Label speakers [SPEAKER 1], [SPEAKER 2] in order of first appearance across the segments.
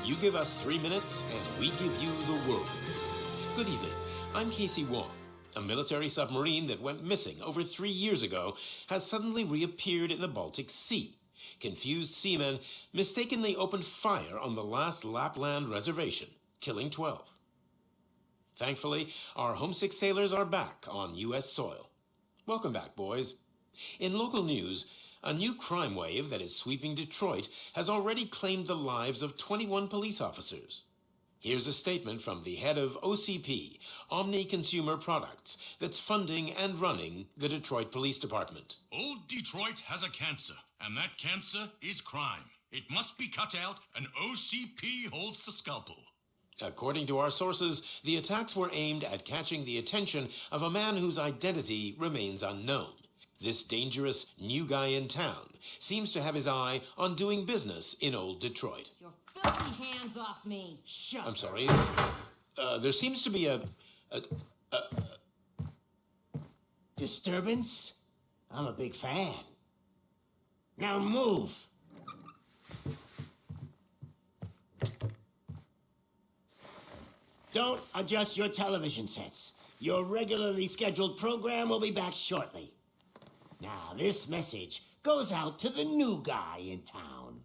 [SPEAKER 1] You give us 3 minutes, and we give you the world. Good evening. I'm Casey Wong. A military submarine that went missing over 3 years ago has suddenly reappeared in the Baltic Sea. Confused seamen mistakenly opened fire on the last Lapland reservation, killing 12. Thankfully, our homesick sailors are back on U.S. soil. Welcome back, boys. In local news, a new crime wave that is sweeping Detroit has already claimed the lives of 21 police officers. Here's a statement from the head of OCP, Omni Consumer Products, that's funding and running the Detroit Police Department.
[SPEAKER 2] Old Detroit has a cancer, and that cancer is crime. It must be cut out, and OCP holds the scalpel.
[SPEAKER 1] According to our sources, the attacks were aimed at catching the attention of a man whose identity remains unknown. This dangerous new guy in town seems to have his eye on doing business in old Detroit.
[SPEAKER 3] Your filthy hands off me!
[SPEAKER 4] Shut
[SPEAKER 1] I'm sorry. There seems to be a
[SPEAKER 4] disturbance? I'm a big fan. Now move! Don't adjust your television sets. Your regularly scheduled program will be back shortly. Now, this message goes out to the new guy in town.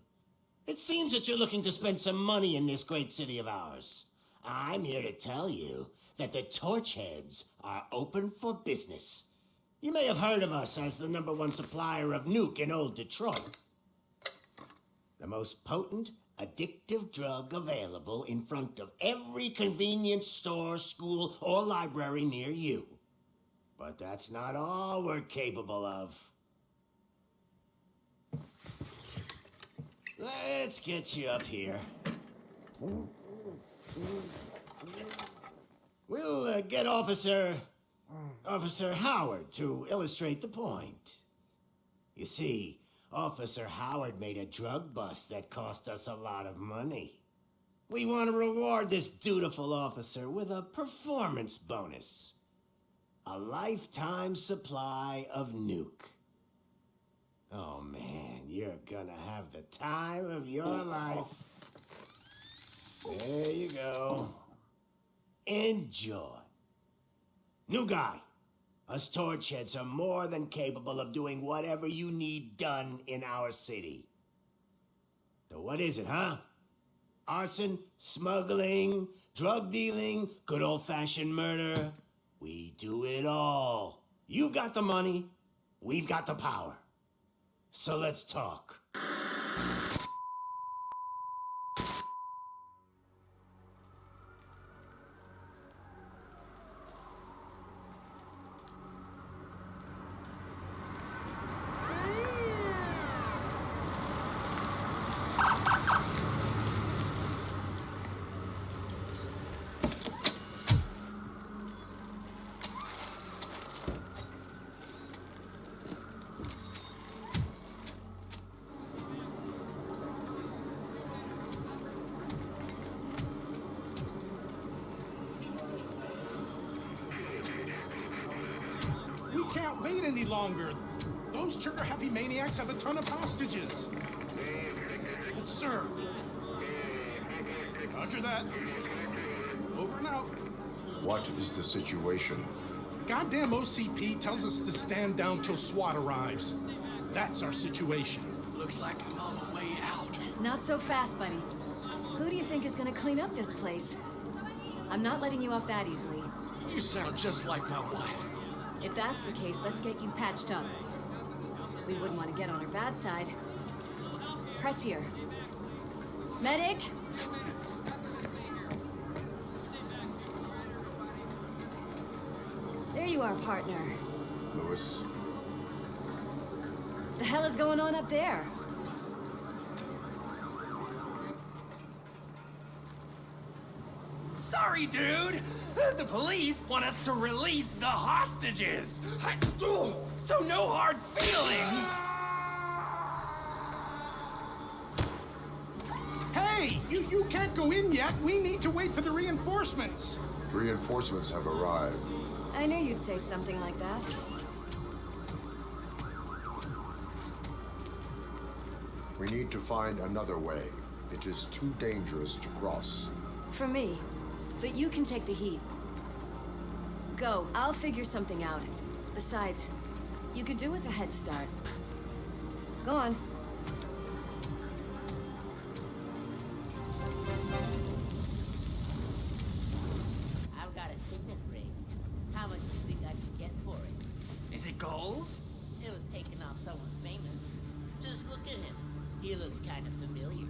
[SPEAKER 4] It seems that you're looking to spend some money in this great city of ours. I'm here to tell you that the Torchheads are open for business. You may have heard of us as the #1 supplier of nuke in old Detroit. The most potent, addictive drug available in front of every convenience store, school, or library near you. But that's not all we're capable of. Let's get you up here. We'll get Officer Howard to illustrate the point. You see, Officer Howard made a drug bust that cost us a lot of money. We want to reward this dutiful officer with a performance bonus. A lifetime supply of nuke. Oh man, you're gonna have the time of your life. There you go. Enjoy. New guy, us Torchheads are more than capable of doing whatever you need done in our city. So what is it, huh? Arson, smuggling, drug dealing, good old-fashioned murder. We do it all. You got the money, we've got the power. So let's talk.
[SPEAKER 5] We can't wait any longer. Those trigger-happy maniacs have a ton of hostages. But sir... Roger that. Over and out.
[SPEAKER 6] What is the situation?
[SPEAKER 5] Goddamn OCP tells us to stand down till SWAT arrives. That's our situation.
[SPEAKER 7] Looks like I'm on the way out.
[SPEAKER 3] Not so fast, buddy. Who do you think is gonna clean up this place? I'm not letting you off that easily.
[SPEAKER 7] You sound just like my wife.
[SPEAKER 3] If that's the case, let's get you patched up. We wouldn't want to get on her bad side. Press here. Medic! There you are, partner.
[SPEAKER 6] Lewis?
[SPEAKER 3] The hell is going on up there?
[SPEAKER 8] Sorry, dude! The police want us to release the hostages! So no hard feelings!
[SPEAKER 5] Hey! You can't go in yet! We need to wait for the reinforcements!
[SPEAKER 6] Reinforcements have arrived.
[SPEAKER 3] I knew you'd say something like that.
[SPEAKER 6] We need to find another way. It is too dangerous to cross.
[SPEAKER 3] For me. But you can take the heat. Go. I'll figure something out. Besides, you could do with a head start. Go on.
[SPEAKER 9] I've got a signet ring. How much do you think I could get for it?
[SPEAKER 8] Is it gold?
[SPEAKER 9] It was taken off someone famous. Just look at him. He looks kind of familiar.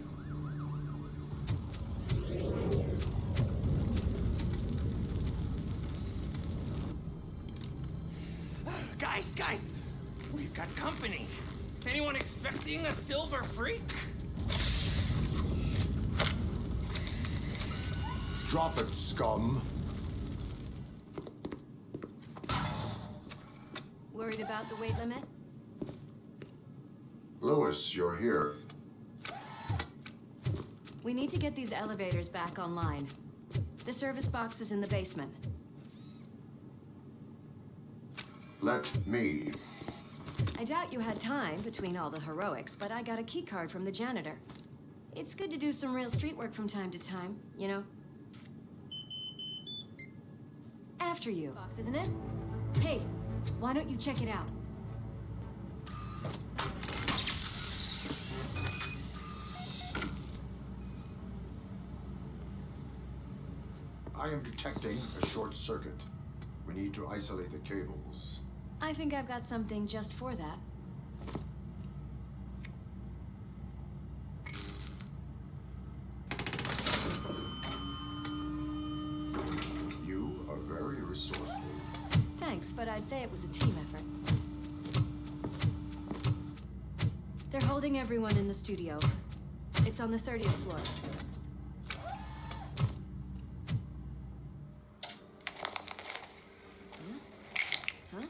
[SPEAKER 8] Guys, we've got company. Anyone expecting a silver freak?
[SPEAKER 6] Drop it, scum.
[SPEAKER 3] Worried about the weight limit?
[SPEAKER 6] Lewis, you're here.
[SPEAKER 3] We need to get these elevators back online. The service box is in the basement.
[SPEAKER 6] Let me.
[SPEAKER 3] I doubt you had time between all the heroics, but I got a key card from the janitor. It's good to do some real street work from time to time, you know? After you. Box, isn't it? Hey, why don't you check it out?
[SPEAKER 6] I am detecting a short circuit. We need to isolate the cables.
[SPEAKER 3] I think I've got something just for that.
[SPEAKER 6] You are very resourceful.
[SPEAKER 3] Thanks, but I'd say it was a team effort. They're holding everyone in the studio. It's on the 30th floor. Huh?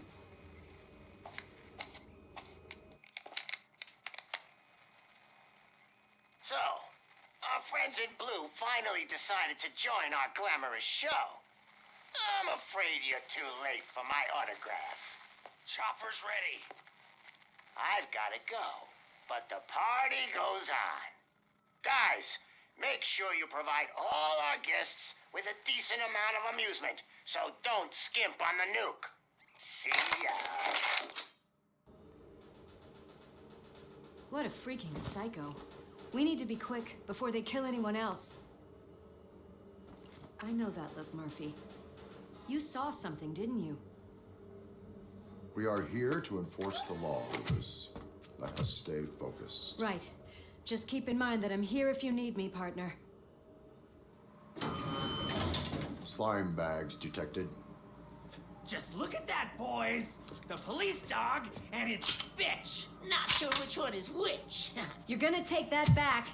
[SPEAKER 4] So, our friends in blue finally decided to join our glamorous show. I'm afraid you're too late for my autograph.
[SPEAKER 8] Chopper's ready.
[SPEAKER 4] I've got to go, but the party goes on. Guys, make sure you provide all our guests with a decent amount of amusement, so don't skimp on the nuke. See ya.
[SPEAKER 3] What a freaking psycho. We need to be quick before they kill anyone else. I know that look, Murphy. You saw something, didn't you?
[SPEAKER 6] We are here to enforce the law, Lewis. Let us stay focused.
[SPEAKER 3] Right. Just keep in mind that I'm here if you need me, partner.
[SPEAKER 6] Slime bags detected.
[SPEAKER 8] Just look at that, boys! The police dog and its bitch!
[SPEAKER 9] Not sure which one is which.
[SPEAKER 3] You're gonna take that back.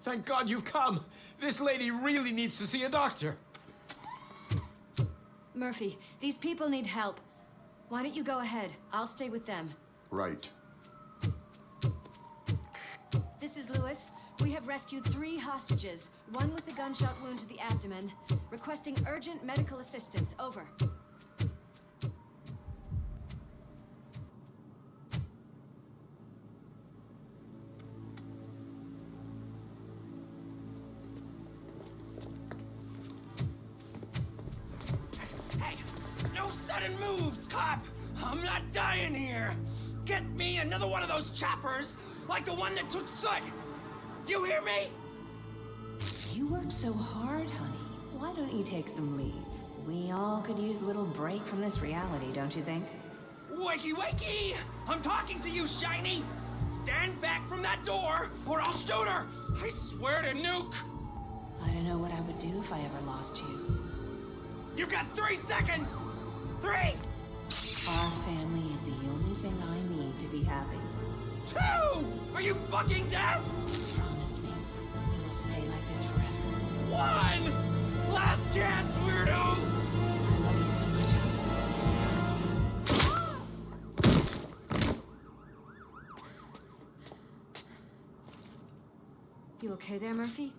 [SPEAKER 7] Thank God you've come. This lady really needs to see a doctor.
[SPEAKER 3] Murphy, these people need help. Why don't you go ahead? I'll stay with them.
[SPEAKER 6] Right.
[SPEAKER 3] This is Lewis. We have rescued 3 hostages, one with a gunshot wound to the abdomen, requesting urgent medical assistance. Over.
[SPEAKER 8] Hey, no sudden moves, cop! I'm not dying here! Get me another one of those choppers, like the one that took Soot! You hear me?
[SPEAKER 10] You work so hard, honey. Why don't you take some leave? We all could use a little break from this reality, don't you think?
[SPEAKER 8] Wakey, wakey! I'm talking to you, Shiny! Stand back from that door, or I'll shoot her! I swear to nuke!
[SPEAKER 10] I don't know what I would do if I ever lost you.
[SPEAKER 8] You got 3 seconds! 3!
[SPEAKER 10] Our family is the only thing I need to be happy.
[SPEAKER 8] 2! Are you fucking deaf?
[SPEAKER 10] Promise me, we will stay like this forever.
[SPEAKER 8] 1! Last chance, weirdo!
[SPEAKER 10] I love you so much, Alice.
[SPEAKER 3] You okay there, Murphy?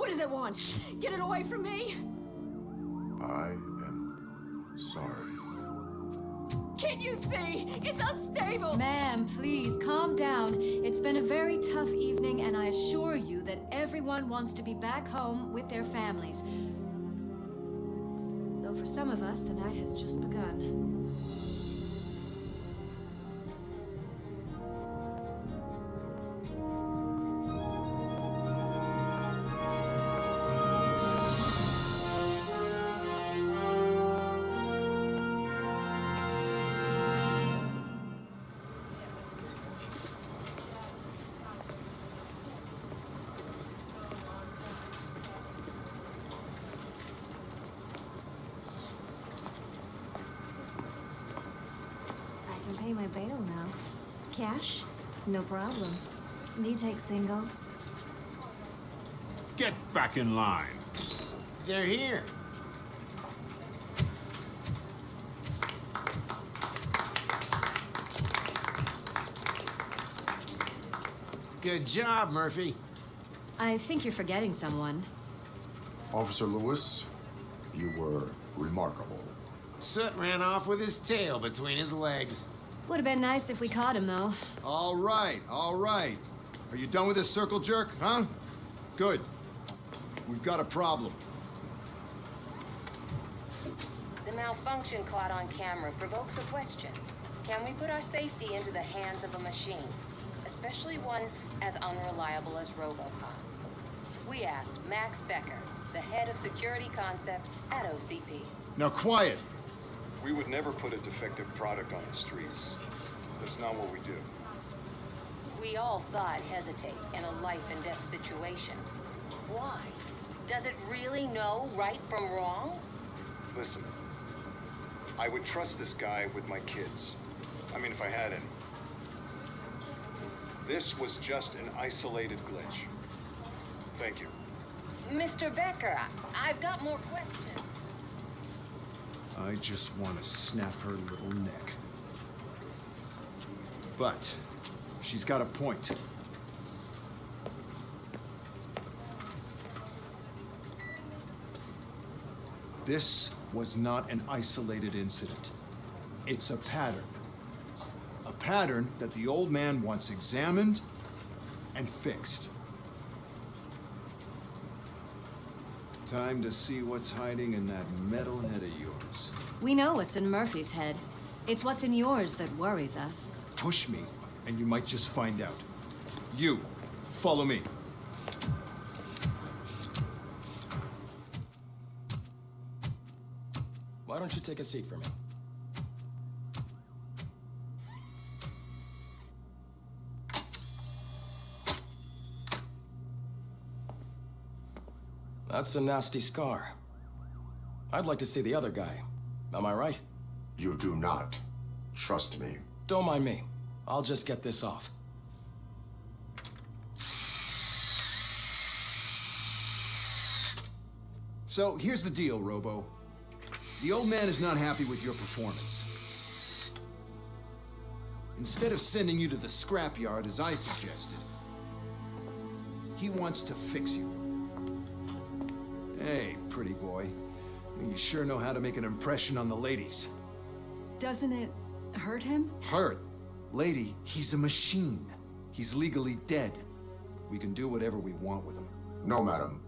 [SPEAKER 10] What does it want? Get it away from me!
[SPEAKER 6] I am sorry.
[SPEAKER 10] Can't you see? It's unstable! Ma'am, please, calm down. It's been a very tough evening, and I assure you that everyone wants to be back home with their families. Though for some of us, the night has just begun.
[SPEAKER 11] I can pay my bail now. Cash? No problem. Do you take singles?
[SPEAKER 2] Get back in line.
[SPEAKER 4] They're here.
[SPEAKER 7] Good job, Murphy.
[SPEAKER 3] I think you're forgetting someone.
[SPEAKER 6] Officer Lewis, you were remarkable.
[SPEAKER 7] Soot ran off with his tail between his legs.
[SPEAKER 3] Would have been nice if we caught him, though.
[SPEAKER 12] All right, all right. Are you done with this circle jerk, huh? Good. We've got a problem.
[SPEAKER 13] The malfunction caught on camera provokes a question. Can we put our safety into the hands of a machine? Especially one as unreliable as Robocop. We asked Max Becker, the head of security concepts at OCP.
[SPEAKER 12] Now quiet.
[SPEAKER 14] We would never put a defective product on the streets. That's not what we do.
[SPEAKER 13] We all saw it hesitate in a life and death situation. Why? Does it really know right from wrong?
[SPEAKER 14] Listen, I would trust this guy with my kids. I mean, if I had any. This was just an isolated glitch. Thank you.
[SPEAKER 13] Mr. Becker, I've got more questions.
[SPEAKER 12] I just want to snap her little neck. But she's got a point. This was not an isolated incident. It's a pattern. A pattern that the old man wants examined and fixed. Time to see what's hiding in that metal head of yours.
[SPEAKER 3] We know what's in Murphy's head. It's what's in yours that worries us.
[SPEAKER 12] Push me, and you might just find out. You, follow me.
[SPEAKER 7] Why don't you take a seat for me? That's a nasty scar. I'd like to see the other guy. Am I right?
[SPEAKER 6] You do not. Trust me.
[SPEAKER 7] Don't mind me. I'll just get this off.
[SPEAKER 12] So, here's the deal, Robo. The old man is not happy with your performance. Instead of sending you to the scrapyard, as I suggested, he wants to fix you. Hey, pretty boy. You sure know how to make an impression on the ladies.
[SPEAKER 10] Doesn't it hurt him?
[SPEAKER 12] Hurt? Lady, he's a machine. He's legally dead. We can do whatever we want with him.
[SPEAKER 6] No, madam.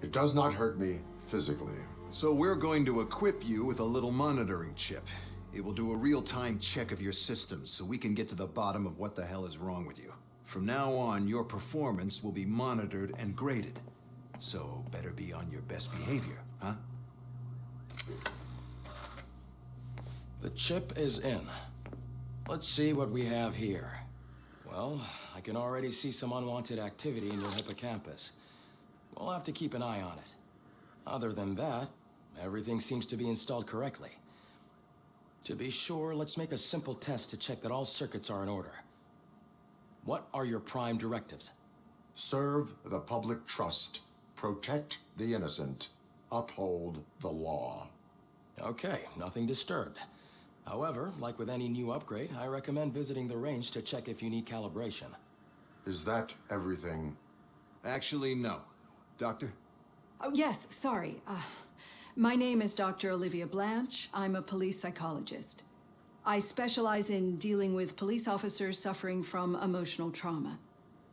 [SPEAKER 6] It does not hurt me physically.
[SPEAKER 12] So we're going to equip you with a little monitoring chip. It will do a real-time check of your systems so we can get to the bottom of what the hell is wrong with you. From now on, your performance will be monitored and graded. So better be on your best behavior, huh?
[SPEAKER 7] The chip is in. Let's see what we have here. Well, I can already see some unwanted activity in your hippocampus. We'll have to keep an eye on it. Other than that, everything seems to be installed correctly. To be sure, let's make a simple test to check that all circuits are in order. What are your prime directives?
[SPEAKER 6] Serve the public trust. Protect the innocent. Uphold the law.
[SPEAKER 7] Okay, nothing disturbed. However, like with any new upgrade, I recommend visiting the range to check if you need calibration.
[SPEAKER 6] Is that everything?
[SPEAKER 12] Actually, no. Doctor,
[SPEAKER 15] Oh, yes, sorry. My name is Dr. Olivia Blanche. I'm a police psychologist. I specialize in dealing with police officers suffering from emotional trauma.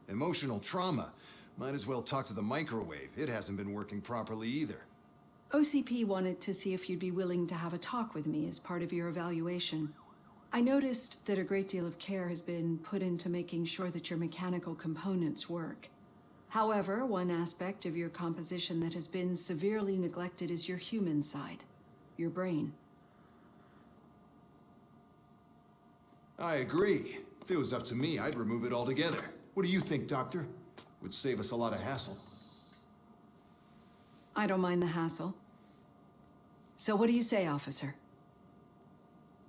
[SPEAKER 12] Emotional trauma? Might as well talk to the microwave. It hasn't been working properly either.
[SPEAKER 15] OCP wanted to see if you'd be willing to have a talk with me as part of your evaluation. I noticed that a great deal of care has been put into making sure that your mechanical components work. However, one aspect of your composition that has been severely neglected is your human side, your brain.
[SPEAKER 12] I agree. If it was up to me, I'd remove it altogether. What do you think, Doctor? Would save us a lot of hassle.
[SPEAKER 15] I don't mind the hassle. So what do you say, officer?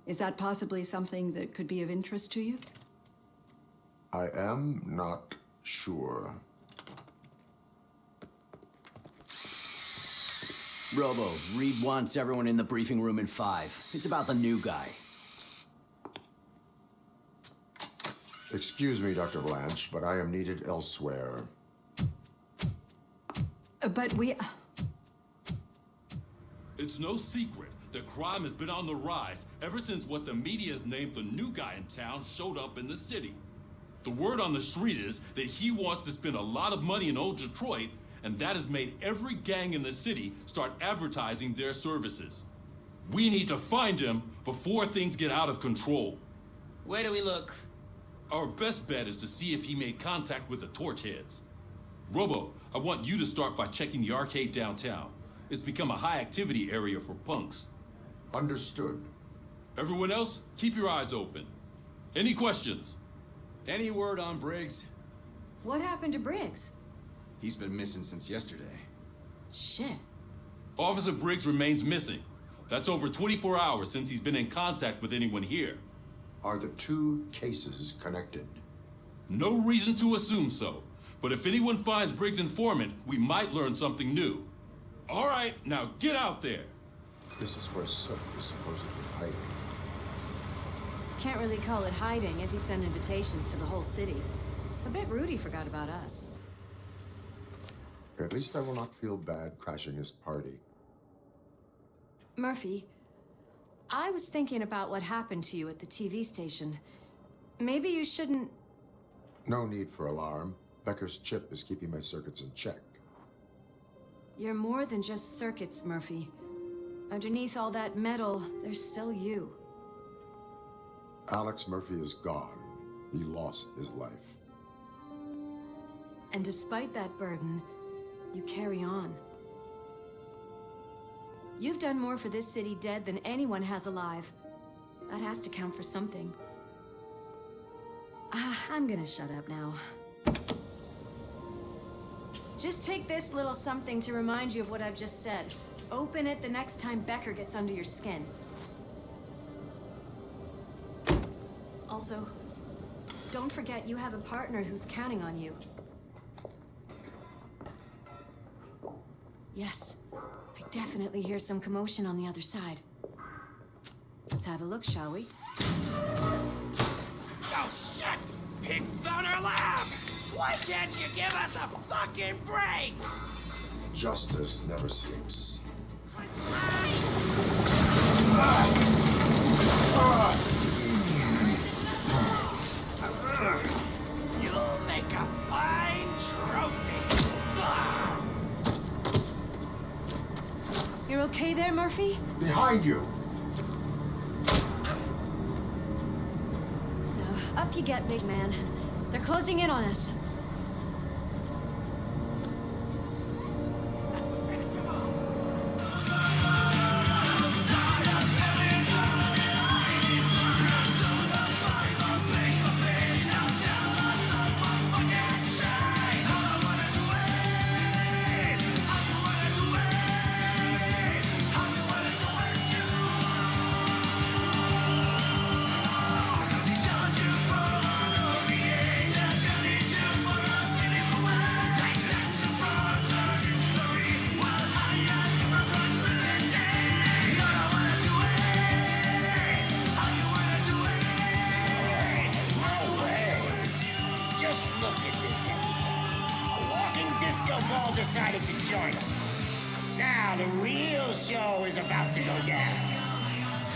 [SPEAKER 15] Is that possibly something that could be of interest to you?
[SPEAKER 6] I am not sure.
[SPEAKER 16] Robo, Reed wants everyone in the briefing room in 5. It's about the new guy.
[SPEAKER 6] Excuse me, Dr. Blanche, but I am needed elsewhere.
[SPEAKER 15] But we...
[SPEAKER 17] It's no secret that crime has been on the rise ever since what the media's named the new guy in town showed up in the city. The word on the street is that he wants to spend a lot of money in old Detroit, and that has made every gang in the city start advertising their services. We need to find him before things get out of control.
[SPEAKER 9] Where do we look?
[SPEAKER 17] Our best bet is to see if he made contact with the Torchheads. Robo, I want you to start by checking the arcade downtown. It's become a high-activity area for punks.
[SPEAKER 6] Understood.
[SPEAKER 17] Everyone else, keep your eyes open. Any questions?
[SPEAKER 7] Any word on Briggs?
[SPEAKER 3] What happened to Briggs?
[SPEAKER 7] He's been missing since yesterday.
[SPEAKER 3] Shit.
[SPEAKER 17] Officer Briggs remains missing. That's over 24 hours since he's been in contact with anyone here.
[SPEAKER 6] Are the two cases connected?
[SPEAKER 17] No reason to assume so. But if anyone finds Briggs' informant, we might learn something new. All right, now get out there.
[SPEAKER 6] This is where Sook is supposedly hiding.
[SPEAKER 3] Can't really call it hiding if he sent invitations to the whole city. I bet Rudy forgot about us.
[SPEAKER 6] At least I will not feel bad crashing his party.
[SPEAKER 3] Murphy, I was thinking about what happened to you at the TV station. Maybe you shouldn't...
[SPEAKER 6] No need for alarm. Becker's chip is keeping my circuits in check.
[SPEAKER 3] You're more than just circuits, Murphy. Underneath all that metal, there's still you.
[SPEAKER 6] Alex Murphy is gone. He lost his life.
[SPEAKER 3] And despite that burden, you carry on. You've done more for this city dead than anyone has alive. That has to count for something. I'm gonna shut up now. Just take this little something to remind you of what I've just said. Open it the next time Becker gets under your skin. Also, don't forget you have a partner who's counting on you. Yes, I definitely hear some commotion on the other side. Let's have a look, shall we?
[SPEAKER 8] Oh, shit! Pigs on our lap! Why can't you give us a fucking break?
[SPEAKER 6] Justice never sleeps.
[SPEAKER 8] You'll make a fine trophy.
[SPEAKER 3] You're okay there, Murphy?
[SPEAKER 6] Behind you!
[SPEAKER 3] Up you get, big man. They're closing in on us.
[SPEAKER 4] Just look at this, everybody. A walking disco ball decided to join us. Now the real show is about to go down.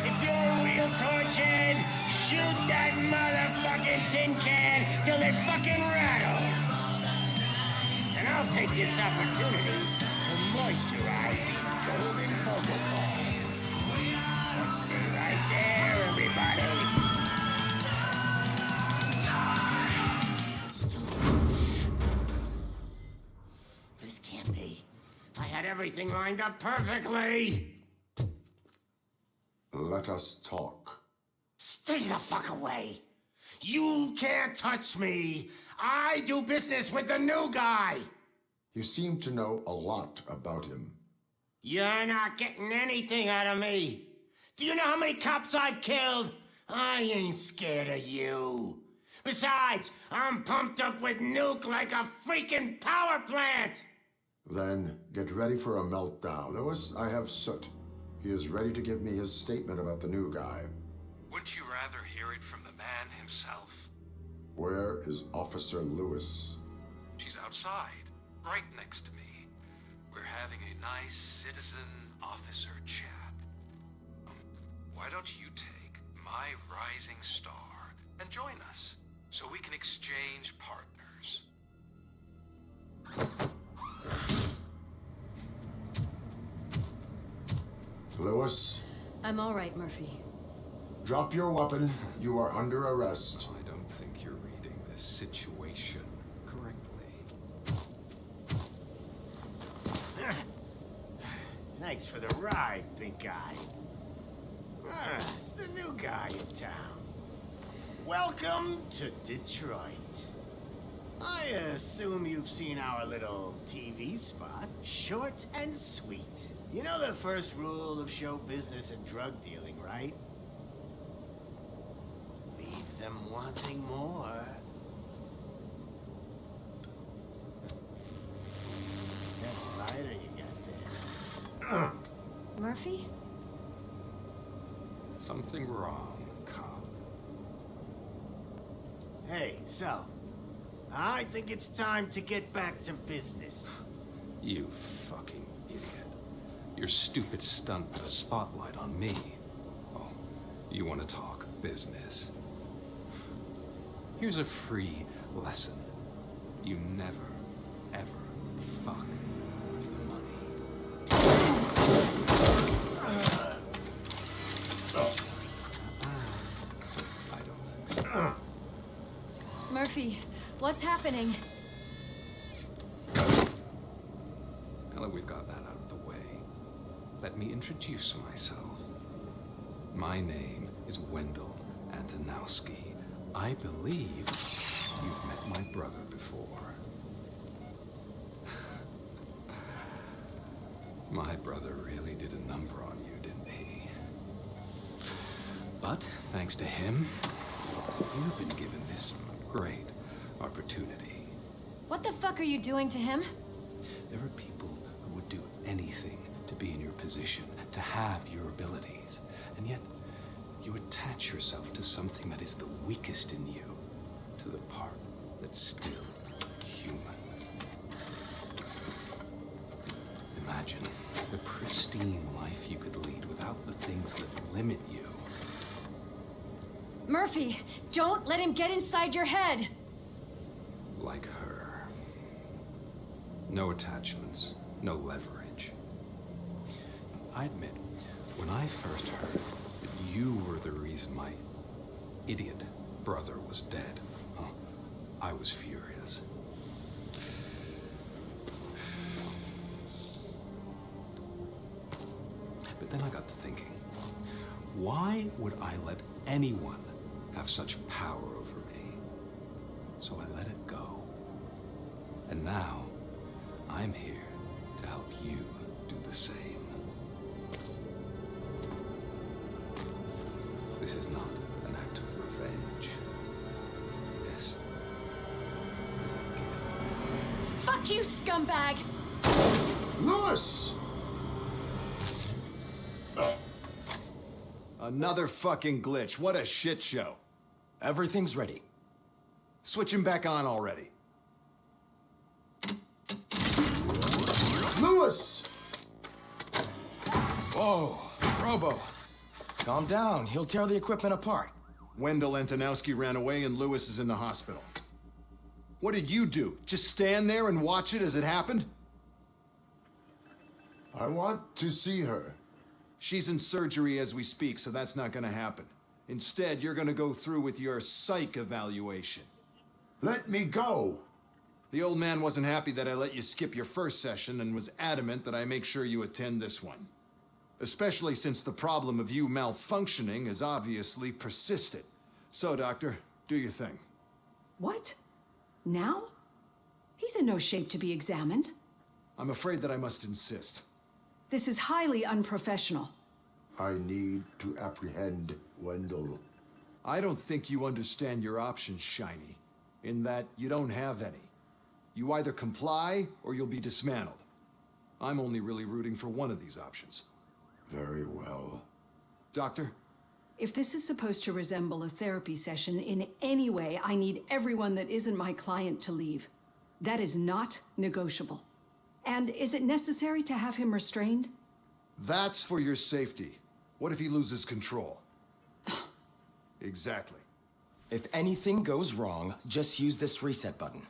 [SPEAKER 4] If you're a real torchhead, shoot that motherfucking tin can till it fucking rattles. And I'll take this opportunity to moisturize these golden vocal cords. Let's stay right there, everybody. This can't be. I had everything lined up perfectly.
[SPEAKER 6] Let us talk.
[SPEAKER 4] Stay the fuck away. You can't touch me. I do business with the new guy.
[SPEAKER 6] You seem to know a lot about him.
[SPEAKER 4] You're not getting anything out of me. Do you know how many cops I've killed? I ain't scared of you. Besides, I'm pumped up with nuke like a freaking power plant.
[SPEAKER 6] Then get ready for a meltdown. Lewis, I have Soot. He is ready to give me his statement about the new guy.
[SPEAKER 18] Wouldn't you rather hear it from the man himself?
[SPEAKER 6] Where is Officer Lewis?
[SPEAKER 18] She's outside, right next to me. We're having a nice citizen-officer chat. Why don't you take my rising star and join us, so we can exchange partners?
[SPEAKER 6] Lewis?
[SPEAKER 3] I'm all right, Murphy.
[SPEAKER 6] Drop your weapon. You are under arrest.
[SPEAKER 19] I don't think you're reading this situation correctly.
[SPEAKER 4] Thanks for the ride, big guy. It's the new guy in town. Welcome to Detroit. I assume you've seen our little TV spot. Short and sweet. You know the first rule of show business and drug dealing, right? Leave them wanting more. That's lighter you got there.
[SPEAKER 3] Murphy?
[SPEAKER 19] Something wrong, cop.
[SPEAKER 4] Hey, so, I think it's time to get back to business.
[SPEAKER 19] You fucking idiot. Your stupid stunt put a spotlight on me. Oh, you want to talk business? Here's a free lesson. You never, ever fuck with the money. I don't think so.
[SPEAKER 3] Murphy, what's happening?
[SPEAKER 19] Now that we've got that out of the way, let me introduce myself. My name is Wendell Antonowski. I believe you've met my brother before. My brother really did a number on you, didn't he? But thanks to him, you've been given this great opportunity.
[SPEAKER 3] What the fuck are you doing to him?
[SPEAKER 19] There are people who would do anything to be in your position, to have your abilities, and yet you attach yourself to something that is the weakest in you, to the part that's still human. Imagine the pristine life you could lead without the things that limit you.
[SPEAKER 3] Murphy, don't let him get inside your head!
[SPEAKER 19] Like her. No attachments, no leverage. I admit, when I first heard that you were the reason my idiot brother was dead, I was furious. But then I got to thinking, why would I let anyone have such power over me? So I let it go. And now, I'm here to help you do the same. This is not an act of revenge. This is a gift.
[SPEAKER 3] Fuck you, scumbag!
[SPEAKER 6] Lewis!
[SPEAKER 12] Another fucking glitch. What a shit show.
[SPEAKER 16] Everything's ready.
[SPEAKER 12] Switch him back on already.
[SPEAKER 6] Lewis!
[SPEAKER 7] Whoa, Robo. Calm down. He'll tear the equipment apart.
[SPEAKER 12] Wendell Antonowski ran away and Lewis is in the hospital. What did you do? Just stand there and watch it as it happened?
[SPEAKER 6] I want to see her.
[SPEAKER 12] She's in surgery as we speak, so that's not gonna happen. Instead, you're gonna go through with your psych evaluation.
[SPEAKER 6] Let me go!
[SPEAKER 12] The old man wasn't happy that I let you skip your first session and was adamant that I make sure you attend this one. Especially since the problem of you malfunctioning has obviously persisted. So, Doctor, do your thing.
[SPEAKER 15] What? Now? He's in no shape to be examined.
[SPEAKER 12] I'm afraid that I must insist.
[SPEAKER 15] This is highly unprofessional.
[SPEAKER 6] I need to apprehend Wendell.
[SPEAKER 12] I don't think you understand your options, Shiny, in that you don't have any. You either comply or you'll be dismantled. I'm only really rooting for one of these options.
[SPEAKER 6] Very well.
[SPEAKER 12] Doctor?
[SPEAKER 15] If this is supposed to resemble a therapy session in any way, I need everyone that isn't my client to leave. That is not negotiable. And is it necessary to have him restrained?
[SPEAKER 12] That's for your safety. What if he loses control? Exactly.
[SPEAKER 7] If anything goes wrong, just use this reset button.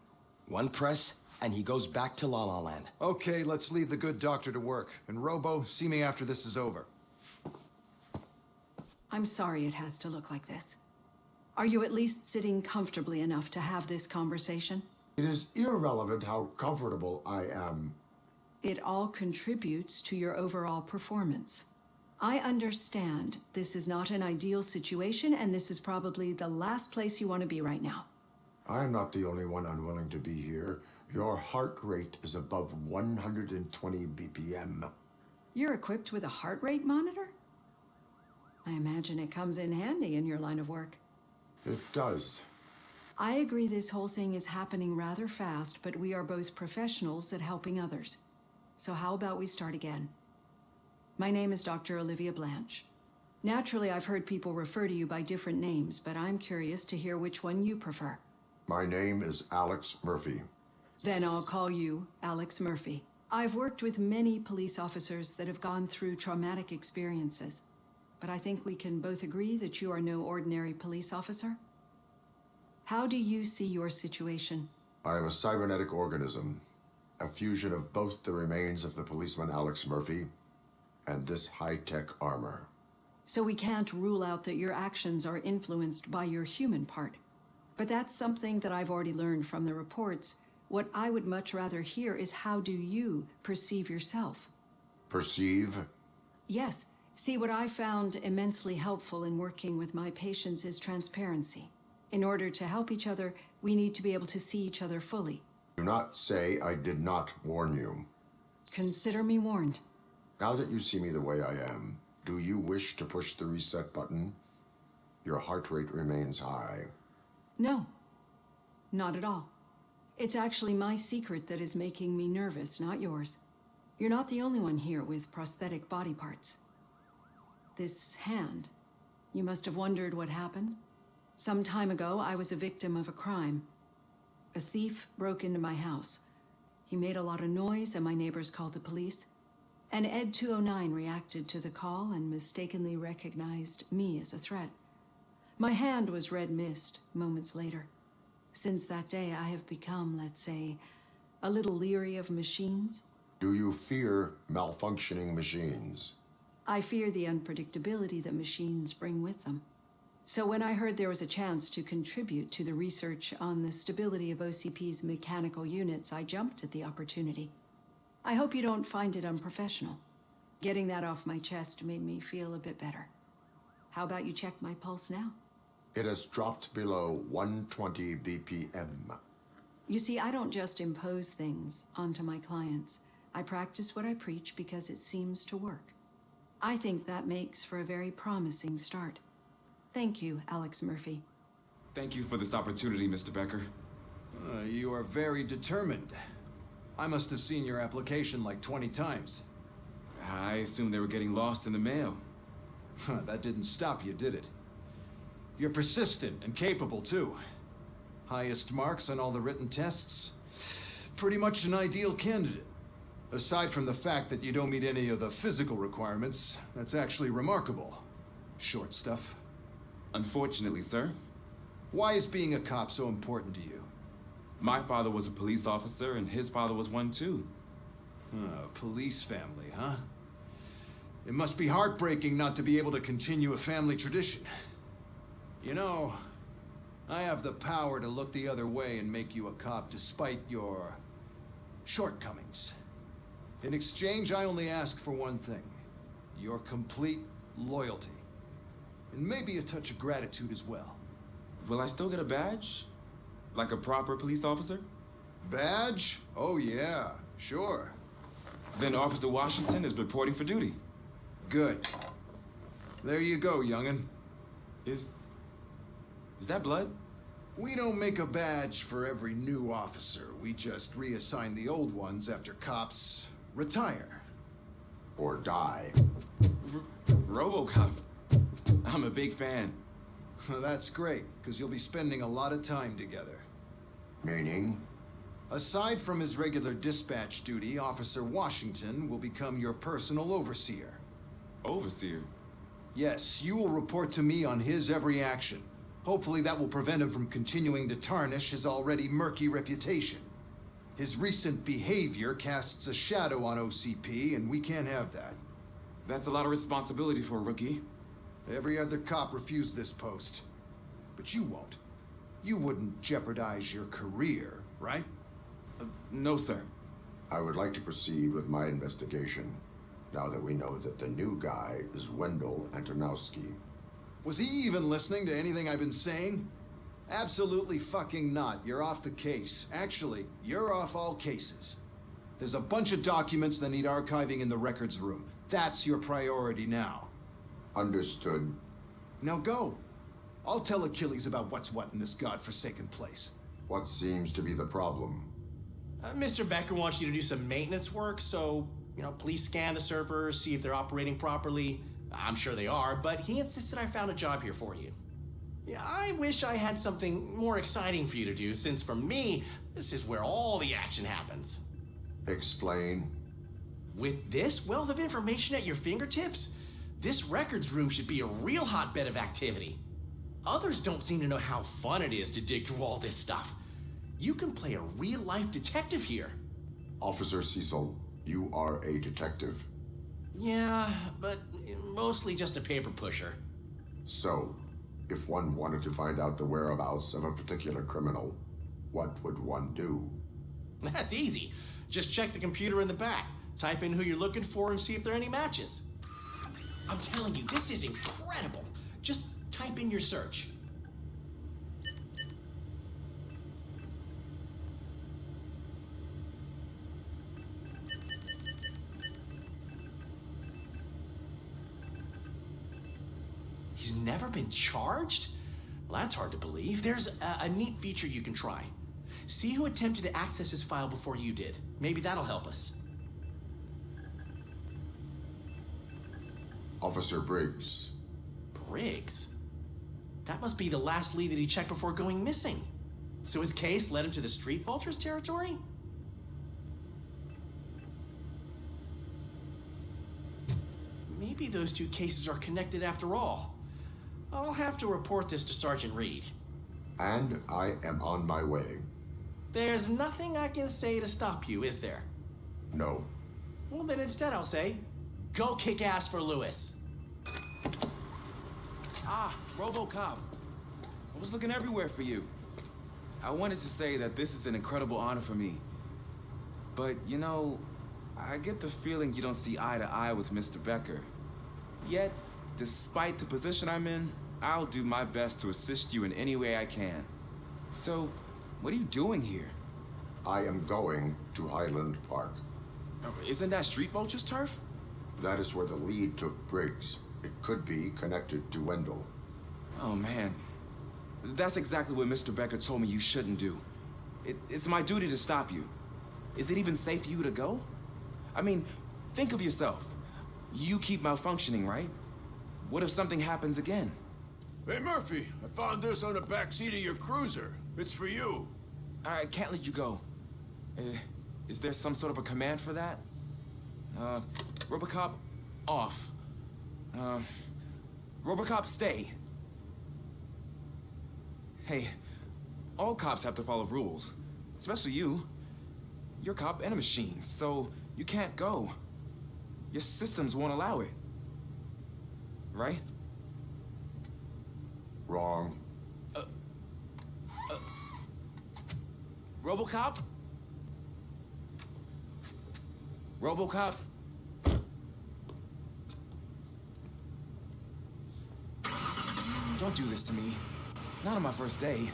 [SPEAKER 7] One press, and he goes back to La La Land.
[SPEAKER 12] Okay, let's leave the good doctor to work. And Robo, see me after this is over.
[SPEAKER 15] I'm sorry it has to look like this. Are you at least sitting comfortably enough to have this conversation?
[SPEAKER 6] It is irrelevant how comfortable I am.
[SPEAKER 15] It all contributes to your overall performance. I understand this is not an ideal situation, and this is probably the last place you want to be right now.
[SPEAKER 6] I am not the only one unwilling to be here. Your heart rate is above 120 BPM.
[SPEAKER 15] You're equipped with a heart rate monitor? I imagine it comes in handy in your line of work.
[SPEAKER 6] It does.
[SPEAKER 15] I agree this whole thing is happening rather fast, but we are both professionals at helping others. So how about we start again? My name is Dr. Olivia Blanche. Naturally, I've heard people refer to you by different names, but I'm curious to hear which one you prefer.
[SPEAKER 6] My name is Alex Murphy.
[SPEAKER 15] Then I'll call you Alex Murphy. I've worked with many police officers that have gone through traumatic experiences, but I think we can both agree that you are no ordinary police officer. How do you see your situation?
[SPEAKER 6] I am a cybernetic organism, a fusion of both the remains of the policeman Alex Murphy and this high-tech armor.
[SPEAKER 15] So we can't rule out that your actions are influenced by your human part. But that's something that I've already learned from the reports. What I would much rather hear is how do you perceive yourself?
[SPEAKER 6] Perceive?
[SPEAKER 15] Yes. See, what I found immensely helpful in working with my patients is transparency. In order to help each other, we need to be able to see each other fully.
[SPEAKER 6] Do not say I did not warn you.
[SPEAKER 15] Consider me warned.
[SPEAKER 6] Now that you see me the way I am, do you wish to push the reset button? Your heart rate remains high.
[SPEAKER 15] No, not at all. It's actually my secret that is making me nervous, not yours. You're not the only one here with prosthetic body parts. This hand, you must have wondered what happened. Some time ago, I was a victim of a crime. A thief broke into my house. He made a lot of noise and my neighbors called the police. And Ed 209 reacted to the call and mistakenly recognized me as a threat. My hand was red mist moments later. Since that day, I have become, let's say, a little leery of machines.
[SPEAKER 6] Do you fear malfunctioning machines?
[SPEAKER 15] I fear the unpredictability that machines bring with them. So when I heard there was a chance to contribute to the research on the stability of OCP's mechanical units, I jumped at the opportunity. I hope you don't find it unprofessional. Getting that off my chest made me feel a bit better. How about you check my pulse now?
[SPEAKER 6] It has dropped below 120 BPM.
[SPEAKER 15] You see, I don't just impose things onto my clients. I practice what I preach because it seems to work. I think that makes for a very promising start. Thank you, Alex Murphy.
[SPEAKER 20] Thank you for this opportunity, Mr. Becker.
[SPEAKER 12] You are very determined. I must have seen your application like 20 times.
[SPEAKER 20] I assumed they were getting lost in the mail.
[SPEAKER 12] That didn't stop you, did it? You're persistent and capable, too. Highest marks on all the written tests. Pretty much an ideal candidate. Aside from the fact that you don't meet any of the physical requirements, that's actually remarkable. Short stuff.
[SPEAKER 20] Unfortunately, sir.
[SPEAKER 12] Why is being a cop so important to you?
[SPEAKER 20] My father was a police officer, and his father was one too.
[SPEAKER 12] Police family, huh? It must be heartbreaking not to be able to continue a family tradition. You know, I have the power to look the other way and make you a cop despite your shortcomings. In exchange, I only ask for one thing. Your complete loyalty. And maybe a touch of gratitude as well.
[SPEAKER 20] Will I still get a badge? Like a proper police officer?
[SPEAKER 12] Badge? Oh yeah, sure.
[SPEAKER 20] Then Officer Washington is reporting for duty.
[SPEAKER 12] Good. There you go, young'un.
[SPEAKER 20] Is that blood?
[SPEAKER 12] We don't make a badge for every new officer. We just reassign the old ones after cops retire.
[SPEAKER 6] Or die.
[SPEAKER 20] Robocop. I'm a big fan.
[SPEAKER 12] That's great, because you'll be spending a lot of time together.
[SPEAKER 6] Meaning?
[SPEAKER 12] Aside from his regular dispatch duty, Officer Washington will become your personal overseer.
[SPEAKER 20] Overseer?
[SPEAKER 12] Yes, you will report to me on his every action. Hopefully that will prevent him from continuing to tarnish his already murky reputation. His recent behavior casts a shadow on OCP, and we can't have that.
[SPEAKER 20] That's a lot of responsibility for a rookie.
[SPEAKER 12] Every other cop refused this post. But you won't. You wouldn't jeopardize your career, right?
[SPEAKER 20] No, sir.
[SPEAKER 6] I would like to proceed with my investigation, now that we know that the new guy is Wendell Antonowski.
[SPEAKER 12] Was he even listening to anything I've been saying? Absolutely fucking not. You're off the case. Actually, you're off all cases. There's a bunch of documents that need archiving in the records room. That's your priority now.
[SPEAKER 6] Understood.
[SPEAKER 12] Now go. I'll tell Achilles about what's what in this godforsaken place.
[SPEAKER 6] What seems to be the problem?
[SPEAKER 21] Mr. Becker wants you to do some maintenance work, so, please scan the servers, see if they're operating properly. I'm sure they are, but he insisted I found a job here for you. Yeah, I wish I had something more exciting for you to do, since for me, this is where all the action happens.
[SPEAKER 6] Explain.
[SPEAKER 21] With this wealth of information at your fingertips, this records room should be a real hotbed of activity. Others don't seem to know how fun it is to dig through all this stuff. You can play a real-life detective here.
[SPEAKER 6] Officer Cecil, you are a detective.
[SPEAKER 21] Yeah, but mostly just a paper pusher.
[SPEAKER 6] So, if one wanted to find out the whereabouts of a particular criminal, what would one do?
[SPEAKER 21] That's easy. Just check the computer in the back, type in who you're looking for, and see if there are any matches. I'm telling you, this is incredible. Just type in your search. He's never been charged? Well, that's hard to believe. There's a neat feature you can try. See who attempted to access his file before you did. Maybe that'll help us.
[SPEAKER 6] Officer Briggs.
[SPEAKER 21] Briggs? That must be the last lead that he checked before going missing. So his case led him to the Street Vultures territory? Maybe those two cases are connected after all. I'll have to report this to Sergeant Reed.
[SPEAKER 6] And I am on my way.
[SPEAKER 21] There's nothing I can say to stop you, is there?
[SPEAKER 6] No.
[SPEAKER 21] Well, then instead I'll say, go kick ass for Lewis.
[SPEAKER 20] Ah, Robocop. I was looking everywhere for you. I wanted to say that this is an incredible honor for me. But, I get the feeling you don't see eye to eye with Mr. Becker. Yet, despite the position I'm in, I'll do my best to assist you in any way I can. So, what are you doing here?
[SPEAKER 6] I am going to Highland Park.
[SPEAKER 20] Isn't that Street Vulture's turf?
[SPEAKER 6] That is where the lead took Briggs. It could be connected to Wendell.
[SPEAKER 20] Oh, man. That's exactly what Mr. Becker told me you shouldn't do. It's my duty to stop you. Is it even safe for you to go? I mean, think of yourself. You keep malfunctioning, right? What if something happens again?
[SPEAKER 22] Hey, Murphy, I found this on the back seat of your cruiser. It's for you.
[SPEAKER 20] I can't let you go. Is there some sort of a command for that? Robocop, off. Robocop, stay. Hey, all cops have to follow rules. Especially you. You're a cop and a machine, so you can't go. Your systems won't allow it. Right?
[SPEAKER 6] Wrong.
[SPEAKER 8] Robocop? Robocop?
[SPEAKER 20] Don't do this to me. Not on my first day.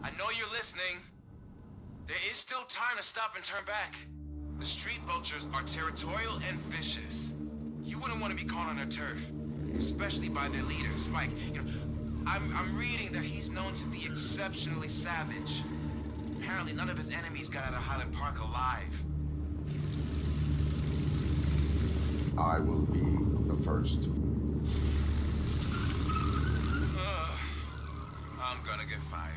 [SPEAKER 18] I know you're listening. There is still time to stop and turn back. The street vultures are territorial and vicious. You wouldn't want to be caught on their turf, especially by their leader, Spike. You know, I'm reading that he's known to be exceptionally savage. Apparently, none of his enemies got out of Highland Park alive.
[SPEAKER 6] I will be the first.
[SPEAKER 18] I'm gonna get fired.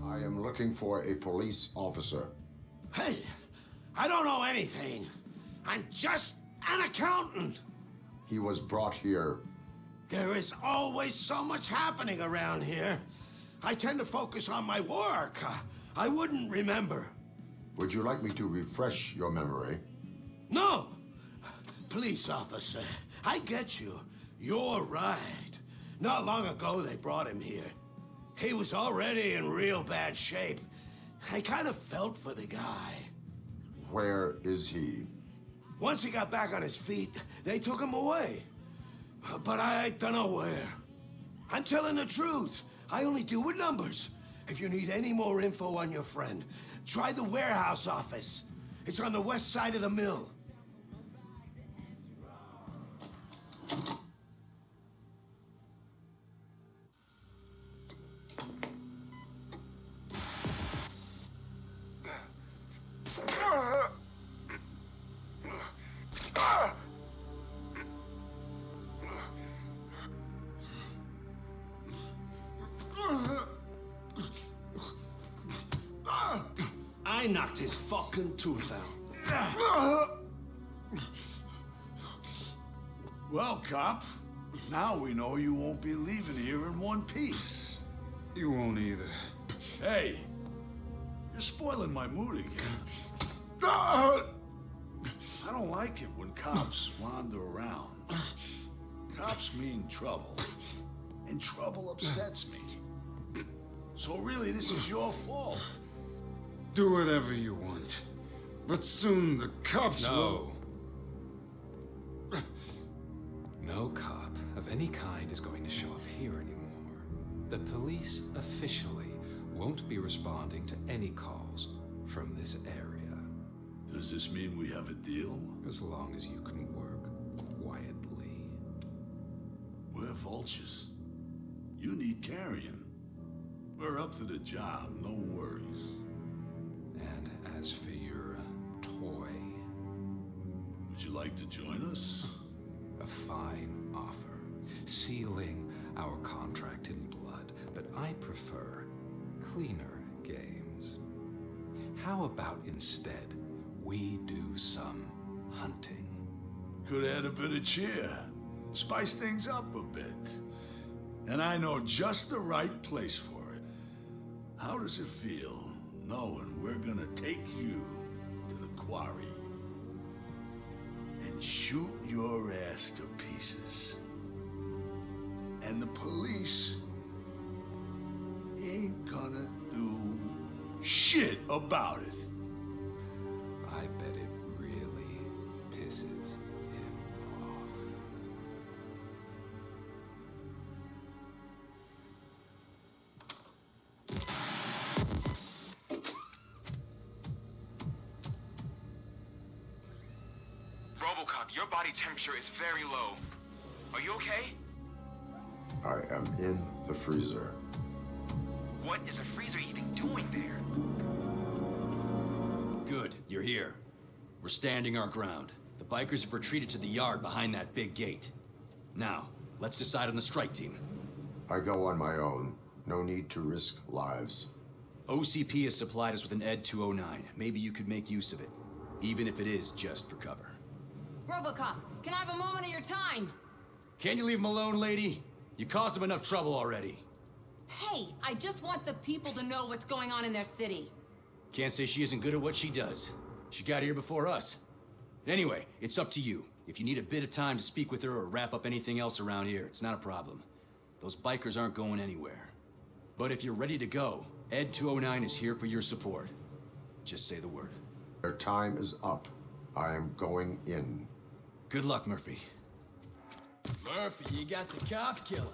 [SPEAKER 6] I am looking for a police officer.
[SPEAKER 4] Hey, I don't know anything. I'm just an accountant.
[SPEAKER 6] He was brought here.
[SPEAKER 4] There is always so much happening around here. I tend to focus on my work. I wouldn't remember.
[SPEAKER 6] Would you like me to refresh your memory?
[SPEAKER 4] No! Police officer, I get you. You're right. Not long ago, they brought him here. He was already in real bad shape. I kind of felt for the guy.
[SPEAKER 6] Where is he?
[SPEAKER 4] Once he got back on his feet, they took him away. But I don't know where. I'm telling the truth. I only deal with numbers. If you need any more info on your friend, try the warehouse office. It's on the west side of the mill. I knocked his fucking tooth out.
[SPEAKER 22] Well, cop, now we know you won't be leaving here in one piece.
[SPEAKER 1] You won't either.
[SPEAKER 22] Hey, you're spoiling my mood again. I don't like it when cops wander around. Cops mean trouble, and trouble upsets me. So really, this is your fault.
[SPEAKER 1] Do whatever you want, but soon the cops will...
[SPEAKER 19] No cop of any kind is going to show up here anymore. The police officially won't be responding to any calls from this area.
[SPEAKER 22] Does this mean we have a deal?
[SPEAKER 19] As long as you can work quietly.
[SPEAKER 22] We're vultures. You need carrying. We're up to the job, no worries.
[SPEAKER 19] And as for your toy...
[SPEAKER 22] Would you like to join us?
[SPEAKER 19] A fine offer, sealing our contract in blood, but I prefer cleaner games. How about instead we do some hunting?
[SPEAKER 22] Could add a bit of cheer, spice things up a bit. And I know just the right place for it. How does it feel knowing we're gonna take you to the quarry and shoot your ass to pieces? And the police ain't gonna do shit about it.
[SPEAKER 19] I bet it really pisses him off.
[SPEAKER 18] Robocop, your body temperature is very low. Are you okay?
[SPEAKER 6] I am in the freezer.
[SPEAKER 18] What is a freezer even doing there?
[SPEAKER 16] Good, you're here. We're standing our ground. The bikers have retreated to the yard behind that big gate. Now, let's decide on the strike team.
[SPEAKER 6] I go on my own. No need to risk lives.
[SPEAKER 16] OCP has supplied us with an ED 209. Maybe you could make use of it, even if it is just for cover.
[SPEAKER 3] Robocop, can I have a moment of your time?
[SPEAKER 16] Can you leave him alone, lady? You caused him enough trouble already.
[SPEAKER 3] Hey, I just want the people to know what's going on in their city.
[SPEAKER 16] Can't say she isn't good at what she does. She got here before us. Anyway, it's up to you. If you need a bit of time to speak with her or wrap up anything else around here, it's not a problem. Those bikers aren't going anywhere. But if you're ready to go, ED 209 is here for your support. Just say the word.
[SPEAKER 6] Their time is up. I am going in.
[SPEAKER 16] Good luck, Murphy.
[SPEAKER 21] Murphy, you got the cop killer.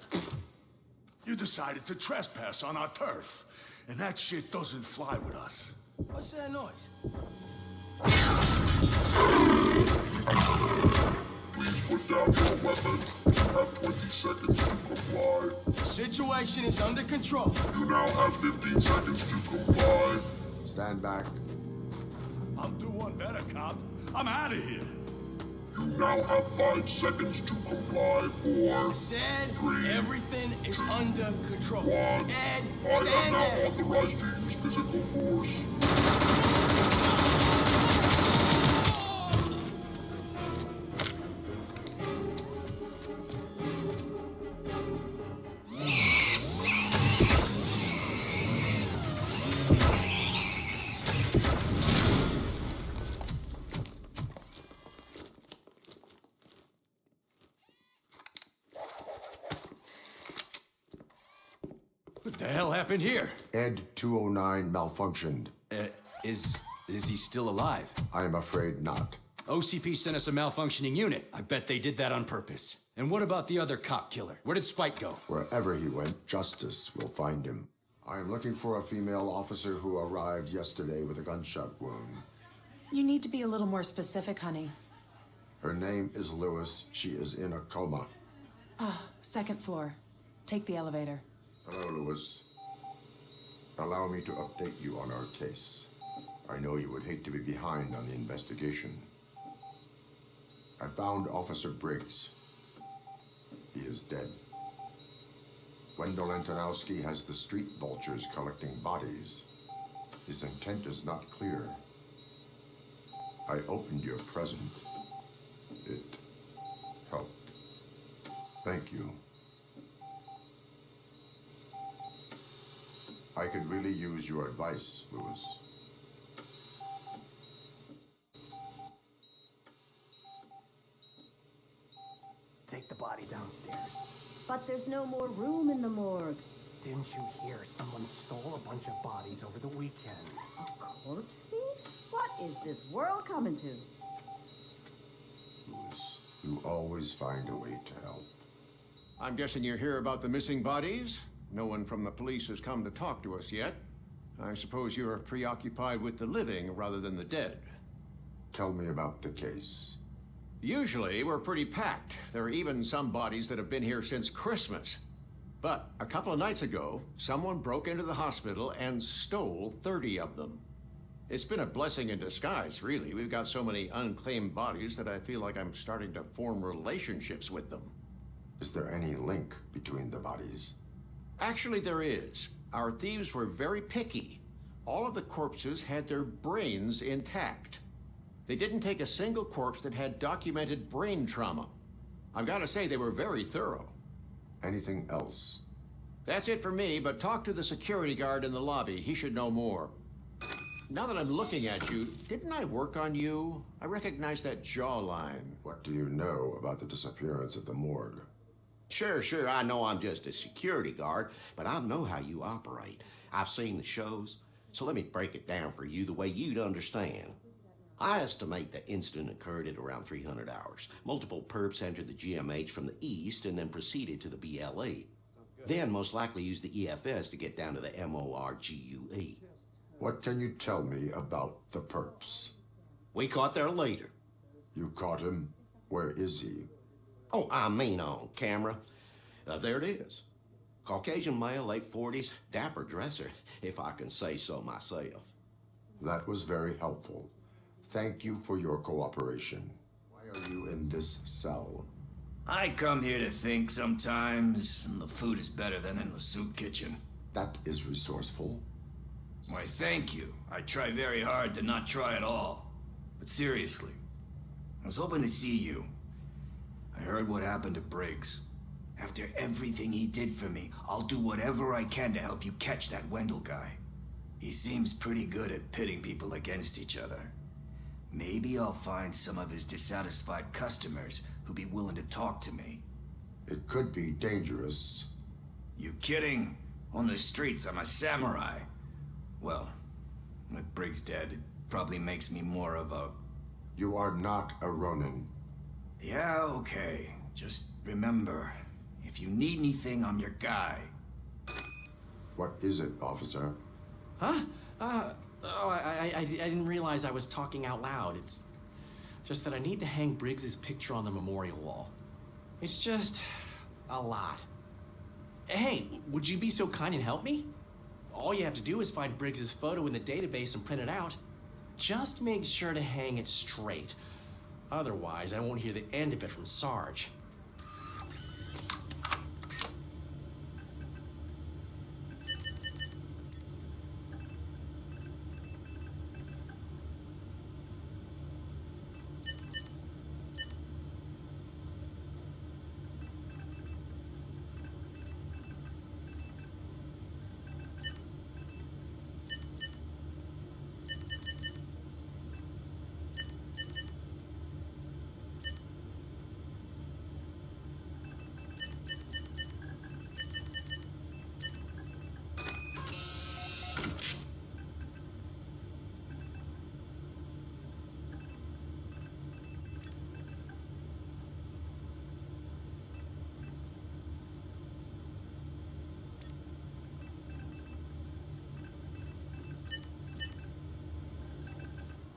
[SPEAKER 22] You decided to trespass on our turf, and that shit doesn't fly with us.
[SPEAKER 21] What's that noise?
[SPEAKER 5] Please put down your weapon. You have 20 seconds to comply.
[SPEAKER 21] The situation is under control.
[SPEAKER 5] You now have 15 seconds to comply.
[SPEAKER 6] Stand back.
[SPEAKER 22] I'll do one better, cop. I'm out of here.
[SPEAKER 5] You now have 5 seconds to comply. 4,
[SPEAKER 21] I said
[SPEAKER 5] 3,
[SPEAKER 21] everything is under control.
[SPEAKER 5] 1.
[SPEAKER 21] Ed,
[SPEAKER 5] I
[SPEAKER 21] stand
[SPEAKER 5] am now
[SPEAKER 21] there.
[SPEAKER 5] authorized to use physical force.
[SPEAKER 16] What the hell happened here?
[SPEAKER 6] ED 209 malfunctioned.
[SPEAKER 16] Is he still alive?
[SPEAKER 6] I am afraid not.
[SPEAKER 16] OCP sent us a malfunctioning unit. I bet they did that on purpose. And what about the other cop killer? Where did Spike go?
[SPEAKER 6] Wherever he went, justice will find him. I am looking for a female officer who arrived yesterday with a gunshot wound.
[SPEAKER 11] You need to be a little more specific, honey.
[SPEAKER 6] Her name is Lewis. She is in a coma.
[SPEAKER 11] Ah, second floor. Take the elevator.
[SPEAKER 6] Hello, Lewis. Allow me to update you on our case. I know you would hate to be behind on the investigation. I found Officer Briggs. He is dead. Wendell Antonowski has the street vultures collecting bodies. His intent is not clear. I opened your present. It helped. Thank you. I could really use your advice, Lewis.
[SPEAKER 23] Take the body downstairs.
[SPEAKER 9] But there's no more room in the morgue.
[SPEAKER 23] Didn't you hear someone stole a bunch of bodies over the weekend?
[SPEAKER 9] A corpse thief? What is this world coming to?
[SPEAKER 6] Lewis, you always find a way to help.
[SPEAKER 24] I'm guessing you're here about the missing bodies? No one from the police has come to talk to us yet. I suppose you're preoccupied with the living rather than the dead.
[SPEAKER 6] Tell me about the case.
[SPEAKER 24] Usually, we're pretty packed. There are even some bodies that have been here since Christmas. But a couple of nights ago, someone broke into the hospital and stole 30 of them. It's been a blessing in disguise, really. We've got so many unclaimed bodies that I feel like I'm starting to form relationships with them.
[SPEAKER 6] Is there any link between the bodies?
[SPEAKER 24] Actually, there is. Our thieves were very picky. All of the corpses had their brains intact. They didn't take a single corpse that had documented brain trauma. I've got to say, they were very thorough.
[SPEAKER 6] Anything else?
[SPEAKER 24] That's it for me, but talk to the security guard in the lobby. He should know more. Now that I'm looking at you, didn't I work on you? I recognize that jawline.
[SPEAKER 6] What do you know about the disappearance at the morgue?
[SPEAKER 25] Sure, I know I'm just a security guard, but I know how you operate. I've seen the shows, so let me break it down for you the way you'd understand. I estimate the incident occurred at around 300 hours. Multiple perps entered the GMH from the east and then proceeded to the BLE. Then most likely used the EFS to get down to the MORGUE.
[SPEAKER 6] What can you tell me about the perps?
[SPEAKER 25] We caught their leader.
[SPEAKER 6] You caught him? Where is he?
[SPEAKER 25] Oh, I mean on camera. There it is. Caucasian male, late 40s, dapper dresser, if I can say so myself.
[SPEAKER 6] That was very helpful. Thank you for your cooperation. Why are you in this cell?
[SPEAKER 8] I come here to think sometimes, and the food is better than in the soup kitchen.
[SPEAKER 6] That is resourceful.
[SPEAKER 8] Why, thank you. I try very hard to not try at all. But seriously, I was hoping to see you. I heard what happened to Briggs. After everything he did for me, I'll do whatever I can to help you catch that Wendell guy. He seems pretty good at pitting people against each other. Maybe I'll find some of his dissatisfied customers who'd be willing to talk to me.
[SPEAKER 6] It could be dangerous.
[SPEAKER 8] You kidding? On the streets, I'm a samurai. Well, with Briggs dead, it probably makes me more of a...
[SPEAKER 6] You are not a Ronin.
[SPEAKER 8] Yeah, okay. Just remember, if you need anything, I'm your guy.
[SPEAKER 6] What is it, officer?
[SPEAKER 21] Huh? I didn't realize I was talking out loud. It's just that I need to hang Briggs's picture on the memorial wall. It's just a lot. Hey, would you be so kind and help me? All you have to do is find Briggs's photo in the database and print it out. Just make sure to hang it straight. Otherwise, I won't hear the end of it from Sarge.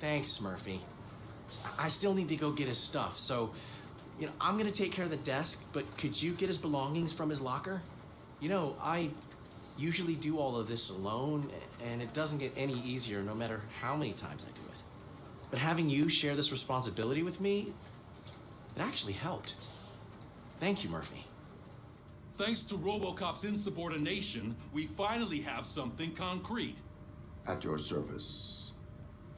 [SPEAKER 21] Thanks, Murphy. I still need to go get his stuff, so, I'm gonna take care of the desk, but could you get his belongings from his locker? I usually do all of this alone, and it doesn't get any easier no matter how many times I do it. But having you share this responsibility with me, it actually helped. Thank you, Murphy.
[SPEAKER 2] Thanks to Robocop's insubordination, we finally have something concrete.
[SPEAKER 6] At your service.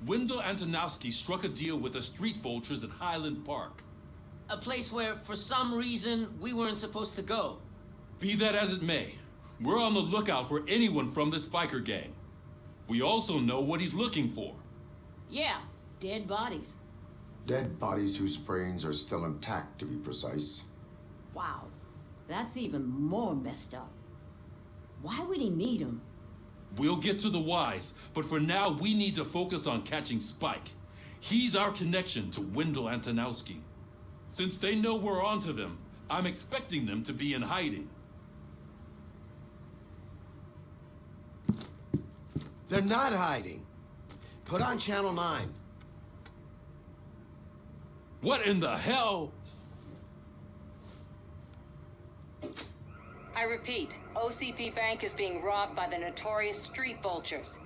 [SPEAKER 2] Wendell Antonowski struck a deal with the street vultures at Highland Park.
[SPEAKER 10] A place where, for some reason, we weren't supposed to go.
[SPEAKER 2] Be that as it may, we're on the lookout for anyone from this biker gang. We also know what he's looking for.
[SPEAKER 3] Yeah, dead bodies.
[SPEAKER 6] Dead bodies whose brains are still intact, to be precise.
[SPEAKER 3] Wow, that's even more messed up. Why would he need them?
[SPEAKER 2] We'll get to the whys, but for now we need to focus on catching Spike. He's our connection to Wendell Antonowski. Since they know we're onto them, I'm expecting them to be in hiding.
[SPEAKER 25] They're not hiding. Put on Channel 9.
[SPEAKER 2] What in the hell?
[SPEAKER 13] I repeat, OCP Bank is being robbed by the notorious street vultures.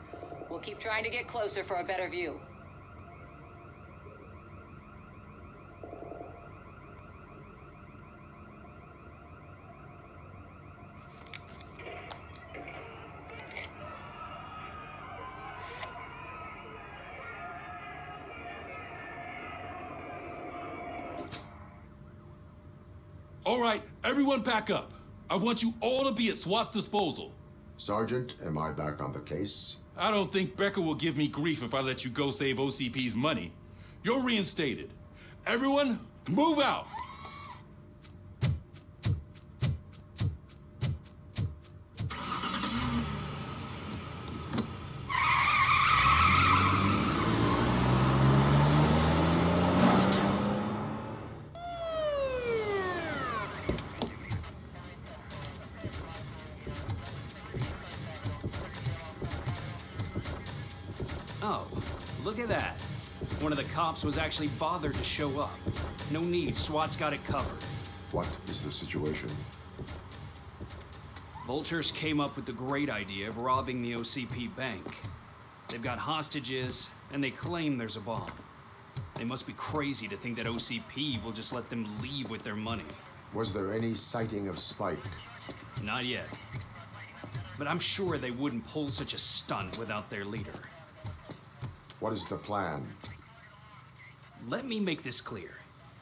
[SPEAKER 13] We'll keep trying to get closer for a better view.
[SPEAKER 2] All right, everyone back up. I want you all to be at SWAT's disposal.
[SPEAKER 6] Sergeant, am I back on the case?
[SPEAKER 2] I don't think Becker will give me grief if I let you go save OCP's money. You're reinstated. Everyone, move out!
[SPEAKER 14] Oh, look at that. One of the cops was actually bothered to show up. No need, SWAT's got it covered.
[SPEAKER 6] What is the situation?
[SPEAKER 14] Vultures came up with the great idea of robbing the OCP bank. They've got hostages, and they claim there's a bomb. They must be crazy to think that OCP will just let them leave with their money.
[SPEAKER 6] Was there any sighting of Spike?
[SPEAKER 14] Not yet. But I'm sure they wouldn't pull such a stunt without their leader.
[SPEAKER 6] What is the plan?
[SPEAKER 14] Let me make this clear.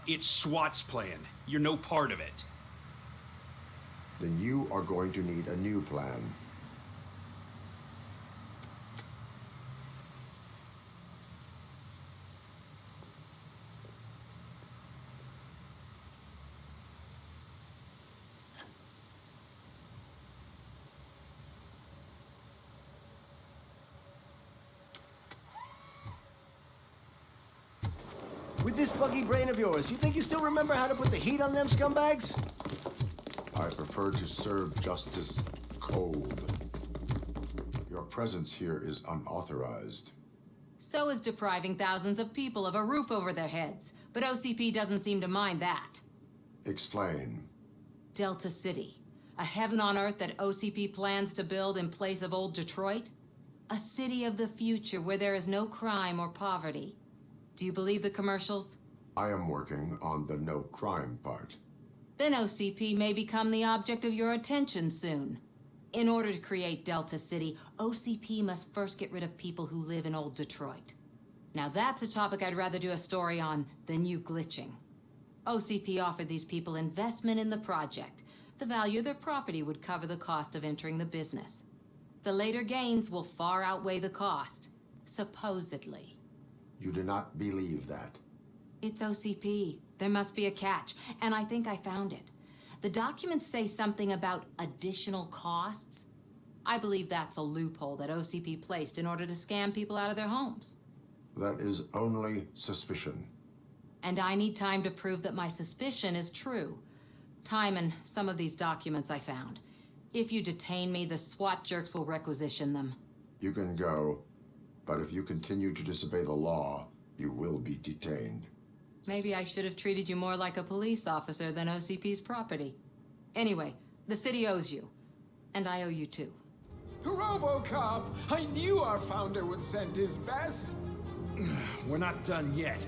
[SPEAKER 14] It's SWAT's plan. You're no part of it.
[SPEAKER 6] Then you are going to need a new plan.
[SPEAKER 7] With this buggy brain of yours, you think you still remember how to put the heat on them scumbags?
[SPEAKER 6] I prefer to serve justice cold. Your presence here is unauthorized.
[SPEAKER 13] So is depriving thousands of people of a roof over their heads. But OCP doesn't seem to mind that.
[SPEAKER 6] Explain.
[SPEAKER 13] Delta City. A heaven on earth that OCP plans to build in place of old Detroit? A city of the future where there is no crime or poverty. Do you believe the commercials?
[SPEAKER 6] I am working on the no crime part.
[SPEAKER 13] Then OCP may become the object of your attention soon. In order to create Delta City, OCP must first get rid of people who live in old Detroit. Now that's a topic I'd rather do a story on than you glitching. OCP offered these people investment in the project. The value of their property would cover the cost of entering the business. The later gains will far outweigh the cost, supposedly.
[SPEAKER 6] You do not believe that?
[SPEAKER 13] It's OCP. There must be a catch, and I think I found it. The documents say something about additional costs. I believe that's a loophole that OCP placed in order to scam people out of their homes.
[SPEAKER 6] That is only suspicion.
[SPEAKER 13] And I need time to prove that my suspicion is true. Time and some of these documents I found. If you detain me, the SWAT jerks will requisition them.
[SPEAKER 6] You can go, but if you continue to disobey the law, you will be detained.
[SPEAKER 13] Maybe I should have treated you more like a police officer than OCP's property. Anyway, the city owes you. And I owe you too.
[SPEAKER 12] Robocop! I knew our founder would send his best.
[SPEAKER 16] We're not done yet.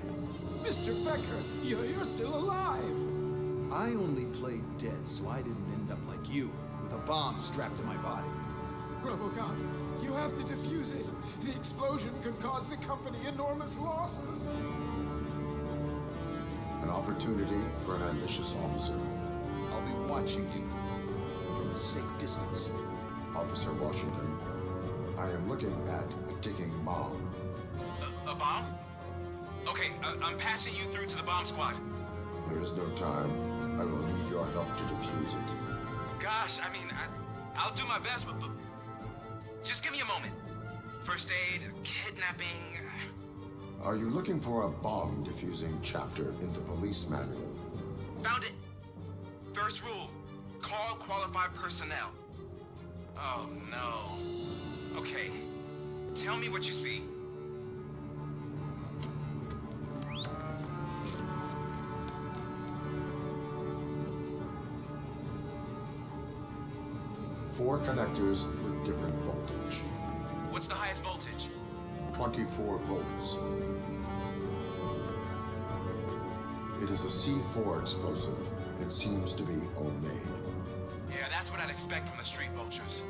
[SPEAKER 12] Mr. Becker, you're still alive.
[SPEAKER 16] I only played dead, so I didn't end up like you, with a bomb strapped to my body.
[SPEAKER 12] Robocop, you have to defuse it. The explosion could cause the company enormous losses.
[SPEAKER 6] An opportunity for an ambitious officer.
[SPEAKER 16] I'll be watching you from a safe distance.
[SPEAKER 6] Officer Washington, I am looking at a ticking bomb.
[SPEAKER 18] A bomb? Okay, I'm passing you through to the bomb squad.
[SPEAKER 6] There is no time. I will need your help to defuse it.
[SPEAKER 18] Gosh, I mean, I'll do my best, but just give me a moment. First aid, kidnapping...
[SPEAKER 6] Are you looking for a bomb defusing chapter in the police manual?
[SPEAKER 18] Found it. First rule, call qualified personnel. Oh, no. Okay, tell me what you see.
[SPEAKER 6] Four connectors with different voltage.
[SPEAKER 18] What's the highest voltage?
[SPEAKER 6] 24 volts. It is a C4 explosive. It seems to be homemade.
[SPEAKER 18] Yeah, that's what I'd expect from the street vultures.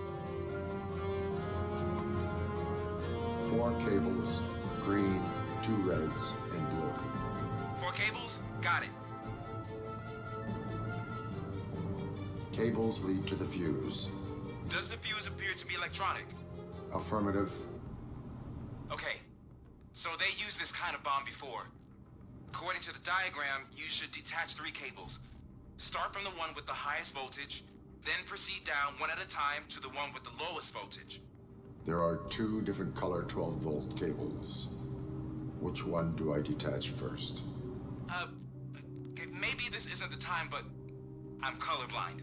[SPEAKER 6] 4 cables, green, 2 reds, and blue.
[SPEAKER 18] 4 cables? Got it.
[SPEAKER 6] Cables lead to the fuse.
[SPEAKER 18] Does the fuse appear to be electronic?
[SPEAKER 6] Affirmative.
[SPEAKER 18] Okay, so they used this kind of bomb before. According to the diagram, you should detach 3 cables. Start from the one with the highest voltage, then proceed down one at a time to the one with the lowest voltage.
[SPEAKER 6] There are 2 different color 12-volt cables. Which one do I detach first?
[SPEAKER 18] Okay, maybe this isn't the time, but I'm colorblind.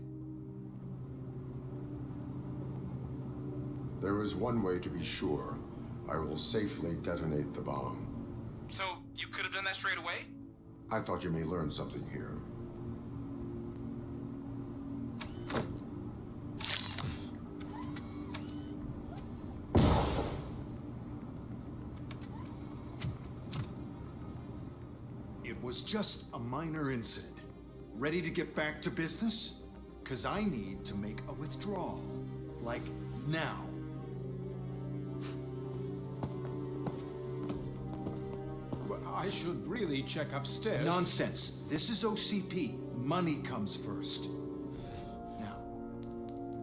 [SPEAKER 6] There is one way to be sure. I will safely detonate the bomb.
[SPEAKER 18] So, you could have done that straight away?
[SPEAKER 6] I thought you may learn something here.
[SPEAKER 1] was just a minor incident. Ready to get back to business? 'Cause I need to make a withdrawal. Like, now.
[SPEAKER 4] Well, I should really check upstairs.
[SPEAKER 1] Nonsense. This is OCP. Money comes first. Now,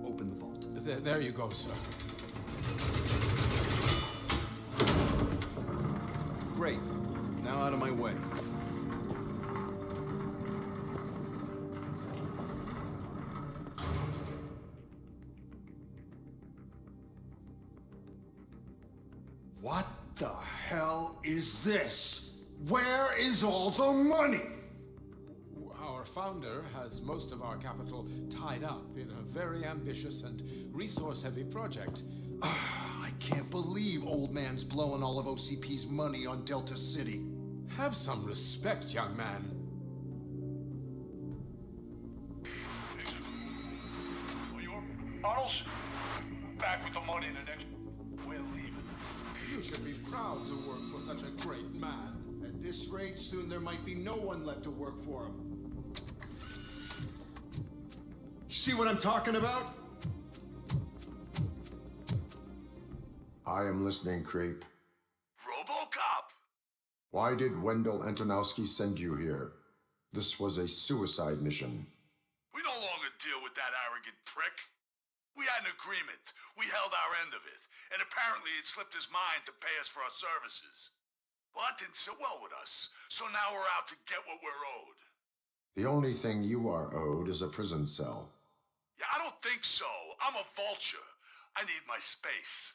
[SPEAKER 1] open the vault.
[SPEAKER 4] There you go, sir.
[SPEAKER 1] Great. Now out of my way. What the hell is this? Where is all the money?
[SPEAKER 4] Our founder has most of our capital tied up in a very ambitious and resource-heavy project.
[SPEAKER 1] I can't believe old man's blowing all of OCP's money on Delta City.
[SPEAKER 4] Have some respect, young man.
[SPEAKER 22] Bottles? Back with the money the next... We're leaving.
[SPEAKER 4] You should be proud to work for such a great man.
[SPEAKER 1] At this rate, soon there might be no one left to work for him. See what I'm talking about?
[SPEAKER 6] I am listening, Creep.
[SPEAKER 22] Robocop?
[SPEAKER 6] Why did Wendell Antonowski send you here? This was a suicide mission.
[SPEAKER 22] We no longer deal with that arrogant prick. We had an agreement. We held our end of it. And apparently it slipped his mind to pay us for our services. Well, that didn't sit well with us. So now we're out to get what we're owed.
[SPEAKER 6] The only thing you are owed is a prison cell.
[SPEAKER 22] Yeah, I don't think so. I'm a vulture. I need my space.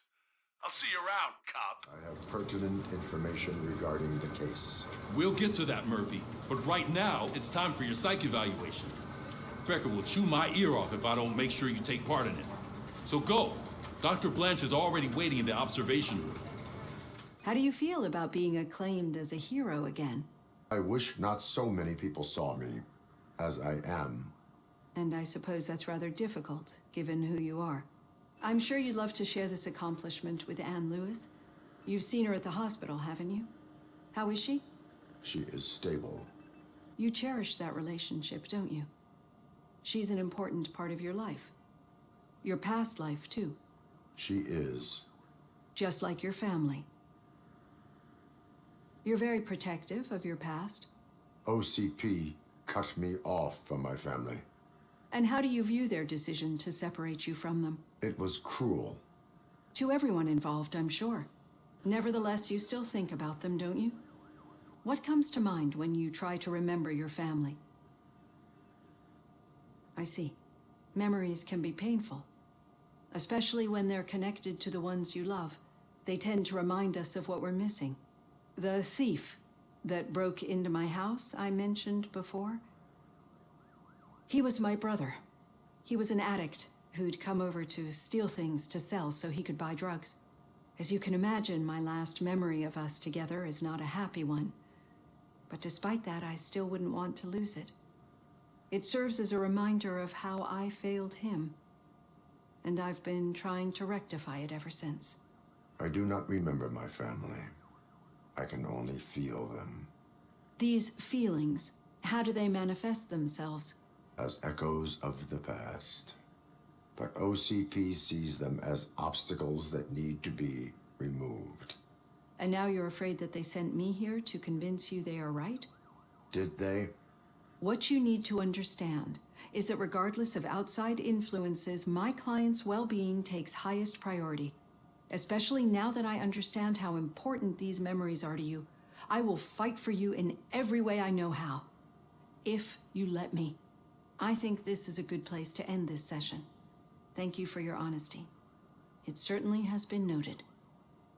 [SPEAKER 22] I'll see you around, cop.
[SPEAKER 6] I have pertinent information regarding the case.
[SPEAKER 2] We'll get to that, Murphy. But right now, it's time for your psych evaluation. Becker will chew my ear off if I don't make sure you take part in it. So go. Dr. Blanche is already waiting in the observation room.
[SPEAKER 3] How do you feel about being acclaimed as a hero again?
[SPEAKER 6] I wish not so many people saw me, as I am.
[SPEAKER 3] And I suppose that's rather difficult, given who you are. I'm sure you'd love to share this accomplishment with Anne Lewis. You've seen her at the hospital, haven't you? How is she?
[SPEAKER 6] She is stable.
[SPEAKER 3] You cherish that relationship, don't you? She's an important part of your life. Your past life, too.
[SPEAKER 6] She is.
[SPEAKER 3] Just like your family. You're very protective of your past.
[SPEAKER 6] OCP cut me off from my family.
[SPEAKER 3] And how do you view their decision to separate you from them?
[SPEAKER 6] It was cruel.
[SPEAKER 3] To everyone involved, I'm sure. Nevertheless, you still think about them, don't you? What comes to mind when you try to remember your family? I see. Memories can be painful, especially when they're connected to the ones you love. They tend to remind us of what we're missing. The thief that broke into my house I mentioned before, he was my brother. He was an addict who'd come over to steal things to sell so he could buy drugs. As you can imagine, my last memory of us together is not a happy one. But despite that, I still wouldn't want to lose it. It serves as a reminder of how I failed him. And I've been trying to rectify it ever since.
[SPEAKER 6] I do not remember my family. I can only feel them.
[SPEAKER 3] These feelings, how do they manifest themselves?
[SPEAKER 6] As echoes of the past. But OCP sees them as obstacles that need to be removed.
[SPEAKER 3] And now you're afraid that they sent me here to convince you they are right?
[SPEAKER 6] Did they?
[SPEAKER 3] What you need to understand is that regardless of outside influences, my client's well-being takes highest priority. Especially now that I understand how important these memories are to you. I will fight for you in every way I know how. If you let me. I think this is a good place to end this session. Thank you for your honesty. It certainly has been noted.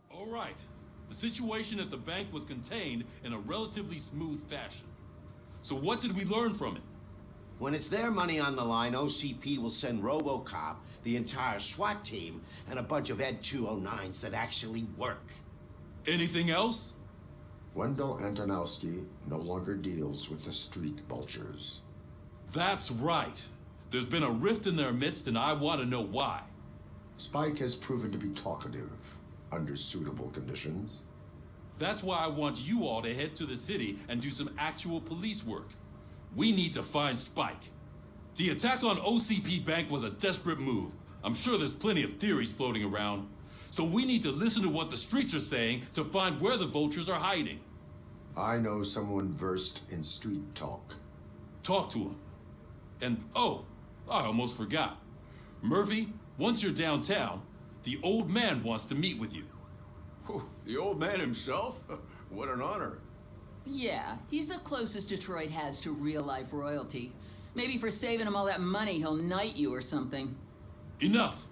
[SPEAKER 2] All right. The situation at the bank was contained in a relatively smooth fashion. So what did we learn from it?
[SPEAKER 25] When it's their money on the line, OCP will send Robocop, the entire SWAT team, and a bunch of Ed 209s that actually work.
[SPEAKER 2] Anything else?
[SPEAKER 6] Wendell Antonowski no longer deals with the street vultures.
[SPEAKER 2] That's right. There's been a rift in their midst, and I want to know why.
[SPEAKER 6] Spike has proven to be talkative under suitable conditions.
[SPEAKER 2] That's why I want you all to head to the city and do some actual police work. We need to find Spike. The attack on OCP Bank was a desperate move. I'm sure there's plenty of theories floating around. So we need to listen to what the streets are saying to find where the vultures are hiding.
[SPEAKER 6] I know someone versed in street talk.
[SPEAKER 2] Talk to him. And oh, I almost forgot. Murphy, once you're downtown, the old man wants to meet with you.
[SPEAKER 24] The old man himself? What an honor.
[SPEAKER 5] Yeah, he's the closest Detroit has to real-life royalty. Maybe for saving him all that money, he'll knight you or something.
[SPEAKER 2] Enough.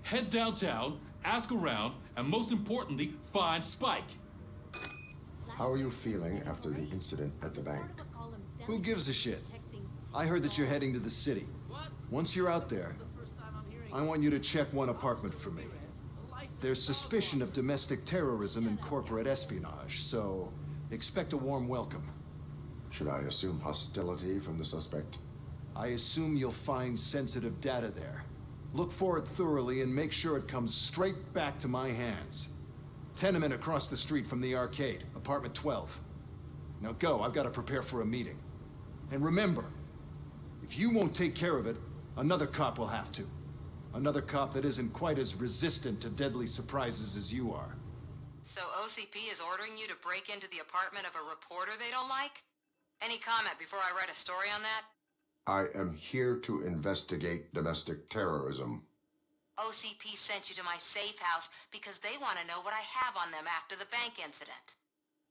[SPEAKER 2] Head downtown, ask around, and most importantly, find Spike.
[SPEAKER 6] How are you feeling after the incident at the bank?
[SPEAKER 15] Who gives a shit? I heard that you're heading to the city. Once you're out there, I want you to check one apartment for me. There's suspicion of domestic terrorism and corporate espionage, so expect a warm welcome.
[SPEAKER 6] Should I assume hostility from the suspect?
[SPEAKER 15] I assume you'll find sensitive data there. Look for it thoroughly and make sure it comes straight back to my hands. Tenement across the street from the arcade, apartment 12. Now go, I've got to prepare for a meeting. And remember, if you won't take care of it, another cop will have to. Another cop that isn't quite as resistant to deadly surprises as you are.
[SPEAKER 13] So OCP is ordering you to break into the apartment of a reporter they don't like? Any comment before I write a story on that?
[SPEAKER 6] I am here to investigate domestic terrorism.
[SPEAKER 13] OCP sent you to my safe house because they want to know what I have on them after the bank incident.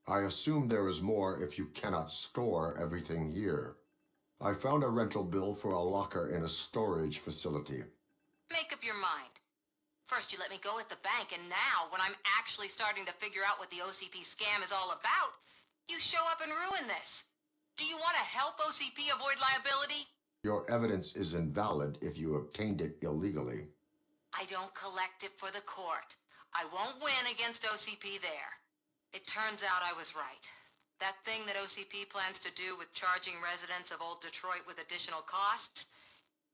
[SPEAKER 6] I assume there is more if you cannot store everything here. I found a rental bill for a locker in a storage facility.
[SPEAKER 13] Make up your mind. First you let me go at the bank, and now, when I'm actually starting to figure out what the OCP scam is all about, you show up and ruin this. Do you want to help OCP avoid liability?
[SPEAKER 6] Your evidence is invalid if you obtained it illegally.
[SPEAKER 13] I don't collect it for the court. I won't win against OCP there. It turns out I was right. That thing that OCP plans to do with charging residents of Old Detroit with additional costs,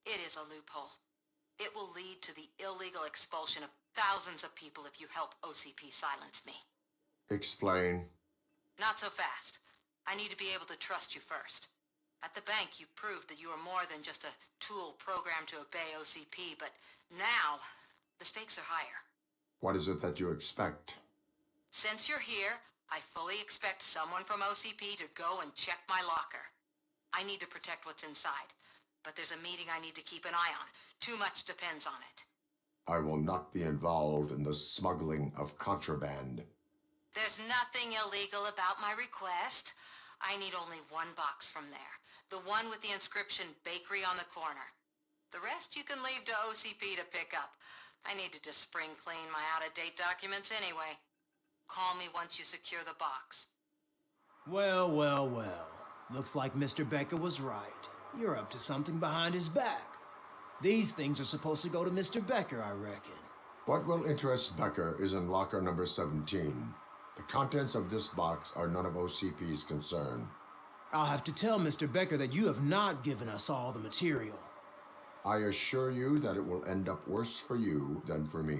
[SPEAKER 13] it is a loophole. It will lead to the illegal expulsion of thousands of people if you help OCP silence me.
[SPEAKER 6] Explain.
[SPEAKER 13] Not so fast. I need to be able to trust you first. At the bank, you proved that you are more than just a tool programmed to obey OCP, but now, the stakes are higher.
[SPEAKER 6] What is it that you expect?
[SPEAKER 13] Since you're here, I fully expect someone from OCP to go and check my locker. I need to protect what's inside, but there's a meeting I need to keep an eye on. Too much depends on it.
[SPEAKER 6] I will not be involved in the smuggling of contraband.
[SPEAKER 13] There's nothing illegal about my request. I need only one box from there. The one with the inscription Bakery on the corner. The rest you can leave to OCP to pick up. I need to just spring clean my out-of-date documents anyway. Call me once you secure the box.
[SPEAKER 7] Well, well, well. Looks like Mr. Becker was right. You're up to something behind his back. These things are supposed to go to Mr. Becker, I reckon.
[SPEAKER 6] What will interest Becker is in locker number 17. The contents of this box are none of OCP's concern.
[SPEAKER 7] I'll have to tell Mr. Becker that you have not given us all the material.
[SPEAKER 6] I assure you that it will end up worse for you than for me.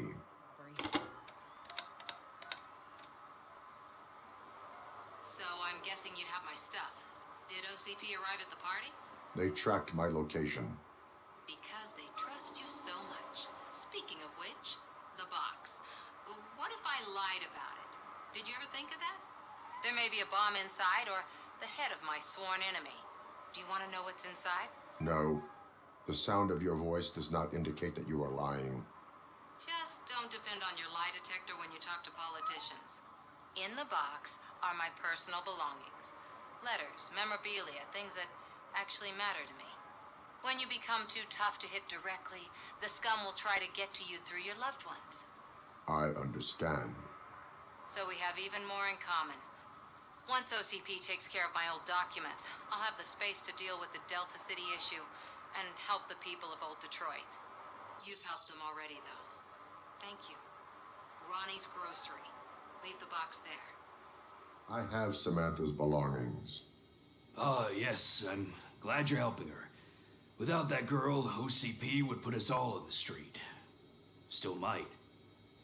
[SPEAKER 13] So I'm guessing you have my stuff. Did OCP arrive at the party?
[SPEAKER 6] They tracked my location.
[SPEAKER 13] Because they trust you so much. Speaking of which, the box. What if I lied about it? Did you ever think of that? There may be a bomb inside or the head of my sworn enemy. Do you want to know what's inside?
[SPEAKER 6] No. The sound of your voice does not indicate that you are lying.
[SPEAKER 13] Just don't depend on your lie detector when you talk to politicians. In the box are my personal belongings. Letters, memorabilia, things that actually matter to me. When you become too tough to hit directly, the scum will try to get to you through your loved ones.
[SPEAKER 6] I understand.
[SPEAKER 13] So we have even more in common. Once OCP takes care of my old documents, I'll have the space to deal with the Delta City issue and help the people of Old Detroit. You've helped them already, though. Thank you. Ronnie's Grocery. Leave the box there.
[SPEAKER 6] I have Samantha's belongings.
[SPEAKER 14] Ah, yes, I'm glad you're helping her. Without that girl, OCP would put us all on the street. Still might.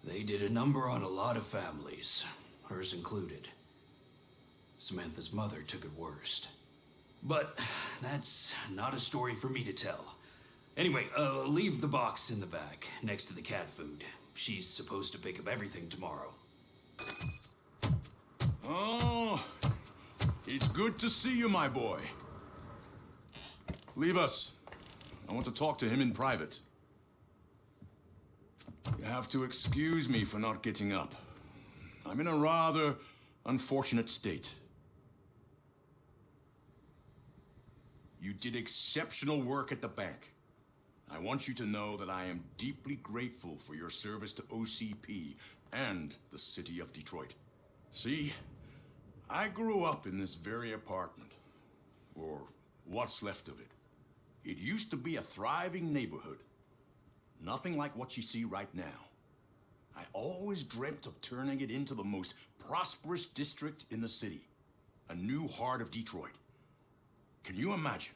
[SPEAKER 14] They did a number on a lot of families. hers included. Samantha's mother took it worst. But that's not a story for me to tell. Anyway, leave the box in the back, next to the cat food. She's supposed to pick up everything tomorrow.
[SPEAKER 22] Oh, it's good to see you, my boy. Leave us. I want to talk to him in private. You have to excuse me for not getting up. I'm in a rather unfortunate state. You did exceptional work at the bank. I want you to know that I am deeply grateful for your service to OCP and the city of Detroit. See, I grew up in this very apartment, or what's left of it. It used to be a thriving neighborhood. Nothing like what you see right now. I always dreamt of turning it into the most prosperous district in the city. A new heart of Detroit. Can you imagine?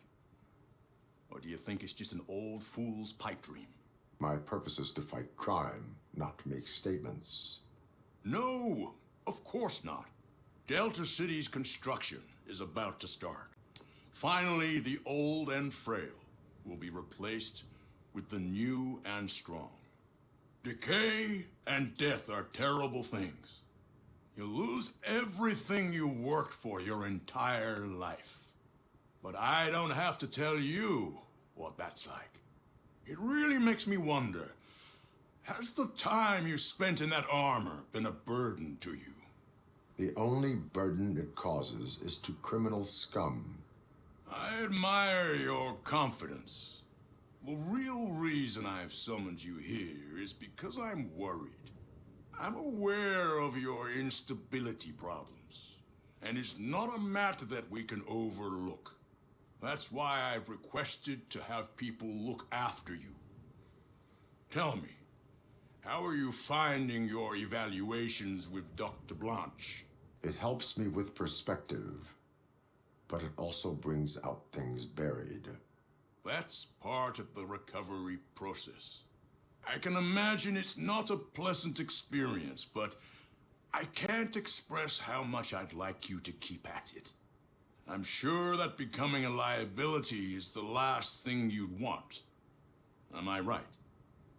[SPEAKER 22] Or do you think it's just an old fool's pipe dream?
[SPEAKER 6] My purpose is to fight crime, not to make statements.
[SPEAKER 22] No, of course not. Delta City's construction is about to start. Finally, the old and frail will be replaced with the new and strong. Decay and death are terrible things. You lose everything you worked for your entire life. But I don't have to tell you what that's like. It really makes me wonder, has the time you spent in that armor been a burden to you?
[SPEAKER 6] The only burden it causes is to criminal scum.
[SPEAKER 22] I admire your confidence. The real reason I've summoned you here is because I'm worried. I'm aware of your instability problems, and it's not a matter that we can overlook. That's why I've requested to have people look after you. Tell me, how are you finding your evaluations with Dr. Blanche?
[SPEAKER 6] It helps me with perspective, but it also brings out things buried.
[SPEAKER 22] That's part of the recovery process. I can imagine it's not a pleasant experience, but I can't express how much I'd like you to keep at it. I'm sure that becoming a liability is the last thing you'd want. Am I right?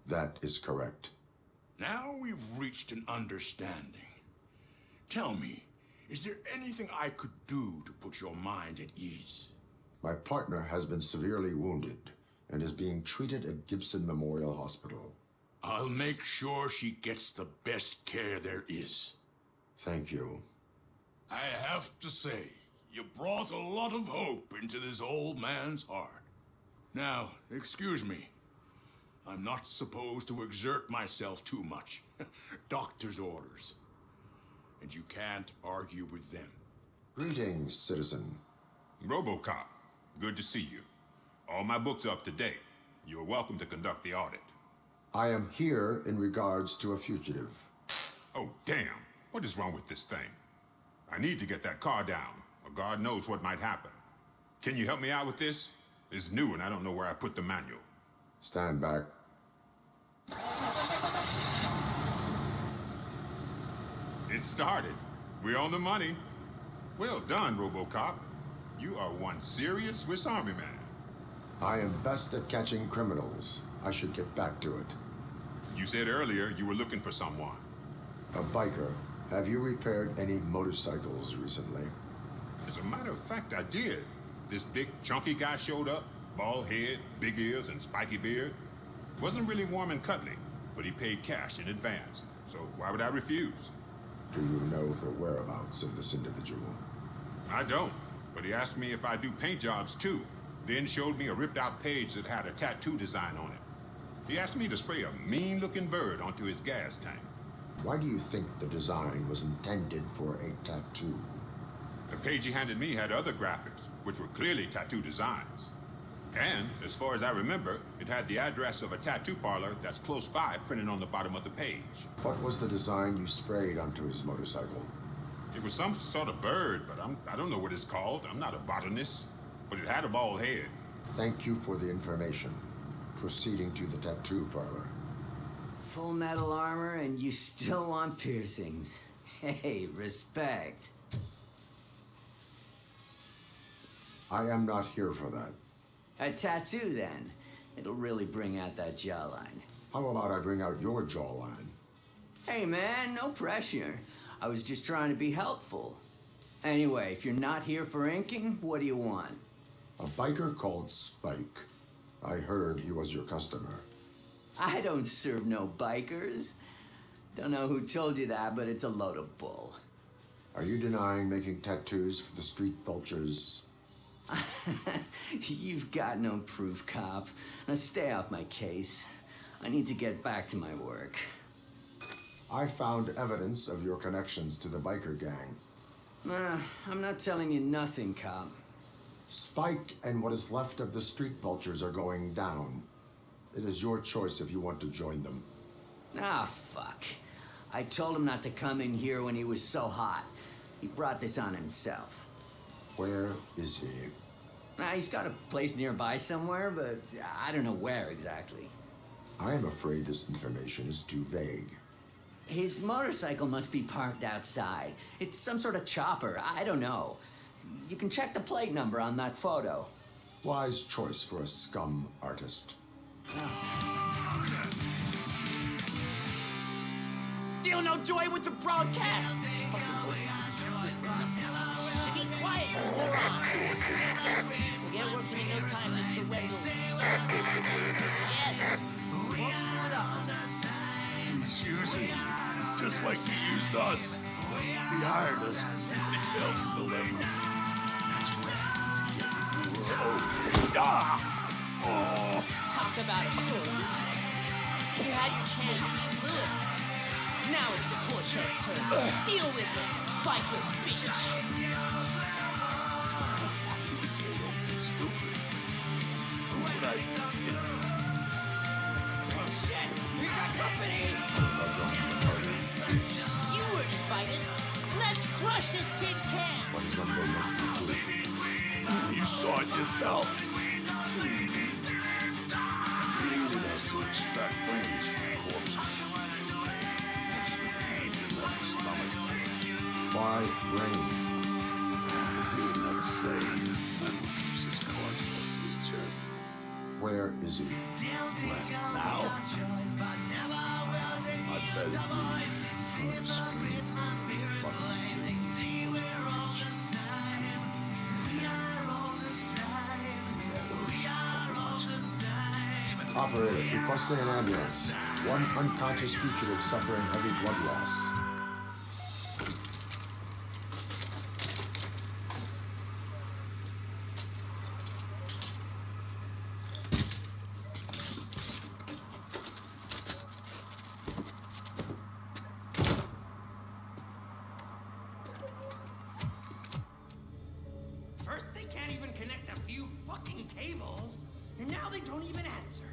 [SPEAKER 6] That is correct.
[SPEAKER 22] Now we've reached an understanding. Tell me, is there anything I could do to put your mind at ease?
[SPEAKER 6] My partner has been severely wounded and is being treated at Gibson Memorial Hospital.
[SPEAKER 22] I'll make sure she gets the best care there is.
[SPEAKER 6] Thank you.
[SPEAKER 22] I have to say, you brought a lot of hope into this old man's heart. Now, excuse me. I'm not supposed to exert myself too much. Doctor's orders. And you can't argue with them.
[SPEAKER 6] Greetings, citizen.
[SPEAKER 11] Robocop, good to see you. All my books are up to date. You're welcome to conduct the audit.
[SPEAKER 6] I am here in regards to a fugitive.
[SPEAKER 11] Oh, damn. What is wrong with this thing? I need to get that car down, or God knows what might happen. Can you help me out with this? It's new and I don't know where I put the manual.
[SPEAKER 6] Stand back.
[SPEAKER 11] It started. We're on the money. Well done, Robocop. You are one serious Swiss Army man.
[SPEAKER 6] I am best at catching criminals. I should get back to it.
[SPEAKER 11] You said earlier you were looking for someone.
[SPEAKER 6] A biker. Have you repaired any motorcycles recently?
[SPEAKER 11] As a matter of fact, I did. This big, chunky guy showed up. Bald head, big ears, and spiky beard. Wasn't really warm and cuddly, but he paid cash in advance. So why would I refuse?
[SPEAKER 6] Do you know the whereabouts of this individual?
[SPEAKER 11] I don't, but he asked me if I do paint jobs too. Then showed me a ripped-out page that had a tattoo design on it. He asked me to spray a mean-looking bird onto his gas tank.
[SPEAKER 6] Why do you think the design was intended for a tattoo?
[SPEAKER 11] The page he handed me had other graphics, which were clearly tattoo designs. And, as far as I remember, it had the address of a tattoo parlor that's close by printed on the bottom of the page.
[SPEAKER 6] What was the design you sprayed onto his motorcycle?
[SPEAKER 11] It was some sort of bird, but I don't know what it's called. I'm not a botanist. But it had a bald head.
[SPEAKER 6] Thank you for the information. Proceeding to the tattoo parlor.
[SPEAKER 17] Full metal armor and you still want piercings.
[SPEAKER 9] Hey, respect.
[SPEAKER 6] I am not here for that.
[SPEAKER 9] A tattoo, then. It'll really bring out that jawline.
[SPEAKER 6] How about I bring out your jawline?
[SPEAKER 9] Hey, man, no pressure. I was just trying to be helpful. Anyway, if you're not here for inking, what do you want?
[SPEAKER 6] A biker called Spike. I heard he was your customer.
[SPEAKER 9] I don't serve no bikers. Don't know who told you that, but it's a load of bull.
[SPEAKER 6] Are you denying making tattoos for the street vultures?
[SPEAKER 9] You've got no proof, cop. Now stay off my case. I need to get back to my work.
[SPEAKER 6] I found evidence of your connections to the biker gang.
[SPEAKER 9] I'm not telling you nothing, cop.
[SPEAKER 6] Spike and what is left of the street vultures are going down. It is your choice if you want to join them.
[SPEAKER 9] Ah, fuck. I told him not to come in here when he was so hot. He brought this on himself.
[SPEAKER 6] Where is he?
[SPEAKER 9] He's got a place nearby somewhere, but I don't know where exactly.
[SPEAKER 6] I am afraid this information is too vague.
[SPEAKER 9] His motorcycle must be parked outside. It's some sort of chopper. I don't know. You can check the plate number on that photo.
[SPEAKER 6] Wise choice for a scum artist.
[SPEAKER 10] Still no joy with the broadcast. Be quiet, you moron. Yes, we'll get working in no time, Mr. Wendell. Sir. Yes. Won't screw it up.
[SPEAKER 22] He's using you, just like he used us. He hired us. We failed to deliver. That's where we need to get the world.
[SPEAKER 10] Talk about a sore loser. You had your chance and you blew it. Now it's the Torchhead's turn. Deal with it, biker bitch.
[SPEAKER 22] It's a zero. Stupid. Who would I be?
[SPEAKER 10] Oh shit! We got company! You weren't invited. Let's crush this tin can!
[SPEAKER 6] What is number one?
[SPEAKER 22] You saw it yourself. He needed us to extract brains from corpses.
[SPEAKER 6] Why brains?
[SPEAKER 22] He would never say. Wendell keeps his cards close to his chest.
[SPEAKER 6] Where is he?
[SPEAKER 22] When? Now? I bet it'd be from the screen. Fucking signals.
[SPEAKER 6] Operator, requesting an ambulance. One unconscious fugitive suffering heavy blood loss.
[SPEAKER 10] First, they can't even connect a few fucking cables, and now they don't even answer.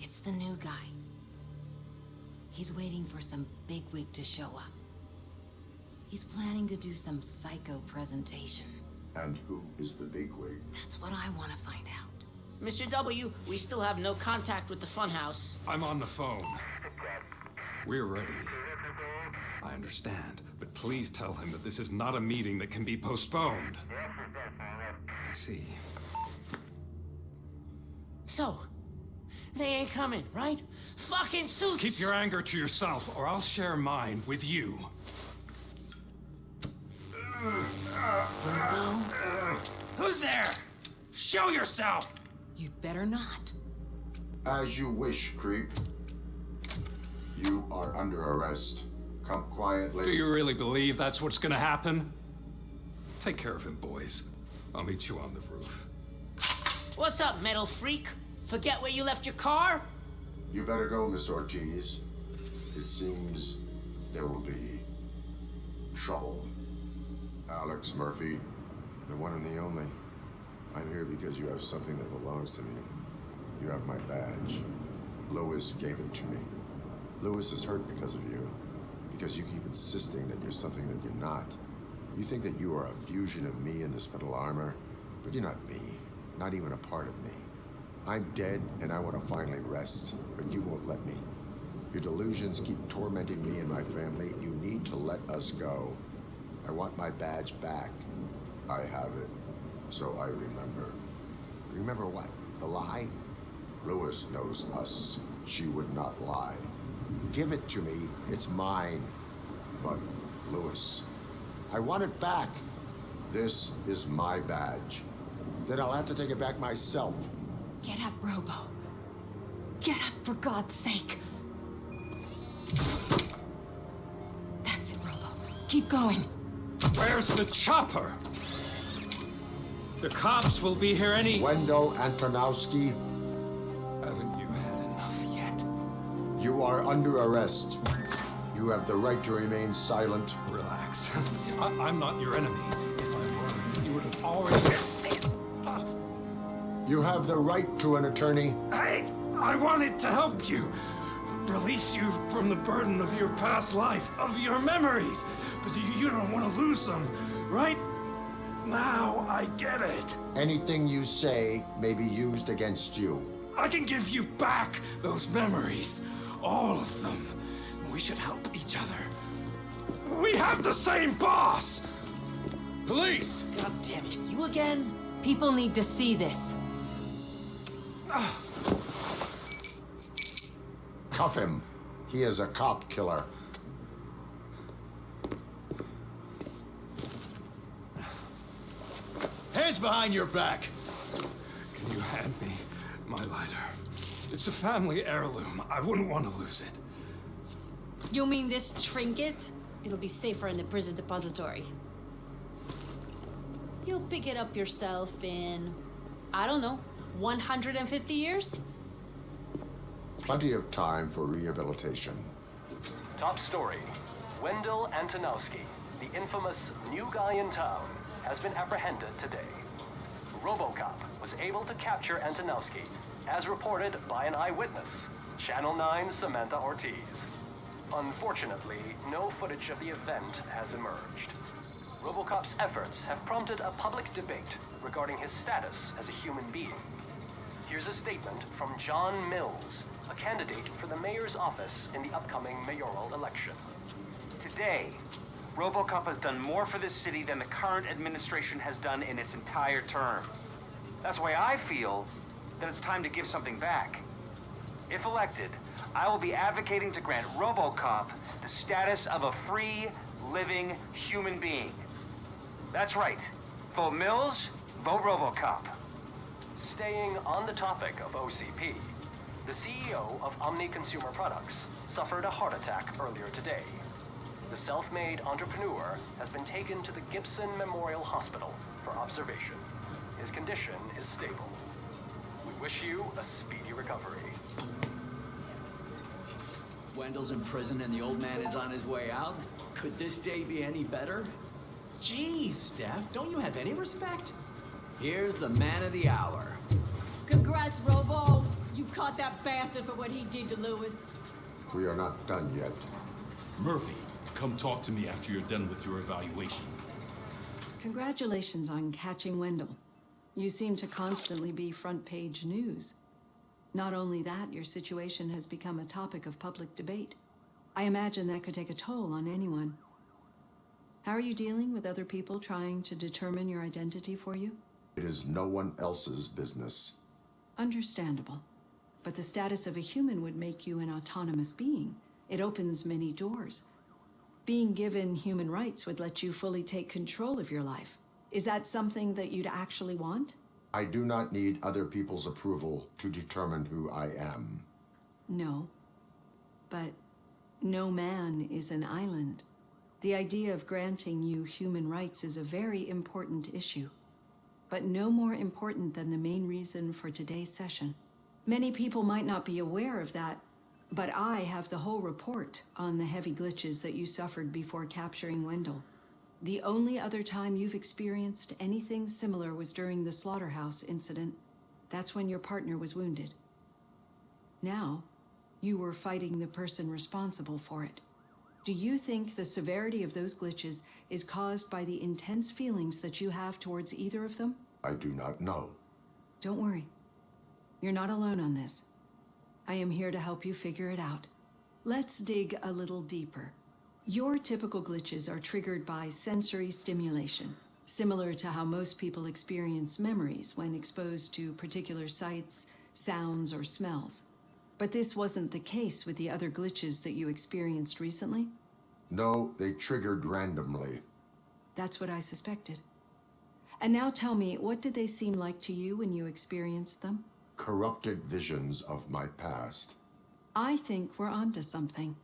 [SPEAKER 13] It's the new guy. He's waiting for some bigwig to show up. He's planning to do some psycho presentation.
[SPEAKER 6] And who is the bigwig?
[SPEAKER 13] That's what I want to find out.
[SPEAKER 10] Mr. W, we still have no contact with the funhouse.
[SPEAKER 17] I'm on the phone. We're ready. I understand, but please tell him that this is not a meeting that can be postponed. I see.
[SPEAKER 10] So, they ain't coming, right? Fucking suits!
[SPEAKER 17] Keep your anger to yourself, or I'll share mine with you.
[SPEAKER 10] Who's there? Show yourself!
[SPEAKER 13] You'd better not.
[SPEAKER 6] As you wish, creep. You are under arrest. Come quietly.
[SPEAKER 17] Do you really believe that's what's gonna happen? Take care of him, boys. I'll meet you on the roof.
[SPEAKER 10] What's up, metal freak? Forget where you left your car?
[SPEAKER 6] You better go, Miss Ortiz. It seems there will be trouble. Alex Murphy, the one and the only. I'm here because you have something that belongs to me. You have my badge. Lois gave it to me. Lewis is hurt because of you. Because you keep insisting that you're something that you're not. You think that you are a fusion of me in this metal armor, but you're not me. Not even a part of me. I'm dead, and I want to finally rest, but you won't let me. Your delusions keep tormenting me and my family. You need to let us go. I want my badge back. I have it, so I remember. Remember what? The lie? Lewis knows us. She would not lie. Give it to me. It's mine. But, Lewis, I want it back. This is my badge. Then I'll have to take it back myself.
[SPEAKER 13] Get up, Robo. Get up, for God's sake. That's it, Robo. Keep going.
[SPEAKER 17] Where's the chopper? The cops will be here any...
[SPEAKER 6] Wendell Antonowski.
[SPEAKER 17] Haven't you had enough yet?
[SPEAKER 6] You are under arrest. You have the right to remain silent.
[SPEAKER 17] Relax. I'm not your enemy. If I were, you would have already...
[SPEAKER 6] You have the right to an attorney.
[SPEAKER 22] I wanted to help you. Release you from the burden of your past life, of your memories. But you don't want to lose them, right? Now I get it.
[SPEAKER 6] Anything you say may be used against you.
[SPEAKER 22] I can give you back those memories. All of them. We should help each other. We have the same boss!
[SPEAKER 17] Police!
[SPEAKER 10] God damn it, you again?
[SPEAKER 13] People need to see this.
[SPEAKER 6] Cuff him. He is a cop killer.
[SPEAKER 16] Hands behind your back.
[SPEAKER 22] Can you hand me my lighter? It's a family heirloom. I wouldn't want to lose it.
[SPEAKER 8] You mean this trinket? It'll be safer in the prison depository. You'll pick it up yourself in, I don't know, 150 years?
[SPEAKER 6] Plenty of time for rehabilitation.
[SPEAKER 19] Top story. Wendell Antonowski, the infamous new guy in town, has been apprehended today. Robocop was able to capture Antonowski, as reported by an eyewitness, Channel 9's Samantha Ortiz. Unfortunately, no footage of the event has emerged. Robocop's efforts have prompted a public debate regarding his status as a human being. Here's a statement from John Mills, a candidate for the mayor's office in the upcoming mayoral election.
[SPEAKER 20] Today, Robocop has done more for this city than the current administration has done in its entire term. That's why I feel that it's time to give something back. If elected, I will be advocating to grant Robocop the status of a free, living human being. That's right. Vote Mills, vote Robocop.
[SPEAKER 19] Staying on the topic of OCP, the CEO of Omni Consumer Products suffered a heart attack earlier today. The self-made entrepreneur has been taken to the Gibson Memorial Hospital for observation. His condition is stable. We wish you a speedy recovery.
[SPEAKER 9] Wendell's in prison and the old man is on his way out. Could this day be any better?
[SPEAKER 7] Geez, Steph, don't you have any respect?
[SPEAKER 9] Here's the man of the hour.
[SPEAKER 8] Congrats, Robo. You caught that bastard for what he did to Lewis.
[SPEAKER 6] We are not done yet.
[SPEAKER 2] Murphy, come talk to me after you're done with your evaluation.
[SPEAKER 3] Congratulations on catching Wendell. You seem to constantly be front page news. Not only that, your situation has become a topic of public debate. I imagine that could take a toll on anyone. How are you dealing with other people trying to determine your identity for you?
[SPEAKER 6] It is no one else's business.
[SPEAKER 3] Understandable. But the status of a human would make you an autonomous being. It opens many doors. Being given human rights would let you fully take control of your life. Is that something that you'd actually want?
[SPEAKER 6] I do not need other people's approval to determine who I am.
[SPEAKER 3] No. But no man is an island. The idea of granting you human rights is a very important issue, but no more important than the main reason for today's session. Many people might not be aware of that, but I have the whole report on the heavy glitches that you suffered before capturing Wendell. The only other time you've experienced anything similar was during the slaughterhouse incident. That's when your partner was wounded. Now, You were fighting the person responsible for it. Do you think the severity of those glitches is caused by the intense feelings that you have towards either of them?
[SPEAKER 6] I do not know.
[SPEAKER 3] Don't worry. You're not alone on this. I am here to help you figure it out. Let's dig a little deeper. Your typical glitches are triggered by sensory stimulation, similar to how most people experience memories when exposed to particular sights, sounds, or smells. But this wasn't the case with the other glitches that you experienced recently?
[SPEAKER 6] No, they triggered randomly.
[SPEAKER 3] That's what I suspected. And now tell me, what did they seem like to you when you experienced them?
[SPEAKER 6] Corrupted visions of my past.
[SPEAKER 3] I think we're onto something.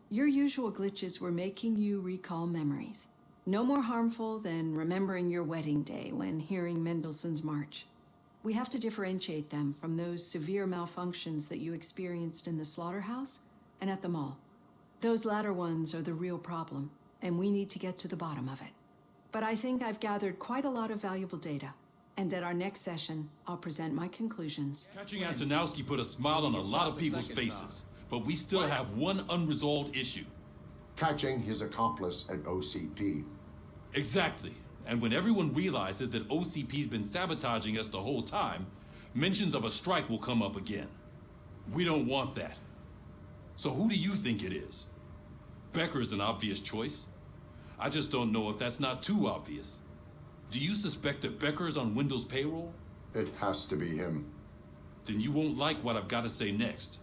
[SPEAKER 3] Your usual glitches were making you recall memories. No more harmful than remembering your wedding day when hearing Mendelssohn's March. We have to differentiate them from those severe malfunctions that you experienced in the slaughterhouse and at the mall. Those latter ones are the real problem, and we need to get to the bottom of it. But I think I've gathered quite a lot of valuable data, and at our next session, I'll present my conclusions.
[SPEAKER 2] Catching Antonowski put a smile on a lot of people's faces, but we still have one unresolved issue.
[SPEAKER 6] Catching his accomplice at OCP.
[SPEAKER 2] Exactly. And when everyone realizes that OCP's been sabotaging us the whole time, mentions of a strike will come up again. We don't want that. So who do you think it is? Becker's an obvious choice. I just don't know if that's not too obvious. Do you suspect that Becker's on Wendell's payroll?
[SPEAKER 6] It has to be him.
[SPEAKER 2] Then you won't like what I've got to say next.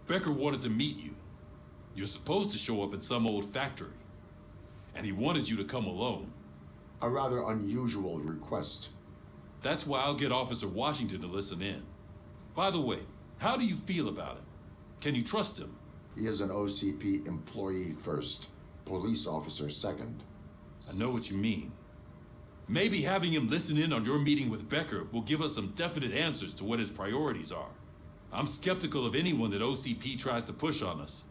[SPEAKER 2] Becker wanted to meet you. You're supposed to show up at some old factory. And he wanted you to come alone.
[SPEAKER 6] A rather unusual request.
[SPEAKER 2] That's why I'll get Officer Washington to listen in. By the way, how do you feel about him? Can you trust him?
[SPEAKER 6] He is an OCP employee first, police officer second.
[SPEAKER 2] I know what you mean. Maybe having him listen in on your meeting with Becker will give us some definite answers to what his priorities are. I'm skeptical of anyone that OCP tries to push on us.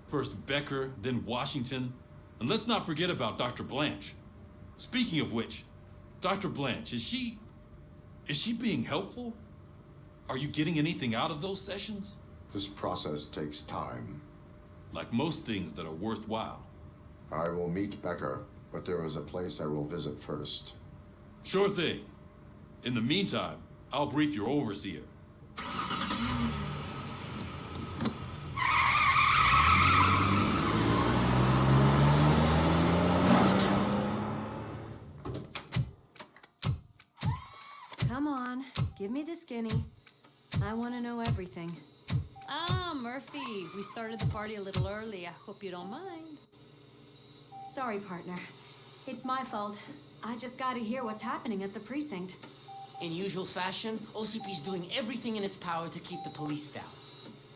[SPEAKER 2] First Becker, then Washington, and let's not forget about Dr. Blanche. Speaking of which, Dr. Blanche, is she being helpful? Are you getting anything out of those sessions?
[SPEAKER 6] This process takes time.
[SPEAKER 2] Like most things that are worthwhile.
[SPEAKER 6] I will meet Becker, but there is a place I will visit first.
[SPEAKER 2] Sure thing. In the meantime, I'll brief your overseer.
[SPEAKER 8] Come on, give me the skinny. I want to know everything. Ah, Murphy, we started the party a little early. I hope you don't mind. Sorry, partner. It's my fault. I just gotta hear what's happening at the precinct.
[SPEAKER 10] In usual fashion, OCP's doing everything in its power to keep the police down.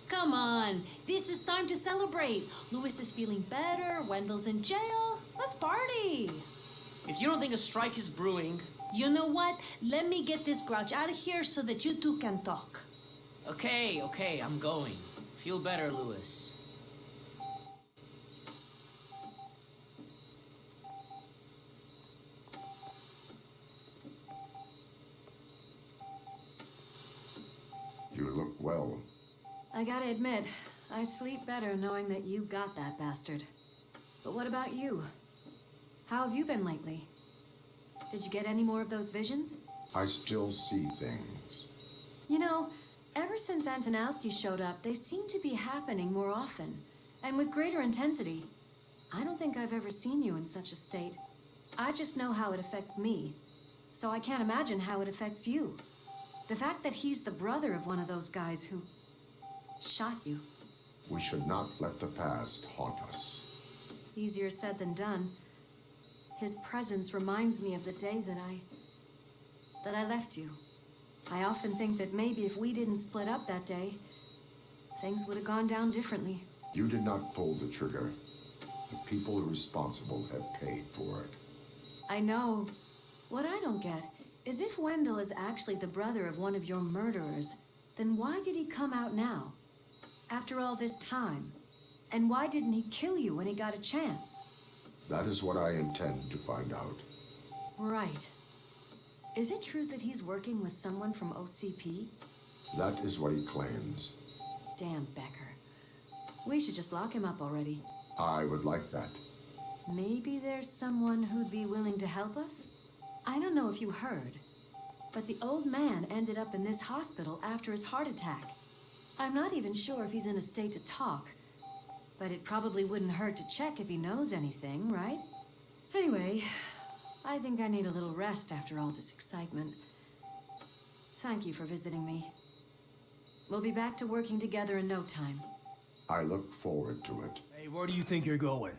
[SPEAKER 8] Come on, this is time to celebrate. Lewis is feeling better, Wendell's in jail. Let's party.
[SPEAKER 10] If you don't think a strike is brewing...
[SPEAKER 8] You know what? Let me get this grouch out of here so that you two can talk.
[SPEAKER 10] Okay, I'm going. Feel better, Lewis.
[SPEAKER 6] You look well.
[SPEAKER 8] I gotta admit, I sleep better knowing that you got that bastard. But what about you? How have you been lately? Did you get any more of those visions?
[SPEAKER 6] I still see things.
[SPEAKER 8] You know, ever since Antonowski showed up, they seem to be happening more often, and with greater intensity. I don't think I've ever seen you in such a state. I just know how it affects me, so I can't imagine how it affects you. The fact that he's the brother of one of those guys who shot you.
[SPEAKER 6] We should not let the past haunt us.
[SPEAKER 8] Easier said than done. His presence reminds me of the day that I left you. I often think that maybe if we didn't split up that day, things would have gone down differently.
[SPEAKER 6] You did not pull the trigger. The people responsible have paid for it.
[SPEAKER 8] I know. What I don't get is if Wendell is actually the brother of one of your murderers, then why did he come out now? After all this time? And why didn't he kill you when he got a chance?
[SPEAKER 6] That is what I intend to find out.
[SPEAKER 8] Right. Is it true that he's working with someone from OCP?
[SPEAKER 6] That is what he claims.
[SPEAKER 8] Damn Becker. We should just lock him up already.
[SPEAKER 6] I would like that.
[SPEAKER 8] Maybe there's someone who'd be willing to help us? I don't know if you heard, but the old man ended up in this hospital after his heart attack. I'm not even sure if he's in a state to talk, but it probably wouldn't hurt to check if he knows anything, right? Anyway, I think I need a little rest after all this excitement. Thank you for visiting me. We'll be back to working together in no time.
[SPEAKER 6] I look forward to it.
[SPEAKER 7] Hey, where do you think you're going?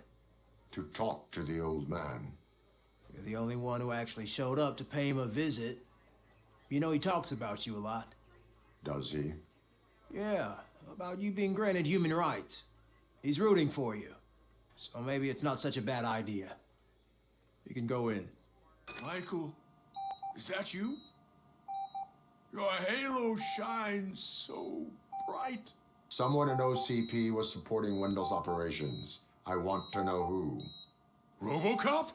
[SPEAKER 6] To talk to the old man.
[SPEAKER 7] You're the only one who actually showed up to pay him a visit. You know he talks about you a lot.
[SPEAKER 6] Does he?
[SPEAKER 7] Yeah, about you being granted human rights. He's rooting for you. So maybe it's not such a bad idea. You can go in.
[SPEAKER 22] Michael, is that you? Your halo shines so bright.
[SPEAKER 6] Someone in OCP was supporting Wendell's operations. I want to know who.
[SPEAKER 22] Robocop?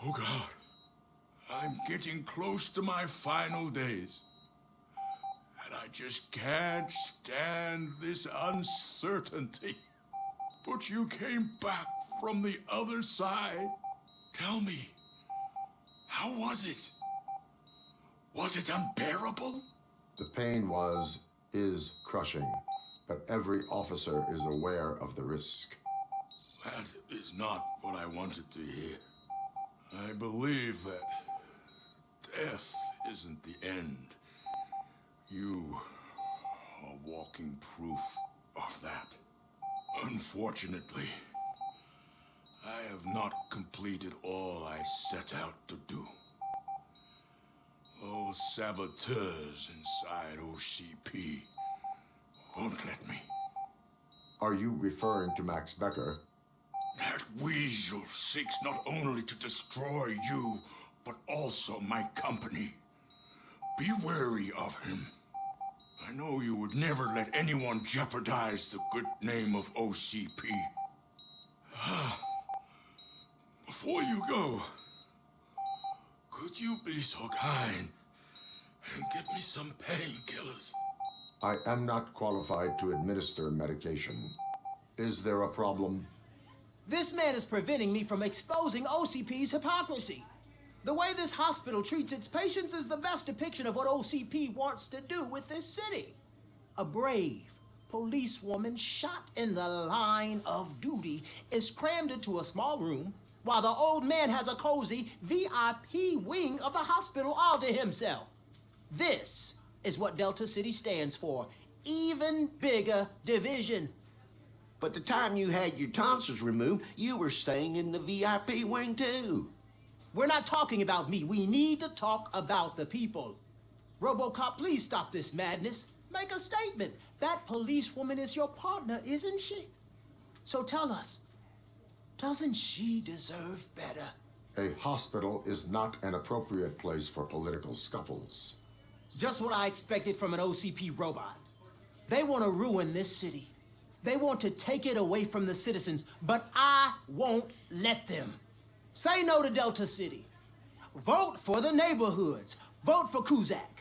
[SPEAKER 22] Oh God. I'm getting close to my final days. And I just can't stand this uncertainty. But you came back from the other side. Tell me, how was it? Was it unbearable?
[SPEAKER 6] The pain is crushing, but every officer is aware of the risk.
[SPEAKER 22] That is not what I wanted to hear. I believe that death isn't the end. You are walking proof of that. Unfortunately, I have not completed all I set out to do. Those saboteurs inside OCP won't let me.
[SPEAKER 6] Are you referring to Max Becker?
[SPEAKER 22] That weasel seeks not only to destroy you, but also my company. Be wary of him. I know you would never let anyone jeopardize the good name of OCP. Before you go, could you be so kind and give me some painkillers?
[SPEAKER 6] I am not qualified to administer medication. Is there a problem?
[SPEAKER 7] This man is preventing me from exposing OCP's hypocrisy. The way this hospital treats its patients is the best depiction of what OCP wants to do with this city. A brave policewoman shot in the line of duty is crammed into a small room while the old man has a cozy VIP wing of the hospital all to himself. This is what Delta City stands for. Even bigger division.
[SPEAKER 25] But the time you had your tonsils removed, you were staying in the VIP wing too.
[SPEAKER 7] We're not talking about me. We need to talk about the people. Robocop, please stop this madness. Make a statement. That policewoman is your partner, isn't she? So tell us, doesn't she deserve better?
[SPEAKER 6] A hospital is not an appropriate place for political scuffles.
[SPEAKER 7] Just what I expected from an OCP robot. They want to ruin this city. They want to take it away from the citizens, but I won't let them. Say no to Delta City. Vote for the neighborhoods. Vote for Kuzak.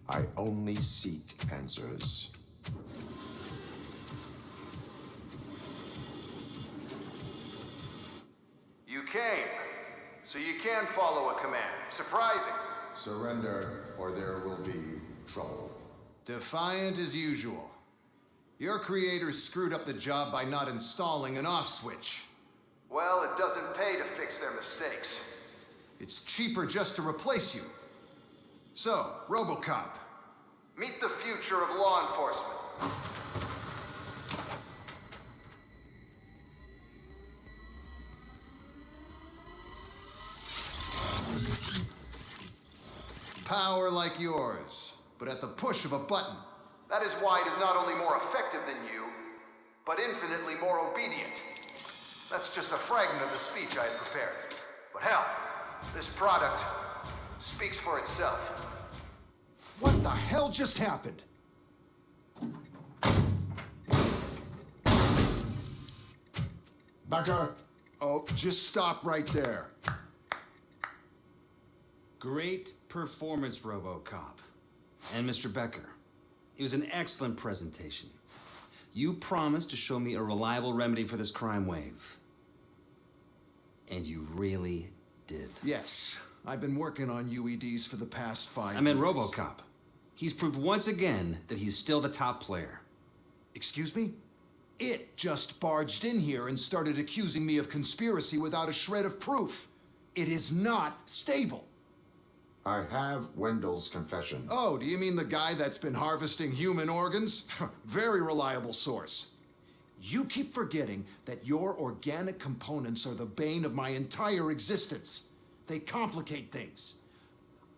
[SPEAKER 6] I only seek answers.
[SPEAKER 4] You came, so you can follow a command. Surprising.
[SPEAKER 6] Surrender, or there will be trouble.
[SPEAKER 15] Defiant as usual. Your creators screwed up the job by not installing an off switch.
[SPEAKER 4] Well, it doesn't pay to fix their mistakes.
[SPEAKER 15] It's cheaper just to replace you. So, Robocop.
[SPEAKER 4] Meet the future of law enforcement.
[SPEAKER 15] Power like yours, but at the push of a button.
[SPEAKER 4] That is why it is not only more effective than you, but infinitely more obedient. That's just a fragment of the speech I had prepared. But hell, this product speaks for itself.
[SPEAKER 15] What the hell just happened?
[SPEAKER 6] Becker!
[SPEAKER 15] Oh, just stop right there.
[SPEAKER 14] Great performance, Robocop. And Mr. Becker, it was an excellent presentation. You promised to show me a reliable remedy for this crime wave. And you really did.
[SPEAKER 15] Yes, I've been working on UEDs for the past 5 years.
[SPEAKER 14] I meant Robocop. He's proved once again that he's still the top player.
[SPEAKER 15] Excuse me? It just barged in here and started accusing me of conspiracy without a shred of proof. It is not stable.
[SPEAKER 6] I have Wendell's confession.
[SPEAKER 15] Oh, do you mean the guy that's been harvesting human organs? Very reliable source. You keep forgetting that your organic components are the bane of my entire existence. They complicate things.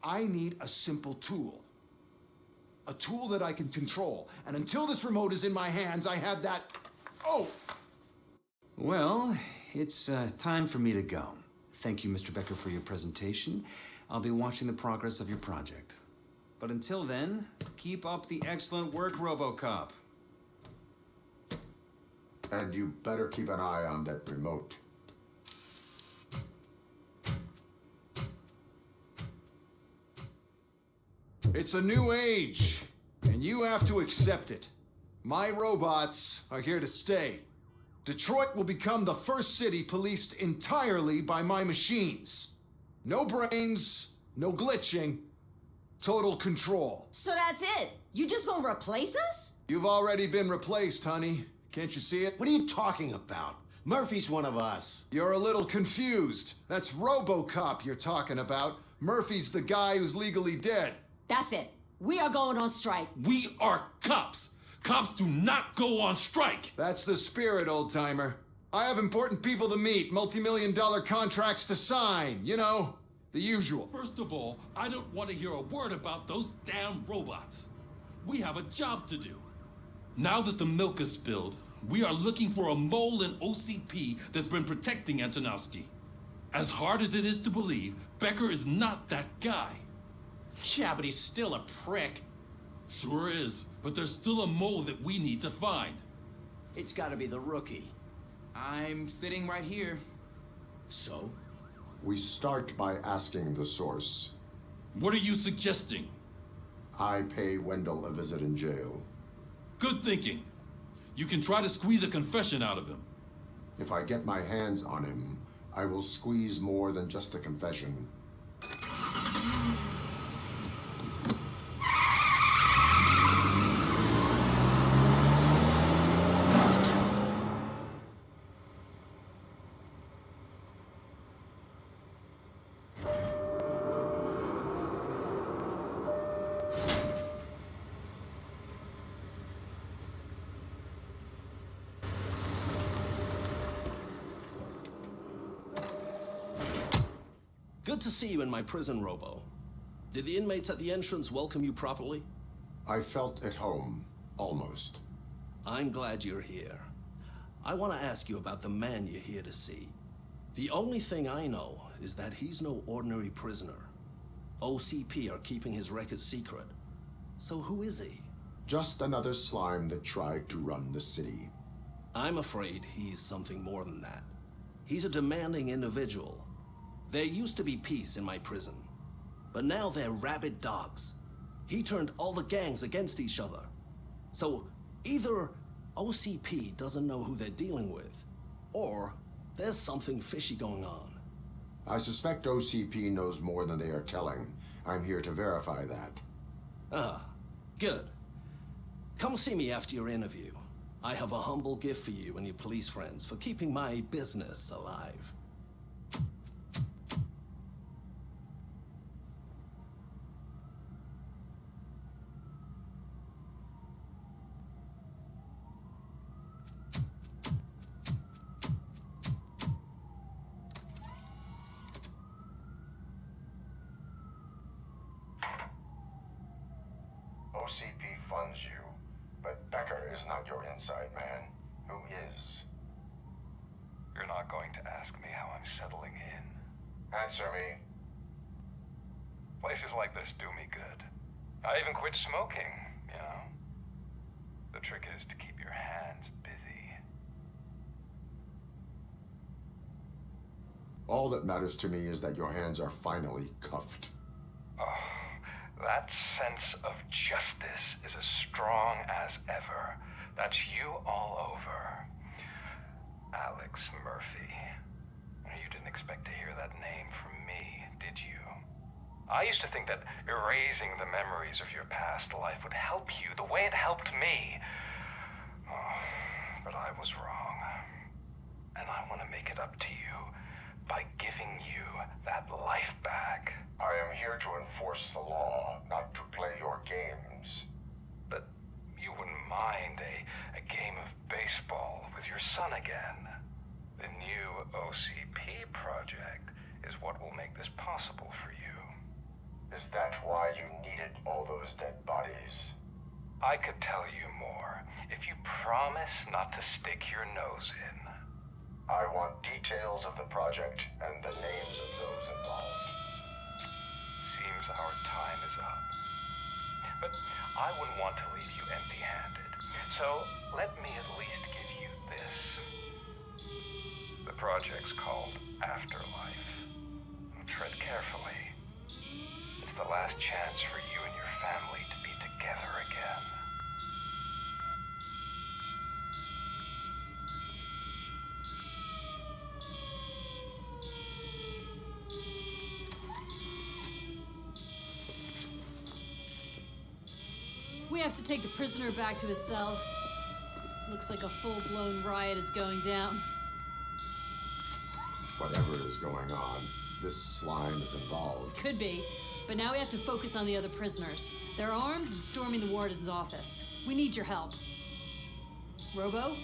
[SPEAKER 15] I need a simple tool. A tool that I can control. And until this remote is in my hands, I have that... Oh!
[SPEAKER 14] Well, it's time for me to go. Thank you, Mr. Becker, for your presentation. I'll be watching the progress of your project. But until then, keep up the excellent work, Robocop.
[SPEAKER 6] And you better keep an eye on that remote.
[SPEAKER 15] It's a new age, and you have to accept it. My robots are here to stay. Detroit will become the first city policed entirely by my machines. No brains, no glitching, total control.
[SPEAKER 10] So that's it? You just gonna replace us?
[SPEAKER 15] You've already been replaced, honey. Can't you see it?
[SPEAKER 25] What are you talking about? Murphy's one of us.
[SPEAKER 15] You're a little confused. That's Robocop you're talking about. Murphy's the guy who's legally dead.
[SPEAKER 10] That's it. We are going on strike.
[SPEAKER 2] We are cops. Cops do not go on strike.
[SPEAKER 15] That's the spirit, old-timer. I have important people to meet, multi-million-dollar contracts to sign. You know, the usual.
[SPEAKER 2] First of all, I don't want to hear a word about those damn robots. We have a job to do. Now that the milk is spilled, we are looking for a mole in OCP that's been protecting Antonowski. As hard as it is to believe, Becker is not that guy.
[SPEAKER 1] Yeah, but he's still a prick.
[SPEAKER 2] Sure is, but there's still a mole that we need to find.
[SPEAKER 1] It's gotta be the rookie.
[SPEAKER 12] I'm sitting right here.
[SPEAKER 1] So?
[SPEAKER 6] We start by asking the source.
[SPEAKER 2] What are you suggesting?
[SPEAKER 6] I pay Wendell a visit in jail.
[SPEAKER 2] Good thinking. You can try to squeeze a confession out of him.
[SPEAKER 6] If I get my hands on him, I will squeeze more than just a confession.
[SPEAKER 18] Good to see you in my prison, Robo. Did the inmates at the entrance welcome you properly?
[SPEAKER 6] I felt at home, almost.
[SPEAKER 18] I'm glad you're here. I want to ask you about the man you're here to see. The only thing I know is that he's no ordinary prisoner. OCP are keeping his record secret. So who is he?
[SPEAKER 6] Just another slime that tried to run the city.
[SPEAKER 18] I'm afraid he's something more than that. He's a demanding individual. There used to be peace in my prison, but now they're rabid dogs. He turned all the gangs against each other. So either OCP doesn't know who they're dealing with, or there's something fishy going on.
[SPEAKER 6] I suspect OCP knows more than they are telling. I'm here to verify that.
[SPEAKER 18] Ah, good. Come see me after your interview. I have a humble gift for you and your police friends for keeping my business alive.
[SPEAKER 6] OCP funds you, but Becker is not your inside man. Who is?
[SPEAKER 21] You're not going to ask me how I'm settling in.
[SPEAKER 6] Answer me.
[SPEAKER 21] Places like this do me good. I even quit smoking, you know. The trick is to keep your hands busy.
[SPEAKER 6] All that matters to me is that your hands are finally cuffed.
[SPEAKER 21] Oh, that sense of justice is as strong as ever. That's you all over. Alex Murphy. You didn't expect to hear that name from me, did you? I used to think that erasing the memories of your past life would help you the way it helped me. Oh, but I was wrong. And I want to make it up to you by giving you that life back.
[SPEAKER 6] I am here to enforce the law, not to play your games.
[SPEAKER 21] But you wouldn't mind a game of baseball with your son again. The new OCP project is what will make this possible for you.
[SPEAKER 6] Is that why you needed all those dead bodies?
[SPEAKER 21] I could tell you more if you promise not to stick your nose in.
[SPEAKER 6] I want details of the project and the names of those involved.
[SPEAKER 21] Seems our time is up. But I wouldn't want to leave you empty-handed. So let me at least give you this. The project's called Afterlife. Tread carefully. It's the last chance for you and your family to be together again.
[SPEAKER 8] We have to take the prisoner back to his cell. Looks like a full-blown riot is going down.
[SPEAKER 6] Whatever is going on, this slime is involved.
[SPEAKER 8] Could be, but now we have to focus on the other prisoners. They're armed and storming the warden's office. We need your help. Robo?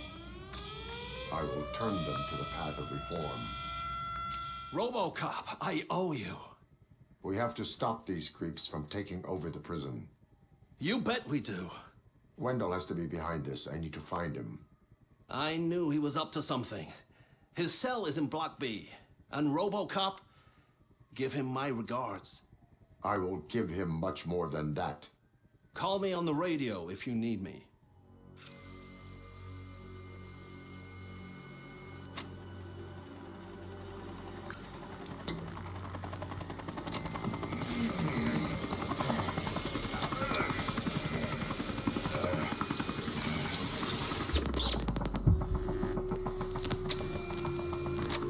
[SPEAKER 6] I will turn them to the path of reform.
[SPEAKER 18] Robocop, I owe you.
[SPEAKER 6] We have to stop these creeps from taking over the prison.
[SPEAKER 18] You bet we do.
[SPEAKER 6] Wendell has to be behind this. I need to find him.
[SPEAKER 18] I knew he was up to something. His cell is in Block B. And Robocop, give him my regards.
[SPEAKER 6] I will give him much more than that.
[SPEAKER 18] Call me on the radio if you need me.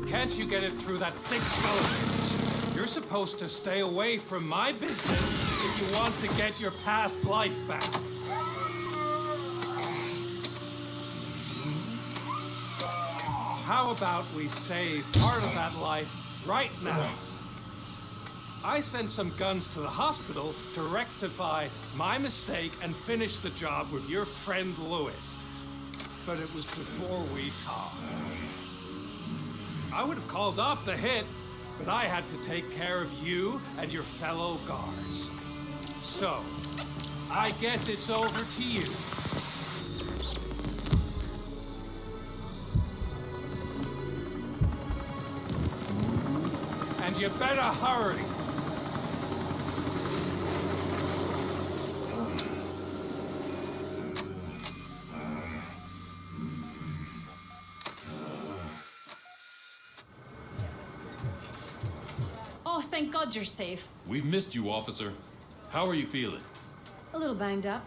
[SPEAKER 5] Can't you get it through that thick skull? You're supposed to stay away from my business if you want to get your past life back. How about we save part of that life right now? I sent some guns to the hospital to rectify my mistake and finish the job with your friend Lewis. But it was before we talked. I would have called off the hit, but I had to take care of you and your fellow guards. So, I guess it's over to you. And you better hurry.
[SPEAKER 8] Oh, thank God you're safe.
[SPEAKER 2] We've missed you, officer. How are you feeling?
[SPEAKER 8] A little banged up,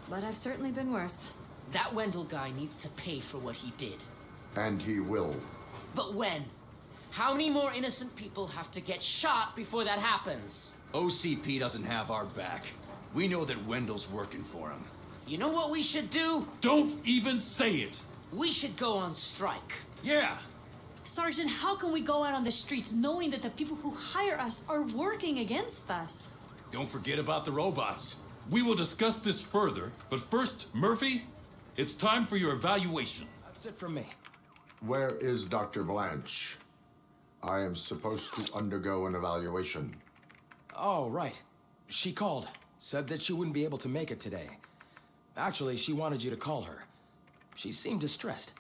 [SPEAKER 8] but I've certainly been worse.
[SPEAKER 7] That Wendell guy needs to pay for what he did.
[SPEAKER 6] And he will.
[SPEAKER 7] But when? How many more innocent people have to get shot before that happens?
[SPEAKER 16] OCP doesn't have our back. We know that Wendell's working for him.
[SPEAKER 7] You know what we should do?
[SPEAKER 2] Don't even say it!
[SPEAKER 7] We should go on strike.
[SPEAKER 16] Yeah!
[SPEAKER 8] Sergeant, how can we go out on the streets knowing that the people who hire us are working against us?
[SPEAKER 16] Don't forget about the robots.
[SPEAKER 2] We will discuss this further, but first, Murphy, it's time for your evaluation.
[SPEAKER 7] That's it from me.
[SPEAKER 6] Where is Dr. Blanche? I am supposed to undergo an evaluation.
[SPEAKER 11] Oh, right. She called. Said that she wouldn't be able to make it today. Actually, she wanted you to call her. She seemed distressed.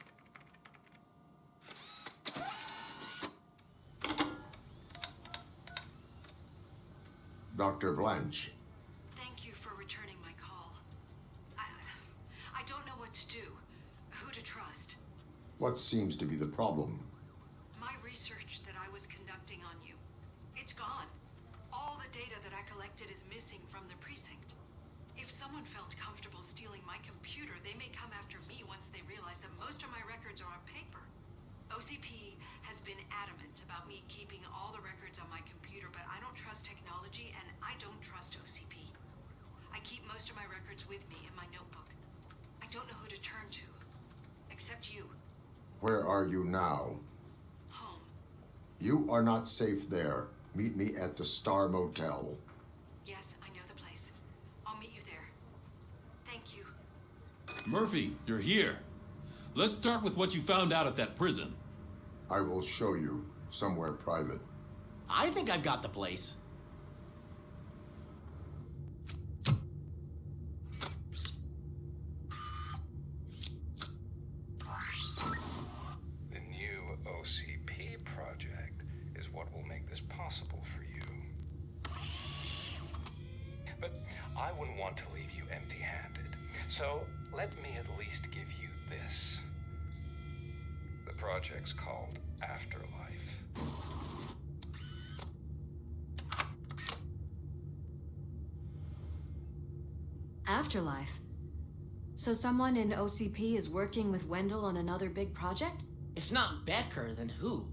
[SPEAKER 6] Dr. Blanche.
[SPEAKER 3] Thank you for to do, who to trust.
[SPEAKER 6] What seems to be the problem?
[SPEAKER 3] My research that I was conducting on you, it's gone. All the data that I collected is missing from the precinct. If someone felt comfortable stealing my computer, they may come after me once they realize that most of my records are on paper. OCP has been adamant about me keeping all the records on my computer, but I don't trust technology and I don't trust OCP. I keep most of my records with me in my notebook. I don't know who to turn to, except you.
[SPEAKER 6] Where are you now?
[SPEAKER 3] Home.
[SPEAKER 6] You are not safe there. Meet me at the Star Motel.
[SPEAKER 3] Yes, I know the place. I'll meet you there. Thank you.
[SPEAKER 2] Murphy, you're here. Let's start with what you found out at that prison.
[SPEAKER 6] I will show you, somewhere private.
[SPEAKER 7] I think I've got the place.
[SPEAKER 21] The new OCP project is what will make this possible for you. But I wouldn't want to leave you empty-handed. So let me at least give you this. The project's called Afterlife.
[SPEAKER 8] Afterlife? So someone in OCP is working with Wendell on another big project?
[SPEAKER 7] If not Becker, then who?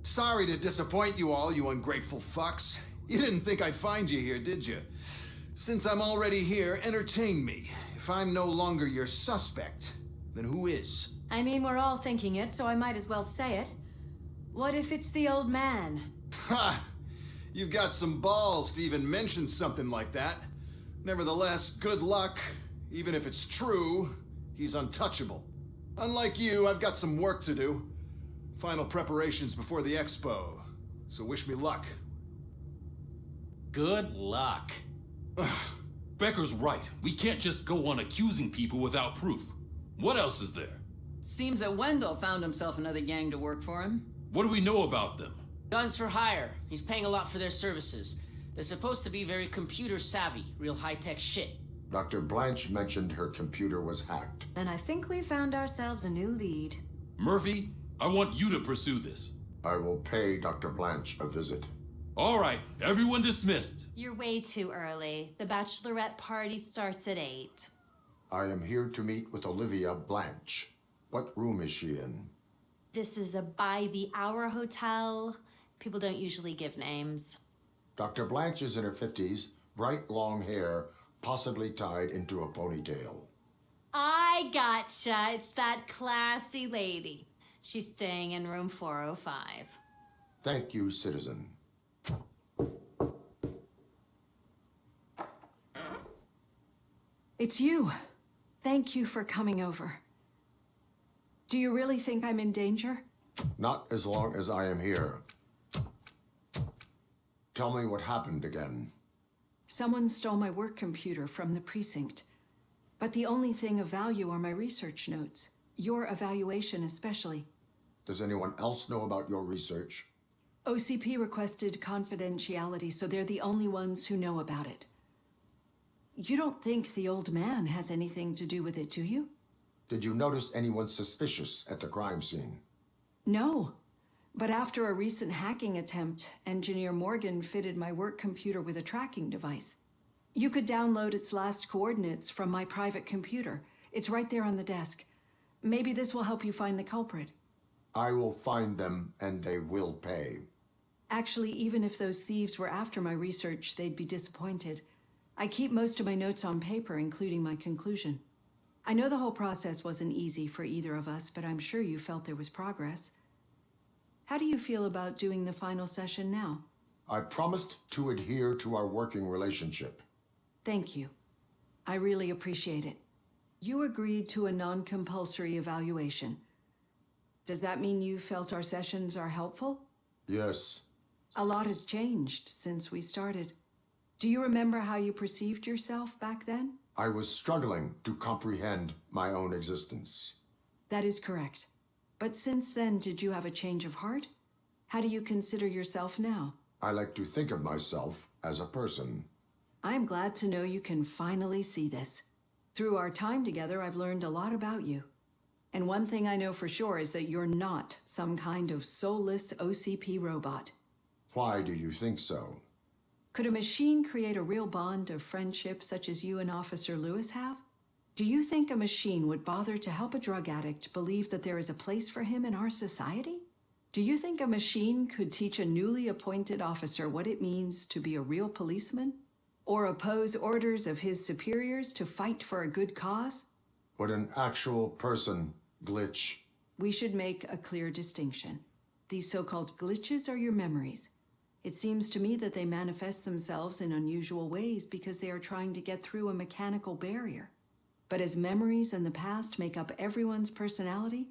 [SPEAKER 15] Sorry to disappoint you all, you ungrateful fucks. You didn't think I'd find you here, did you? Since I'm already here, entertain me. If I'm no longer your suspect, then who is?
[SPEAKER 8] I mean, we're all thinking it, so I might as well say it. What if it's the old man?
[SPEAKER 15] Ha! You've got some balls to even mention something like that. Nevertheless, good luck. Even if it's true, he's untouchable. Unlike you, I've got some work to do. Final preparations before the expo. So wish me luck.
[SPEAKER 7] Good luck.
[SPEAKER 2] Becker's right. We can't just go on accusing people without proof. What else is there?
[SPEAKER 10] Seems that Wendell found himself another gang to work for him.
[SPEAKER 2] What do we know about them?
[SPEAKER 7] Guns for hire. He's paying a lot for their services. They're supposed to be very computer savvy, real high-tech shit.
[SPEAKER 6] Dr. Blanche mentioned her computer was hacked.
[SPEAKER 8] And I think we found ourselves a new lead.
[SPEAKER 2] Murphy, I want you to pursue this.
[SPEAKER 6] I will pay Dr. Blanche a visit.
[SPEAKER 2] All right, everyone dismissed.
[SPEAKER 13] You're way too early. The bachelorette party starts at 8.
[SPEAKER 6] I am here to meet with Olivia Blanche. What room is she in?
[SPEAKER 13] This is a by-the-hour hotel. People don't usually give names.
[SPEAKER 6] Dr. Blanche is in her 50s, bright long hair, possibly tied into a ponytail.
[SPEAKER 13] I gotcha. It's that classy lady. She's staying in room 405.
[SPEAKER 6] Thank you, citizen.
[SPEAKER 3] It's you. Thank you for coming over. Do you really think I'm in danger?
[SPEAKER 6] Not as long as I am here. Tell me what happened again.
[SPEAKER 3] Someone stole my work computer from the precinct. But the only thing of value are my research notes. Your evaluation especially.
[SPEAKER 6] Does anyone else know about your research?
[SPEAKER 3] OCP requested confidentiality, so they're the only ones who know about it. You don't think the old man has anything to do with it, do you?
[SPEAKER 6] Did you notice anyone suspicious at the crime scene?
[SPEAKER 3] No. But after a recent hacking attempt, Engineer Morgan fitted my work computer with a tracking device. You could download its last coordinates from my private computer. It's right there on the desk. Maybe this will help you find the culprit.
[SPEAKER 6] I will find them, and they will pay.
[SPEAKER 3] Actually, even if those thieves were after my research, they'd be disappointed. I keep most of my notes on paper, including my conclusion. I know the whole process wasn't easy for either of us, but I'm sure you felt there was progress. How do you feel about doing the final session now?
[SPEAKER 6] I promised to adhere to our working relationship.
[SPEAKER 3] Thank you. I really appreciate it. You agreed to a non-compulsory evaluation. Does that mean you felt our sessions are helpful?
[SPEAKER 6] Yes.
[SPEAKER 3] A lot has changed since we started. Do you remember how you perceived yourself back then?
[SPEAKER 6] I was struggling to comprehend my own existence.
[SPEAKER 3] That is correct. But since then, did you have a change of heart? How do you consider yourself now?
[SPEAKER 6] I like to think of myself as a person.
[SPEAKER 3] I am glad to know you can finally see this. Through our time together, I've learned a lot about you. And one thing I know for sure is that you're not some kind of soulless OCP robot.
[SPEAKER 6] Why do you think so?
[SPEAKER 3] Could a machine create a real bond of friendship such as you and Officer Lewis have? Do you think a machine would bother to help a drug addict believe that there is a place for him in our society? Do you think a machine could teach a newly appointed officer what it means to be a real policeman? Or oppose orders of his superiors to fight for a good cause?
[SPEAKER 6] Would an actual person glitch?
[SPEAKER 3] We should make a clear distinction. These so-called glitches are your memories. It seems to me that they manifest themselves in unusual ways because they are trying to get through a mechanical barrier. But as memories in the past make up everyone's personality,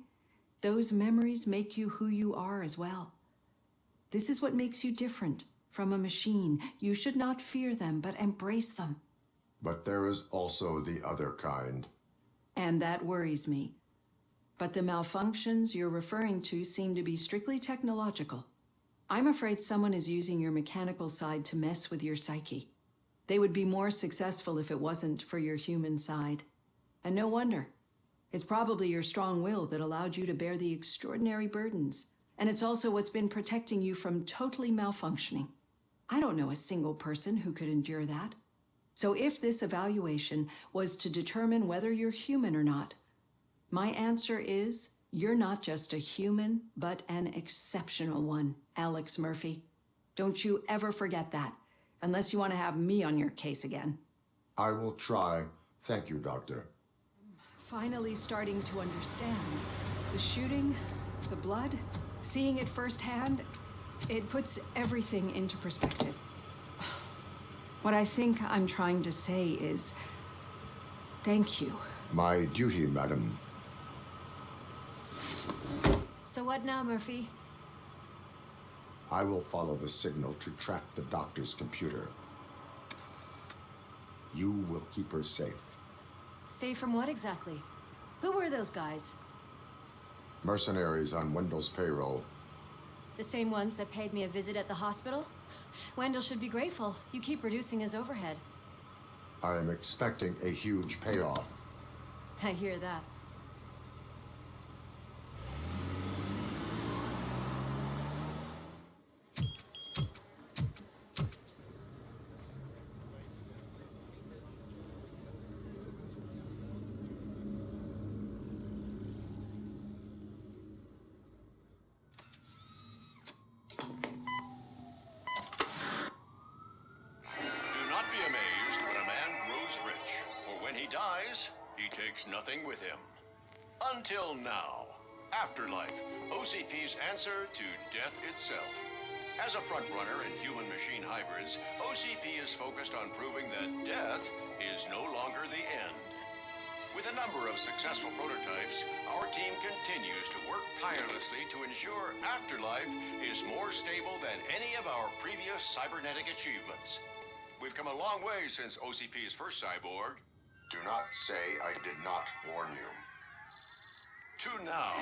[SPEAKER 3] those memories make you who you are as well. This is what makes you different from a machine. You should not fear them, but embrace them.
[SPEAKER 6] But there is also the other kind.
[SPEAKER 3] And that worries me. But the malfunctions you're referring to seem to be strictly technological. I'm afraid someone is using your mechanical side to mess with your psyche. They would be more successful if it wasn't for your human side. And no wonder. It's probably your strong will that allowed you to bear the extraordinary burdens. And it's also what's been protecting you from totally malfunctioning. I don't know a single person who could endure that. So if this evaluation was to determine whether you're human or not, my answer is you're not just a human, but an exceptional one, Alex Murphy. Don't you ever forget that, unless you want to have me on your case again.
[SPEAKER 6] I will try. Thank you, Doctor.
[SPEAKER 3] Finally starting to understand. The shooting, the blood, seeing it firsthand, it puts everything into perspective. What I think I'm trying to say is, thank you.
[SPEAKER 6] My duty, madam.
[SPEAKER 8] So what now, Murphy?
[SPEAKER 6] I will follow the signal to track the doctor's computer. You will keep her safe.
[SPEAKER 8] Safe from what exactly? Who were those guys?
[SPEAKER 6] Mercenaries on Wendell's payroll.
[SPEAKER 8] The same ones that paid me a visit at the hospital? Wendell should be grateful. You keep reducing his overhead.
[SPEAKER 6] I am expecting a huge payoff.
[SPEAKER 8] I hear that.
[SPEAKER 17] He takes nothing with him. Until now. Afterlife, OCP's answer to death itself. As a frontrunner in human-machine hybrids, OCP is focused on proving that death is no longer the end. With a number of successful prototypes, our team continues to work tirelessly to ensure Afterlife is more stable than any of our previous cybernetic achievements. We've come a long way since OCP's first cyborg.
[SPEAKER 6] Do not say I did not warn you.
[SPEAKER 17] To now.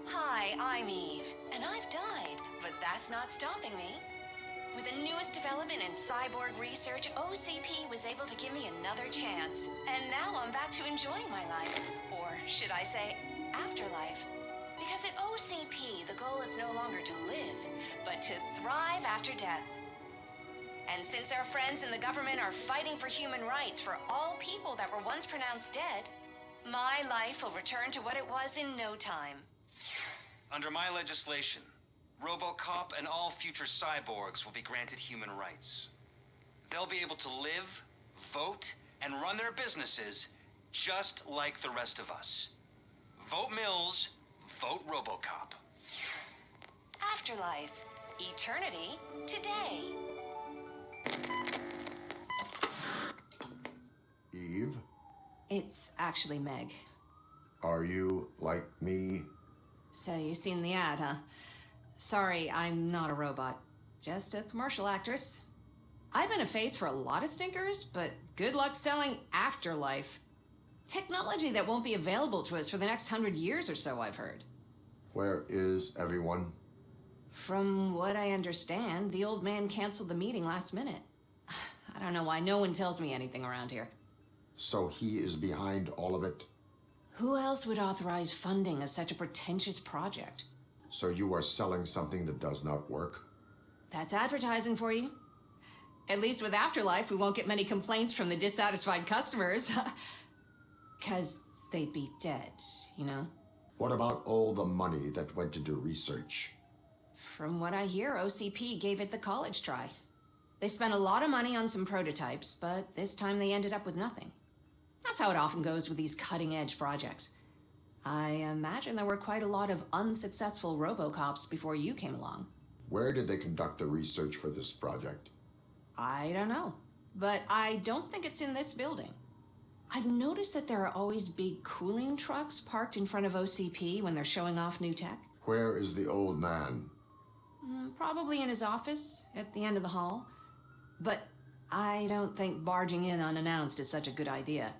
[SPEAKER 19] Hi, I'm Eve, and I've died, but that's not stopping me. With the newest development in cyborg research, OCP was able to give me another chance. And now I'm back to enjoying my life. Or should I say, afterlife. Because at OCP, the goal is no longer to live, but to thrive after death. And since our friends in the government are fighting for human rights for all people that were once pronounced dead, my life will return to what it was in no time.
[SPEAKER 20] Under my legislation, Robocop and all future cyborgs will be granted human rights. They'll be able to live, vote, and run their businesses just like the rest of us. Vote Mills, vote Robocop.
[SPEAKER 19] Afterlife. Eternity. Today.
[SPEAKER 6] Eve?
[SPEAKER 8] It's actually Meg.
[SPEAKER 6] Are you like me?
[SPEAKER 8] So you've seen the ad, huh? Sorry, I'm not a robot. Just a commercial actress. I've been a face for a lot of stinkers, but good luck selling Afterlife. Technology that won't be available to us for the next 100 years or so, I've heard.
[SPEAKER 6] Where is everyone?
[SPEAKER 8] From what I understand, the old man canceled the meeting last minute.
[SPEAKER 13] I don't know why no one tells me anything around here.
[SPEAKER 6] So he is behind all of it?
[SPEAKER 13] Who else would authorize funding of such a pretentious project?
[SPEAKER 6] So you are selling something that does not work?
[SPEAKER 13] That's advertising for you. At least with Afterlife, we won't get many complaints from the dissatisfied customers. 'Cause they'd be dead, you know?
[SPEAKER 6] What about all the money that went into research?
[SPEAKER 13] From what I hear, OCP gave it the college try. They spent a lot of money on some prototypes, but this time they ended up with nothing. That's how it often goes with these cutting-edge projects. I imagine there were quite a lot of unsuccessful Robocops before you came along.
[SPEAKER 6] Where did they conduct the research for this project?
[SPEAKER 13] I don't know, but I don't think it's in this building. I've noticed that there are always big cooling trucks parked in front of OCP when they're showing off new tech.
[SPEAKER 6] Where is the old man?
[SPEAKER 13] Probably in his office, at the end of the hall. But I don't think barging in unannounced is such a good idea.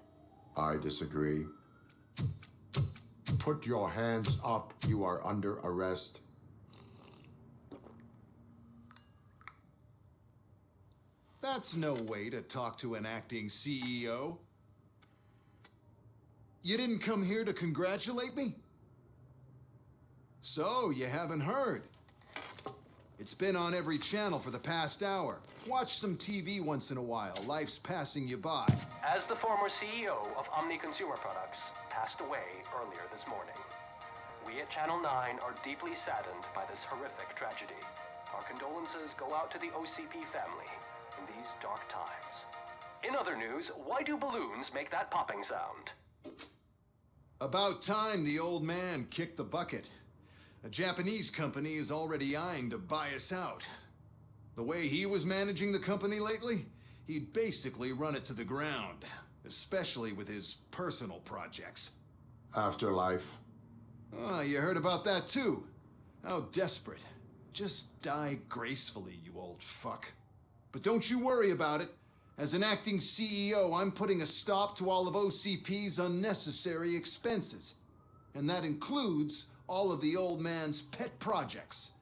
[SPEAKER 6] I disagree. Put your hands up. You are under arrest.
[SPEAKER 15] That's no way to talk to an acting CEO. You didn't come here to congratulate me? So, you haven't heard. It's been on every channel for the past hour. Watch some TV once in a while. Life's passing you by.
[SPEAKER 21] As the former CEO of Omni Consumer Products passed away earlier this morning, we at Channel 9 are deeply saddened by this horrific tragedy. Our condolences go out to the OCP family in these dark times. In other news, why do balloons make that popping sound?
[SPEAKER 15] About time the old man kicked the bucket. A Japanese company is already eyeing to buy us out. The way he was managing the company lately, he'd basically run it to the ground, especially with his personal projects.
[SPEAKER 6] Afterlife.
[SPEAKER 15] Ah, you heard about that too. How desperate. Just die gracefully, you old fuck. But don't you worry about it. As an acting CEO, I'm putting a stop to all of OCP's unnecessary expenses. And that includes all of the old man's pet projects.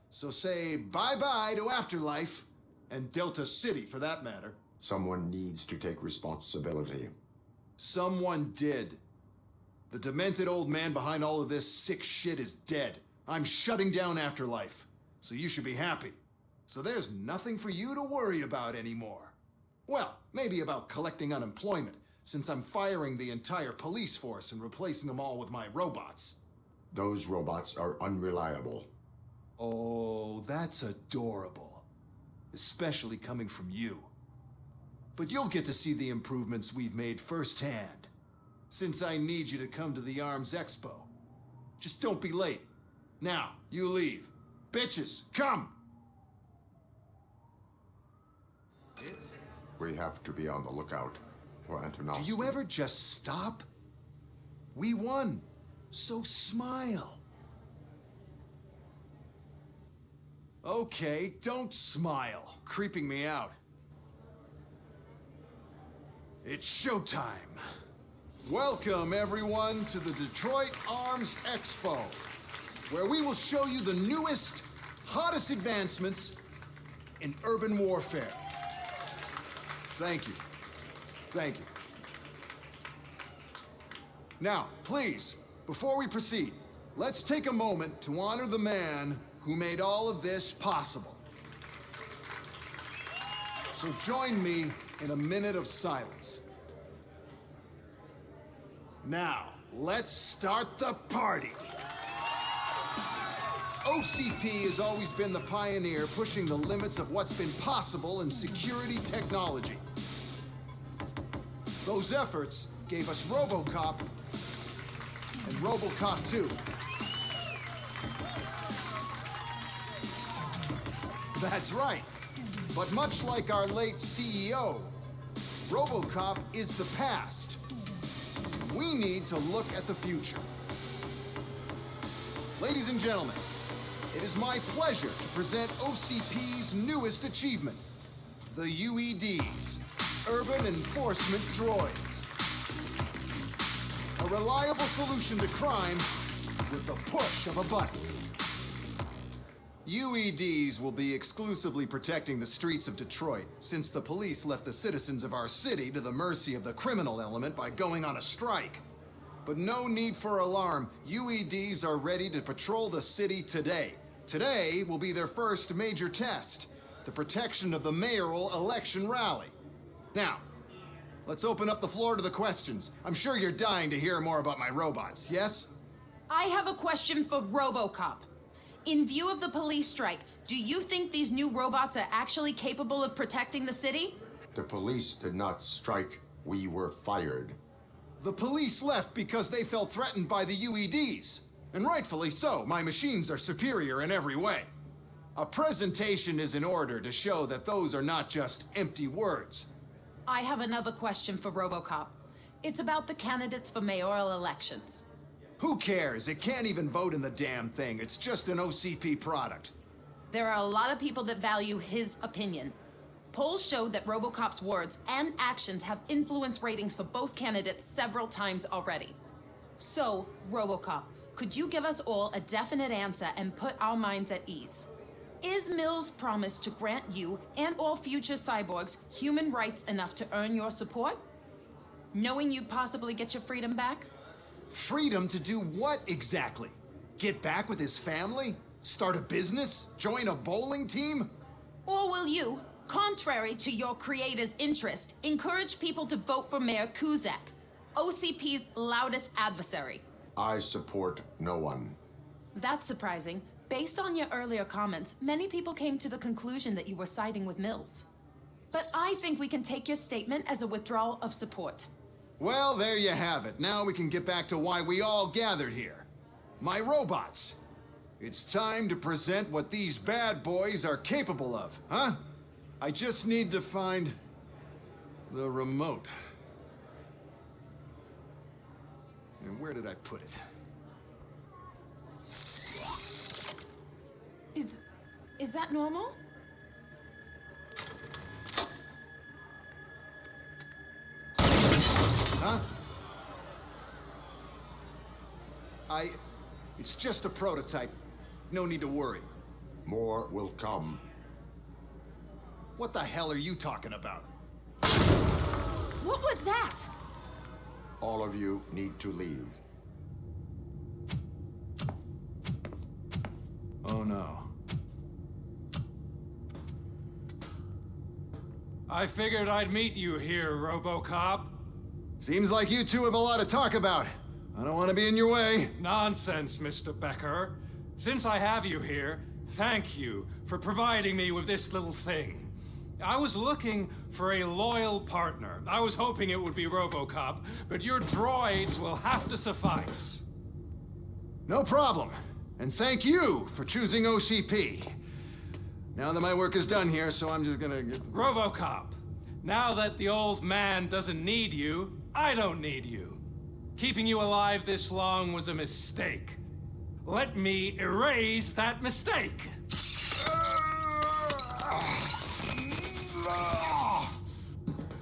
[SPEAKER 15] So say bye-bye to Afterlife, and Delta City for that matter.
[SPEAKER 6] Someone needs to take responsibility.
[SPEAKER 15] Someone did. The demented old man behind all of this sick shit is dead. I'm shutting down Afterlife, so you should be happy. So there's nothing for you to worry about anymore. Well, maybe about collecting unemployment, since I'm firing the entire police force and replacing them all with my robots.
[SPEAKER 6] Those robots are unreliable.
[SPEAKER 15] Oh, that's adorable. Especially coming from you. But you'll get to see the improvements we've made firsthand. Since I need you to come to the ARMS Expo. Just don't be late. Now, you leave. Bitches, come!
[SPEAKER 6] We have to be on the lookout for Antonowski.
[SPEAKER 15] Do you ever just stop? We won. So smile. Okay, don't smile. Creeping me out. It's showtime. Welcome, everyone, to the Detroit Arms Expo, where we will show you the newest, hottest advancements in urban warfare. Thank you. Thank you. Now, please, before we proceed, let's take a moment to honor the man who made all of this possible. So join me in a minute of silence. Now, let's start the party. OCP has always been the pioneer pushing the limits of what's been possible in security technology. Those efforts gave us Robocop and Robocop 2. That's right. But much like our late CEO, Robocop is the past. We need to look at the future. Ladies and gentlemen, it is my pleasure to present OCP's newest achievement, the UEDs, Urban Enforcement Droids. A reliable solution to crime with the push of a button. UEDs will be exclusively protecting the streets of Detroit, since the police left the citizens of our city to the mercy of the criminal element by going on a strike. But no need for alarm. UEDs are ready to patrol the city today. Today will be their first major test, the protection of the mayoral election rally. Now, let's open up the floor to the questions. I'm sure you're dying to hear more about my robots, yes?
[SPEAKER 13] I have a question for Robocop. In view of the police strike, do you think these new robots are actually capable of protecting the city?
[SPEAKER 6] The police did not strike. We were fired.
[SPEAKER 15] The police left because they felt threatened by the UEDs. And rightfully so. My machines are superior in every way. A presentation is in order to show that those are not just empty words.
[SPEAKER 13] I have another question for Robocop. It's about the candidates for mayoral elections.
[SPEAKER 15] Who cares? It can't even vote in the damn thing. It's just an OCP product.
[SPEAKER 13] There are a lot of people that value his opinion. Polls show that Robocop's words and actions have influenced ratings for both candidates several times already. So, Robocop, could you give us all a definite answer and put our minds at ease? Is Mills' promise to grant you and all future cyborgs human rights enough to earn your support? Knowing you'd possibly get your freedom back?
[SPEAKER 15] Freedom to do what exactly? Get back with his family? Start a business? Join a bowling team?
[SPEAKER 13] Or will you, contrary to your creator's interest, encourage people to vote for Mayor Kuzak, OCP's loudest adversary?
[SPEAKER 6] I support no one.
[SPEAKER 13] That's surprising. Based on your earlier comments, many people came to the conclusion that you were siding with Mills. But I think we can take your statement as a withdrawal of support.
[SPEAKER 15] Well, there you have it. Now we can get back to why we all gathered here. My robots. It's time to present what these bad boys are capable of, huh? I just need to find the remote. And where did I put it?
[SPEAKER 13] Is that normal?
[SPEAKER 15] Huh? It's just a prototype. No need to worry.
[SPEAKER 6] More will come.
[SPEAKER 15] What the hell are you talking about?
[SPEAKER 13] What was that?
[SPEAKER 6] All of you need to leave.
[SPEAKER 15] Oh no.
[SPEAKER 5] I figured I'd meet you here, Robocop.
[SPEAKER 15] Seems like you two have a lot to talk about. I don't want to be in your way.
[SPEAKER 5] Nonsense, Mr. Becker. Since I have you here, thank you for providing me with this little thing. I was looking for a loyal partner. I was hoping it would be Robocop, but your droids will have to suffice.
[SPEAKER 15] No problem. And thank you for choosing OCP. Now that my work is done here, so I'm just gonna get...
[SPEAKER 5] Robocop, now that the old man doesn't need you, I don't need you. Keeping you alive this long was a mistake. Let me erase that mistake.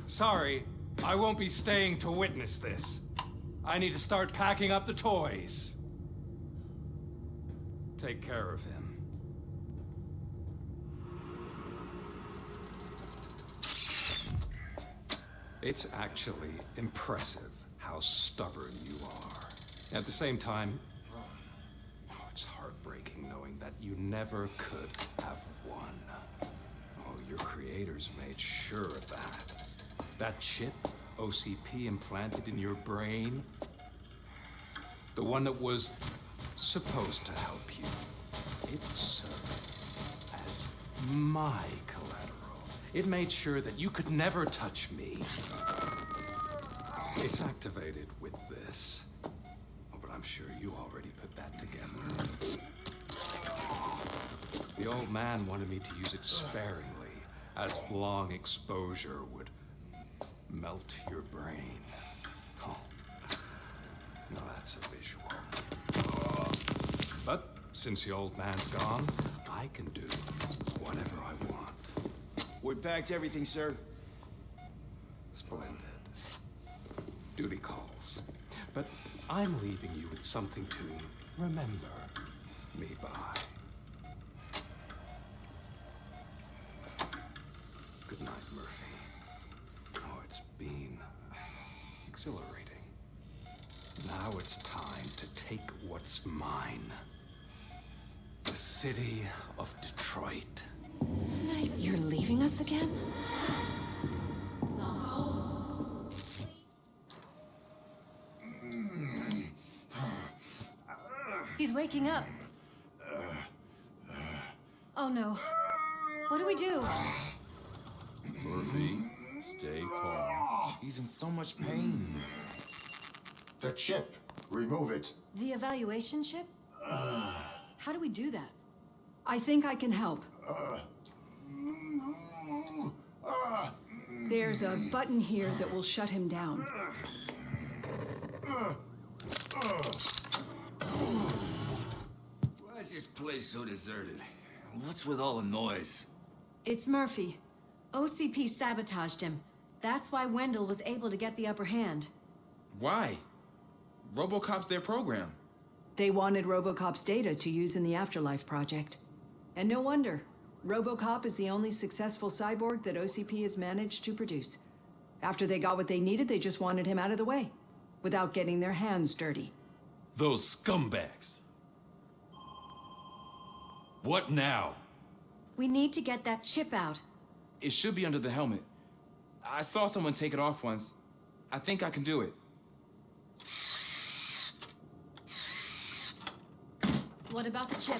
[SPEAKER 5] Sorry, I won't be staying to witness this. I need to start packing up the toys. Take care of him. It's actually impressive how stubborn you are. At the same time, it's heartbreaking knowing that you never could have won. Oh, your creators made sure of that. That chip OCP implanted in your brain, the one that was supposed to help you, it served as my collateral. It made sure that you could never touch me. It's activated with this. Oh, but I'm sure you already put that together. The old man wanted me to use it sparingly, as long exposure would melt your brain. Oh, now that's a visual. But since the old man's gone, I can do whatever I want.
[SPEAKER 4] We packed everything, sir.
[SPEAKER 5] Splendid. Duty calls. But I'm leaving you with something to remember me by. exhilarating. Now it's time to take what's mine. The city of Detroit.
[SPEAKER 13] You're leaving us again?
[SPEAKER 8] He's waking up. Oh no. What do we do?
[SPEAKER 2] Murphy, stay calm.
[SPEAKER 11] He's in so much pain.
[SPEAKER 6] The chip. Remove it.
[SPEAKER 8] The evaluation chip? How do we do that?
[SPEAKER 3] I think I can help. There's a button here that will shut him down.
[SPEAKER 4] Why is this place so deserted? What's with all the noise?
[SPEAKER 8] It's Murphy. OCP sabotaged him. That's why Wendell was able to get the upper hand.
[SPEAKER 11] Why? Robocop's their program.
[SPEAKER 3] They wanted Robocop's data to use in the Afterlife project. And no wonder. Robocop is the only successful cyborg that OCP has managed to produce. After they got what they needed, they just wanted him out of the way, without getting their hands dirty.
[SPEAKER 2] Those scumbags. What now?
[SPEAKER 8] We need to get that chip out.
[SPEAKER 11] It should be under the helmet. I saw someone take it off once. I think I can do it.
[SPEAKER 8] What about the chip?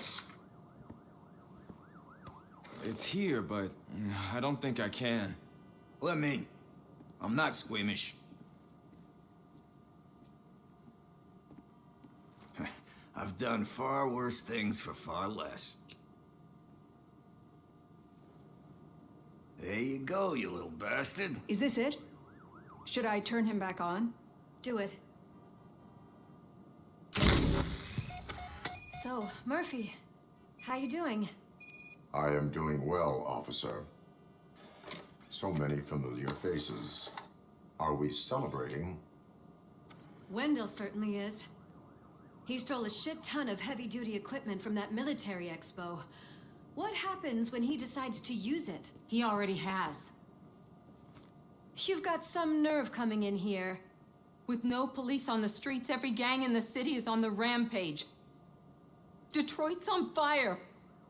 [SPEAKER 11] It's here, but I don't think I can.
[SPEAKER 4] Let me. I'm not squeamish. I've done far worse things for far less. There you go, you little bastard.
[SPEAKER 3] Is this it? Should I turn him back on?
[SPEAKER 8] Do it. So, Murphy, how you doing?
[SPEAKER 6] I am doing well, officer. So many familiar faces. Are we celebrating?
[SPEAKER 8] Wendell certainly is. He stole a shit ton of heavy-duty equipment from that military expo. What happens when he decides to use it?
[SPEAKER 13] He already has.
[SPEAKER 8] You've got some nerve coming in here.
[SPEAKER 9] With no police on the streets, every gang in the city is on the rampage. Detroit's on fire.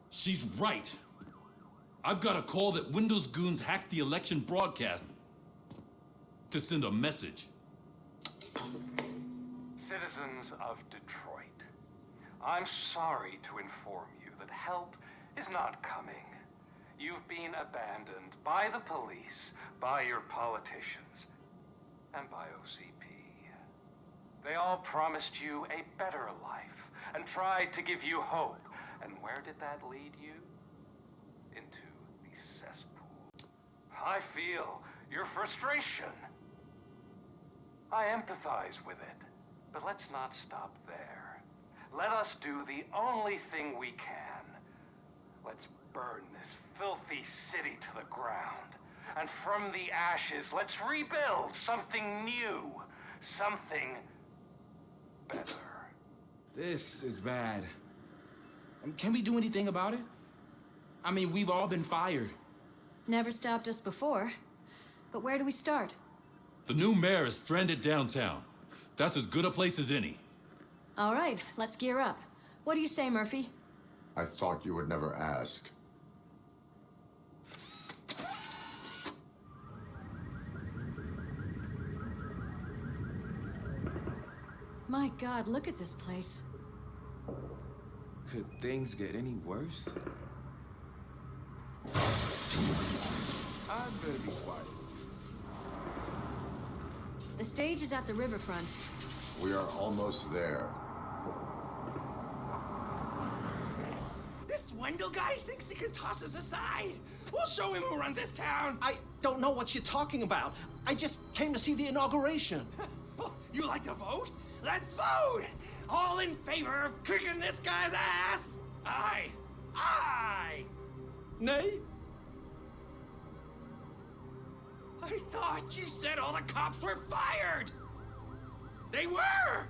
[SPEAKER 2] She's right. I've got a call that Windows goons hacked the election broadcast to send a message.
[SPEAKER 5] Citizens of Detroit, I'm sorry to inform you that help is not coming. You've been abandoned by the police, by your politicians, and by OCP. They all promised you a better life and tried to give you hope. And where did that lead you? Into the cesspool. I feel your frustration. I empathize with it, but let's not stop there. Let us do the only thing we can. Let's burn this filthy city to the ground. And from the ashes, let's rebuild something new. Something better.
[SPEAKER 11] This is bad. Can we do anything about it? I mean, we've all been fired.
[SPEAKER 8] Never stopped us before. But where do we start?
[SPEAKER 2] The new mayor is stranded downtown. That's as good a place as any.
[SPEAKER 8] All right, let's gear up. What do you say, Murphy?
[SPEAKER 6] I thought you would never ask.
[SPEAKER 8] My God, look at this place.
[SPEAKER 11] Could things get any worse?
[SPEAKER 6] I'd better be quiet.
[SPEAKER 8] The stage is at the riverfront.
[SPEAKER 6] We are almost there.
[SPEAKER 14] This Wendell guy thinks he can toss us aside. We'll show him who runs this town.
[SPEAKER 7] I don't know what you're talking about. I just came to see the inauguration.
[SPEAKER 14] Oh, you like to vote? Let's vote! All in favor of kicking this guy's ass? Aye. Aye!
[SPEAKER 7] Nay?
[SPEAKER 14] I thought you said all the cops were fired! They were!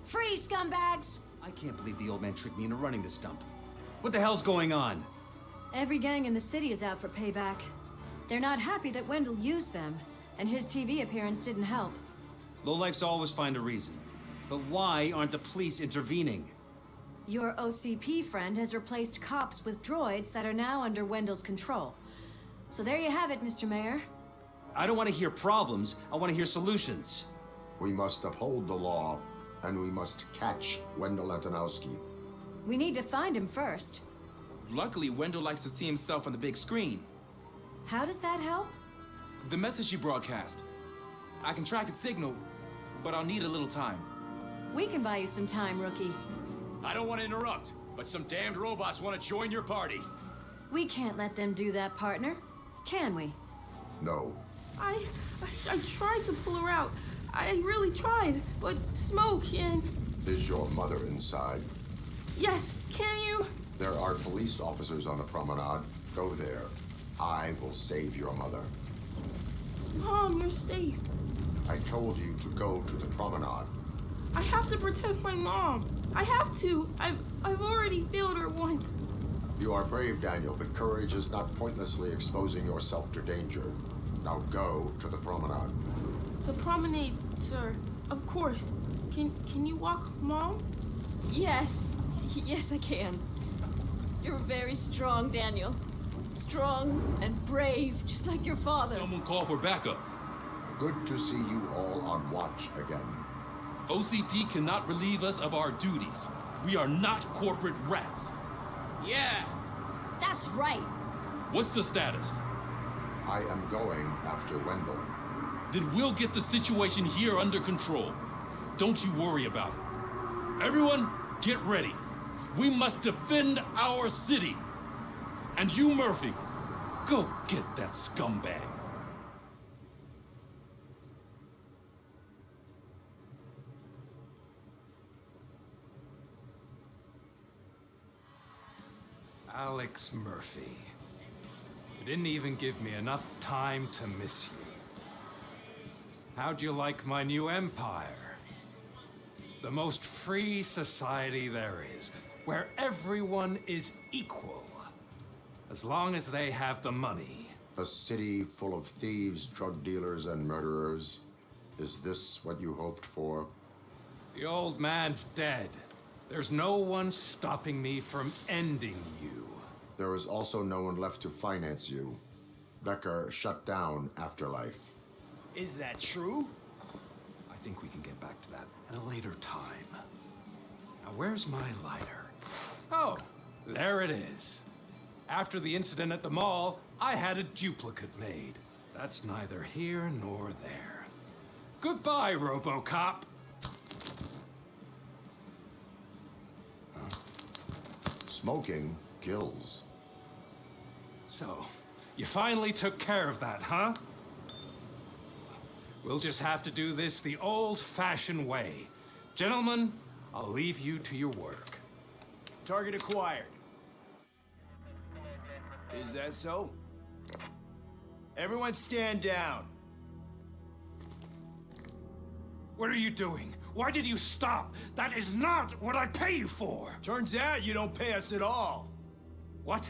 [SPEAKER 8] Free, scumbags!
[SPEAKER 16] I can't believe the old man tricked me into running this dump. What the hell's going on?
[SPEAKER 8] Every gang in the city is out for payback. They're not happy that Wendell used them, and his TV appearance didn't help.
[SPEAKER 16] Lowlifes always find a reason. But why aren't the police intervening?
[SPEAKER 8] Your OCP friend has replaced cops with droids that are now under Wendell's control. So there you have it, Mr. Mayor.
[SPEAKER 16] I don't want to hear problems, I want to hear solutions.
[SPEAKER 6] We must uphold the law, and we must catch Wendell Antonowski.
[SPEAKER 8] We need to find him first.
[SPEAKER 12] Luckily, Wendell likes to see himself on the big screen.
[SPEAKER 8] How does that help?
[SPEAKER 12] The message you broadcast. I can track its signal, but I'll need a little time.
[SPEAKER 8] We can buy you some time, Rookie.
[SPEAKER 16] I don't want to interrupt, but some damned robots want to join your party.
[SPEAKER 8] We can't let them do that, partner. Can we?
[SPEAKER 6] No.
[SPEAKER 22] I tried to pull her out. I really tried, but smoke and...
[SPEAKER 6] Is your mother inside?
[SPEAKER 22] Yes, can you?
[SPEAKER 6] There are police officers on the promenade. Go there. I will save your mother.
[SPEAKER 22] Mom, you're safe.
[SPEAKER 6] I told you to go to the promenade.
[SPEAKER 22] I have to protect my mom. I have to. I've already failed her once.
[SPEAKER 6] You are brave, Daniel, but courage is not pointlessly exposing yourself to danger. Now go to the promenade.
[SPEAKER 22] The promenade, sir. Of course. Can you walk, Mom?
[SPEAKER 10] Yes. Yes, I can. You're very strong, Daniel. Strong and brave, just like your father.
[SPEAKER 2] Someone call for backup.
[SPEAKER 6] Good to see you all on watch again.
[SPEAKER 2] OCP cannot relieve us of our duties. We are not corporate rats.
[SPEAKER 10] Yeah. That's right.
[SPEAKER 2] What's the status?
[SPEAKER 6] I am going after Wendell.
[SPEAKER 2] Then we'll get the situation here under control. Don't you worry about it. Everyone, get ready. We must defend our city. And you, Murphy, go get that scumbag.
[SPEAKER 5] Alex Murphy. You didn't even give me enough time to miss you. How'd you like my new empire? The most free society there is, where everyone is equal, as long as they have the money.
[SPEAKER 6] A city full of thieves, drug dealers, and murderers. Is this what you hoped for?
[SPEAKER 5] The old man's dead. There's no one stopping me from ending you.
[SPEAKER 6] There is also no one left to finance you. Becker shut down Afterlife.
[SPEAKER 7] Is that true?
[SPEAKER 5] I think we can get back to that at a later time. Now, where's my lighter? Oh, there it is. After the incident at the mall, I had a duplicate made. That's neither here nor there. Goodbye, Robocop.
[SPEAKER 6] Smoking kills.
[SPEAKER 5] So, you finally took care of that, huh? We'll just have to do this the old-fashioned way. Gentlemen, I'll leave you to your work.
[SPEAKER 7] Target acquired. Is that so? Everyone stand down.
[SPEAKER 5] What are you doing? Why did you stop? That is not what I pay you for!
[SPEAKER 7] Turns out you don't pay us at all.
[SPEAKER 5] What?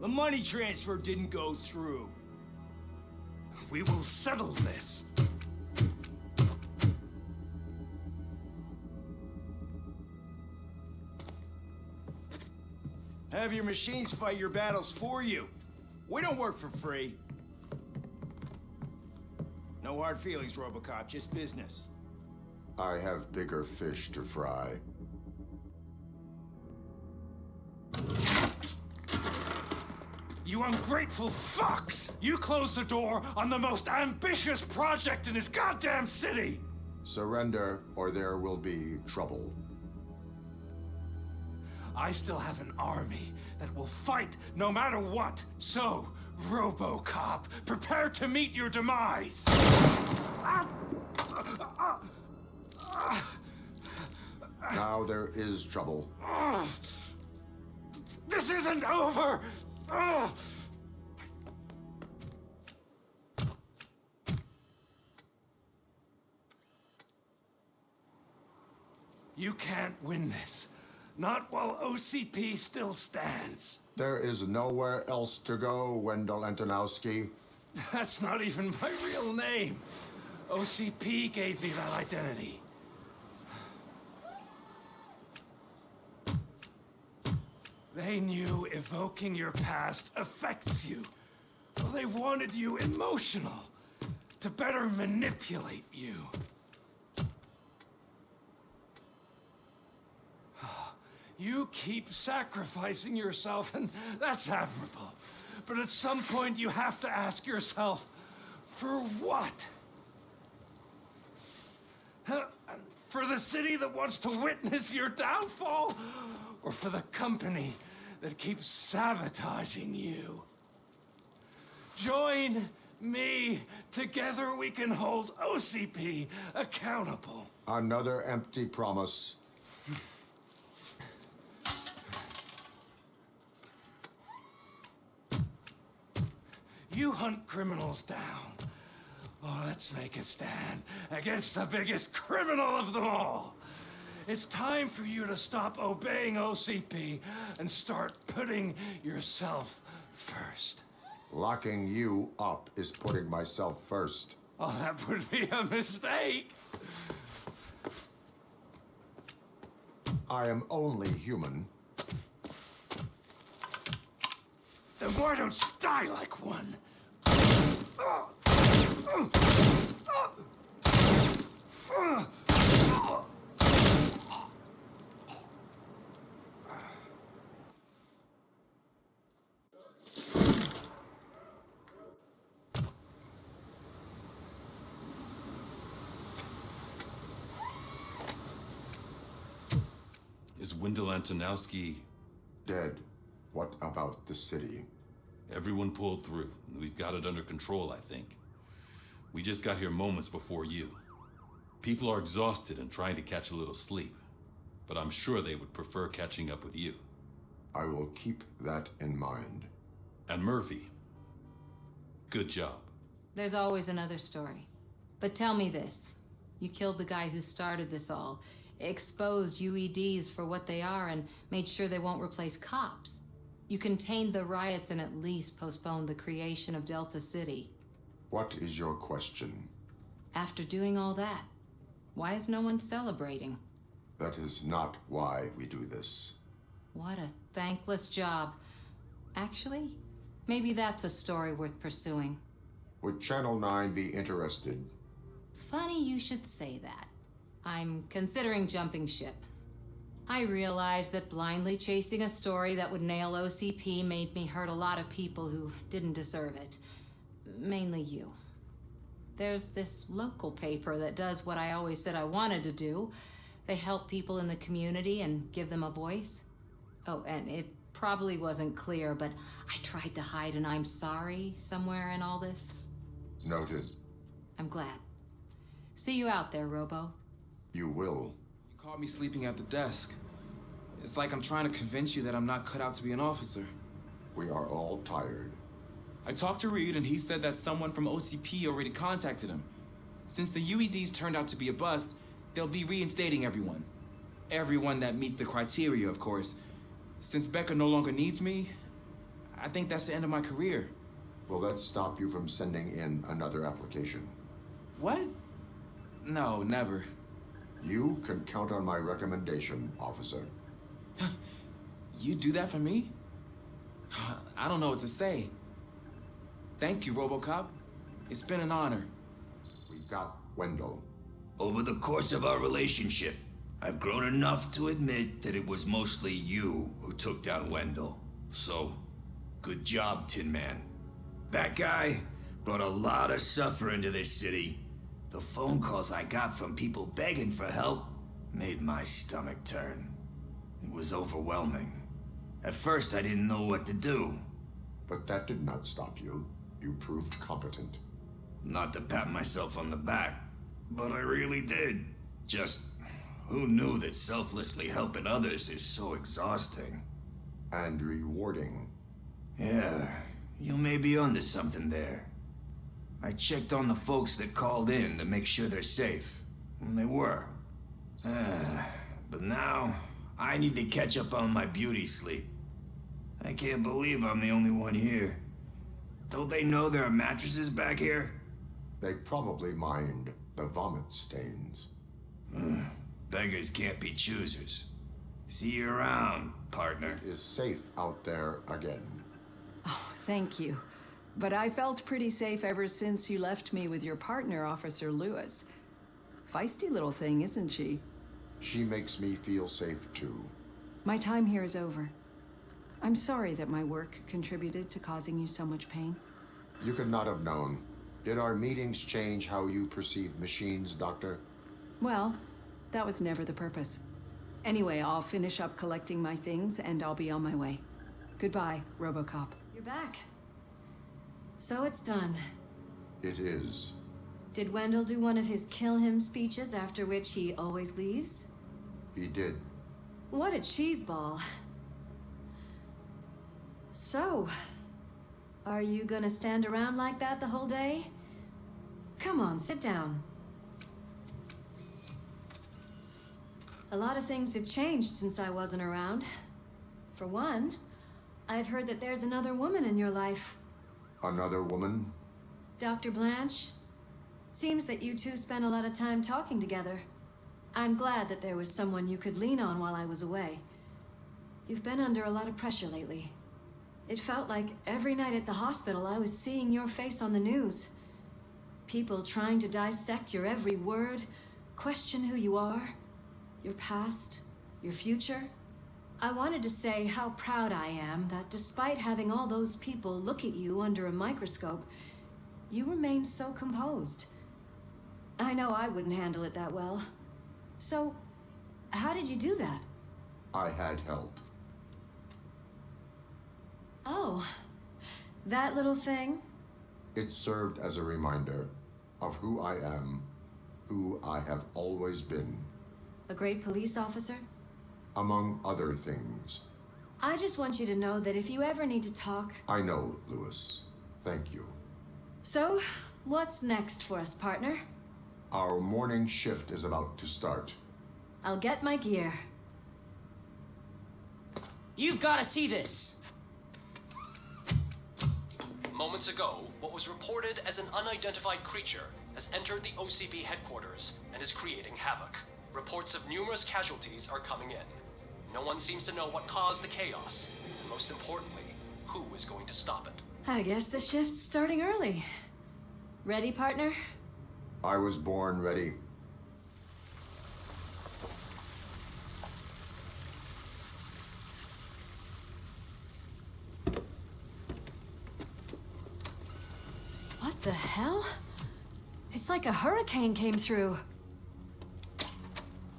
[SPEAKER 7] The money transfer didn't go through.
[SPEAKER 5] We will settle this.
[SPEAKER 7] Have your machines fight your battles for you. We don't work for free. No hard feelings, Robocop, just business.
[SPEAKER 6] I have bigger fish to fry.
[SPEAKER 5] You ungrateful fucks! You closed the door on the most ambitious project in this goddamn city!
[SPEAKER 6] Surrender, or there will be trouble.
[SPEAKER 5] I still have an army that will fight no matter what. So, Robocop, prepare to meet your demise!
[SPEAKER 6] Now there is trouble.
[SPEAKER 5] This isn't over! You can't win this. Not while OCP still stands.
[SPEAKER 6] There is nowhere else to go, Wendell Antonowski.
[SPEAKER 5] That's not even my real name. OCP gave me that identity. They knew evoking your past affects you. Well, they wanted you emotional to better manipulate you. You keep sacrificing yourself, and that's admirable. But at some point, you have to ask yourself, for what? For the city that wants to witness your downfall? Or for the company that keeps sabotaging you? Join me. Together we can hold OCP accountable.
[SPEAKER 6] Another empty promise.
[SPEAKER 5] You hunt criminals down. Oh, let's make a stand against the biggest criminal of them all. It's time for you to stop obeying OCP and start putting yourself first.
[SPEAKER 6] Locking you up is putting myself first.
[SPEAKER 5] Oh, that would be a mistake.
[SPEAKER 6] I am only human.
[SPEAKER 5] Then why don't you die like one?
[SPEAKER 2] Is Wendell Antonowski
[SPEAKER 6] dead? What about the city?
[SPEAKER 2] Everyone pulled through. We've got it under control, I think. We just got here moments before you. People are exhausted and trying to catch a little sleep, but I'm sure they would prefer catching up with you.
[SPEAKER 6] I will keep that in mind.
[SPEAKER 2] And Murphy, good job.
[SPEAKER 8] There's always another story. But tell me this. You killed the guy who started this all, exposed UEDs for what they are, and made sure they won't replace cops. You contained the riots and at least postponed the creation of Delta City.
[SPEAKER 6] What is your question?
[SPEAKER 8] After doing all that, why is no one celebrating?
[SPEAKER 6] That is not why we do this.
[SPEAKER 8] What a thankless job. Actually, maybe that's a story worth pursuing.
[SPEAKER 6] Would Channel 9 be interested?
[SPEAKER 8] Funny you should say that. I'm considering jumping ship. I realized that blindly chasing a story that would nail OCP made me hurt a lot of people who didn't deserve it. Mainly you. There's this local paper that does what I always said I wanted to do. They help people in the community and give them a voice. Oh, and it probably wasn't clear, but I tried to hide an I'm sorry somewhere in all this.
[SPEAKER 6] Noted.
[SPEAKER 8] I'm glad. See you out there, Robo.
[SPEAKER 6] You will.
[SPEAKER 12] You caught me sleeping at the desk. It's like I'm trying to convince you that I'm not cut out to be an officer.
[SPEAKER 6] We are all tired.
[SPEAKER 12] I talked to Reed and he said that someone from OCP already contacted him. Since the UEDs turned out to be a bust, they'll be reinstating everyone. Everyone that meets the criteria, of course. Since Becca no longer needs me, I think that's the end of my career.
[SPEAKER 6] Will that stop you from sending in another application?
[SPEAKER 12] What? No, never.
[SPEAKER 6] You can count on my recommendation, officer.
[SPEAKER 12] You do that for me? I don't know what to say. Thank you, Robocop. It's been an honor.
[SPEAKER 6] We've got Wendell.
[SPEAKER 4] Over the course of our relationship, I've grown enough to admit that it was mostly you who took down Wendell. So, good job, Tin Man. That guy brought a lot of suffering to this city. The phone calls I got from people begging for help made my stomach turn. It was overwhelming. At first, I didn't know what to do.
[SPEAKER 6] But that did not stop you. You proved competent.
[SPEAKER 4] Not to pat myself on the back, but I really did. Just, who knew that selflessly helping others is so exhausting?
[SPEAKER 6] And rewarding.
[SPEAKER 4] Yeah, you may be onto something there. I checked on the folks that called in to make sure they're safe. And they were. But now, I need to catch up on my beauty sleep. I can't believe I'm the only one here. Don't they know there are mattresses back here?
[SPEAKER 6] They probably mind the vomit stains.
[SPEAKER 4] Beggars can't be choosers. See you around, partner.
[SPEAKER 6] It is safe out there again.
[SPEAKER 3] Oh, thank you. But I felt pretty safe ever since you left me with your partner, Officer Lewis. Feisty little thing, isn't she?
[SPEAKER 6] She makes me feel safe too.
[SPEAKER 3] My time here is over. I'm sorry that my work contributed to causing you so much pain.
[SPEAKER 6] You could not have known. Did our meetings change how you perceive machines, Doctor?
[SPEAKER 3] Well, that was never the purpose. Anyway, I'll finish up collecting my things and I'll be on my way. Goodbye, Robocop.
[SPEAKER 8] You're back. So it's done.
[SPEAKER 6] It is.
[SPEAKER 8] Did Wendell do one of his kill him speeches after which he always leaves?
[SPEAKER 6] He did.
[SPEAKER 8] What a cheeseball. So, are you gonna stand around like that the whole day? Come on, sit down. A lot of things have changed since I wasn't around. For one, I've heard that there's another woman in your life.
[SPEAKER 6] Another woman?
[SPEAKER 8] Dr. Blanche? Seems that you two spent a lot of time talking together. I'm glad that there was someone you could lean on while I was away. You've been under a lot of pressure lately. It felt like every night at the hospital I was seeing your face on the news. People trying to dissect your every word, question who you are, your past, your future. I wanted to say how proud I am that despite having all those people look at you under a microscope, you remain so composed. I know I wouldn't handle it that well. So, how did you do that?
[SPEAKER 6] I had help.
[SPEAKER 8] Oh, that little thing?
[SPEAKER 6] It served as a reminder of who I am, who I have always been.
[SPEAKER 8] A great police officer?
[SPEAKER 6] Among other things.
[SPEAKER 8] I just want you to know that if you ever need to talk...
[SPEAKER 6] I know, Lewis. Thank you.
[SPEAKER 8] So, what's next for us, partner?
[SPEAKER 6] Our morning shift is about to start.
[SPEAKER 8] I'll get my gear.
[SPEAKER 7] You've got to see this!
[SPEAKER 1] Moments ago, what was reported as an unidentified creature has entered the OCP headquarters and is creating havoc. Reports of numerous casualties are coming in. No one seems to know what caused the chaos, and most importantly, who is going to stop it.
[SPEAKER 8] I guess the shift's starting early. Ready, partner?
[SPEAKER 6] I was born ready.
[SPEAKER 8] What the hell? It's like a hurricane came through.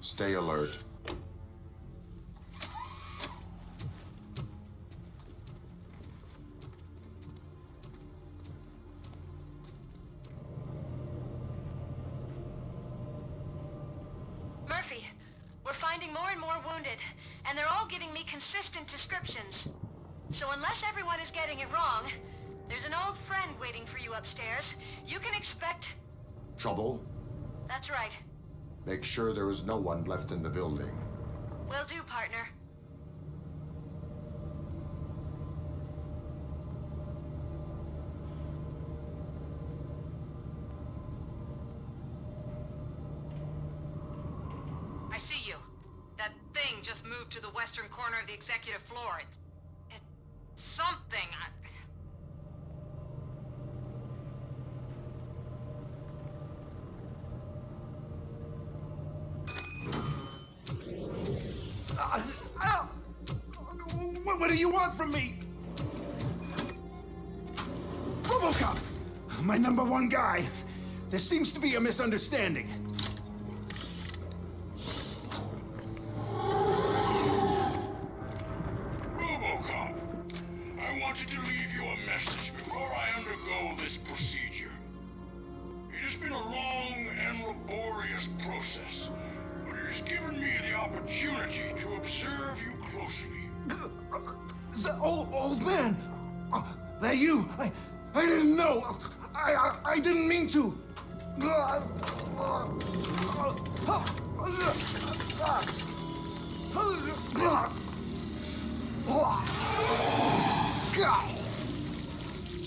[SPEAKER 6] Stay alert.
[SPEAKER 18] Murphy, we're finding more and more wounded, and they're all giving me consistent descriptions. So unless everyone is getting it wrong, there's an old friend waiting for you upstairs. You can expect...
[SPEAKER 6] Trouble?
[SPEAKER 18] That's right.
[SPEAKER 6] Make sure there is no one left in the building.
[SPEAKER 18] Will do, partner. I see you. That thing just moved to the western corner of the executive floor. It's something.
[SPEAKER 15] What do you want from me? Robocop! My #1 guy. There seems to be a misunderstanding.
[SPEAKER 23] Robocop, I wanted to leave you a message before I undergo this procedure. It has been a long and laborious process, but it has given me the opportunity to observe you closely.
[SPEAKER 15] The old man! That you! I didn't know! I didn't mean to!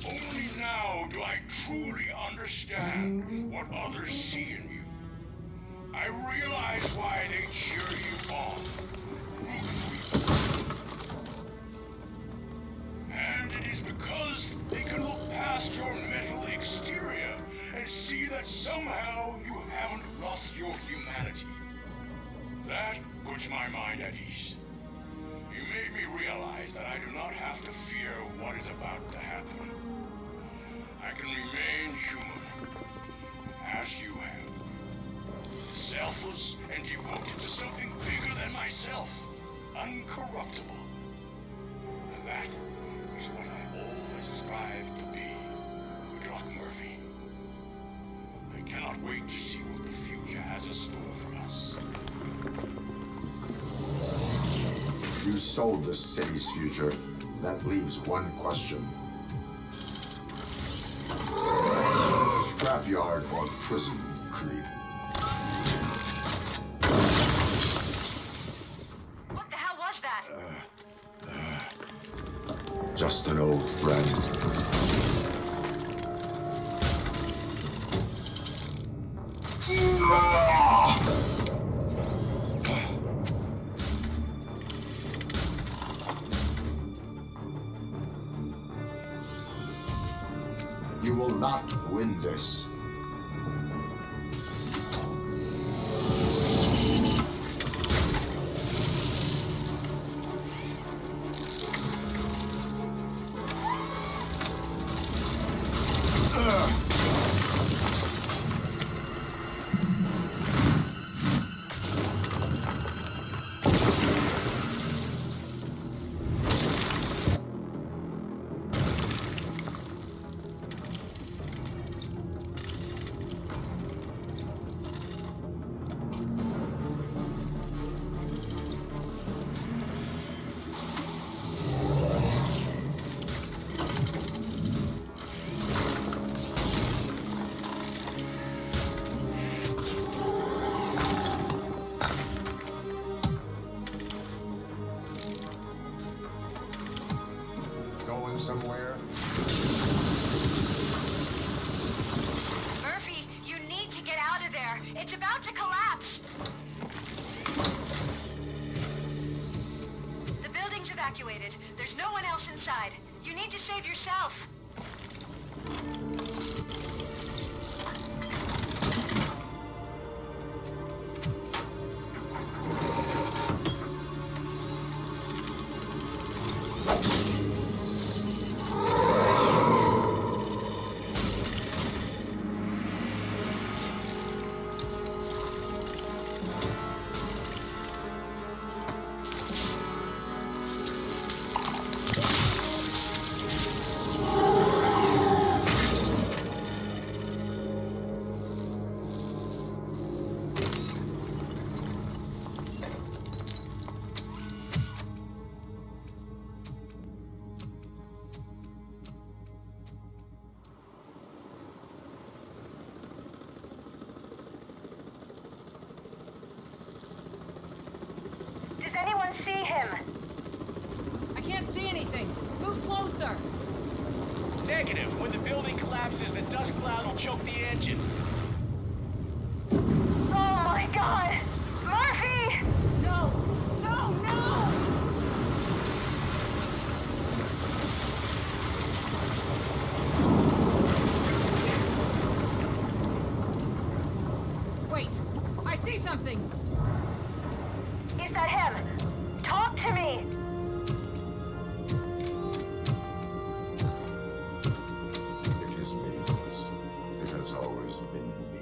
[SPEAKER 23] Only now do I truly understand what others see in you. I realize why they cheer you on. And it is because they can look past your metal exterior and see that somehow you haven't lost your humanity. That puts my mind at ease. You made me realize that I do not have to fear what is about to happen. I can remain human, as you have. Selfless and devoted to something bigger than myself. Uncorruptible. And that is what I always strive to be, Doc Murphy. I cannot wait to see what the future has in store for us.
[SPEAKER 6] You sold this city's future. That leaves one question. Scrapyard or prison, creep?
[SPEAKER 18] What the hell was that?
[SPEAKER 6] Just an old friend. You will not win this. Somewhere.
[SPEAKER 18] Murphy, you need to get out of there. It's about to collapse. The building's evacuated. There's no one else inside. You need to save yourself. See him.
[SPEAKER 9] I can't see anything. Move closer.
[SPEAKER 14] Negative. When the building collapses, the dust cloud will choke the engine.
[SPEAKER 18] Oh my God! Murphy!
[SPEAKER 9] No! No! No! Wait! I see something!
[SPEAKER 18] Is that him? Talk to me!
[SPEAKER 6] It is me, Louis. It has always been me.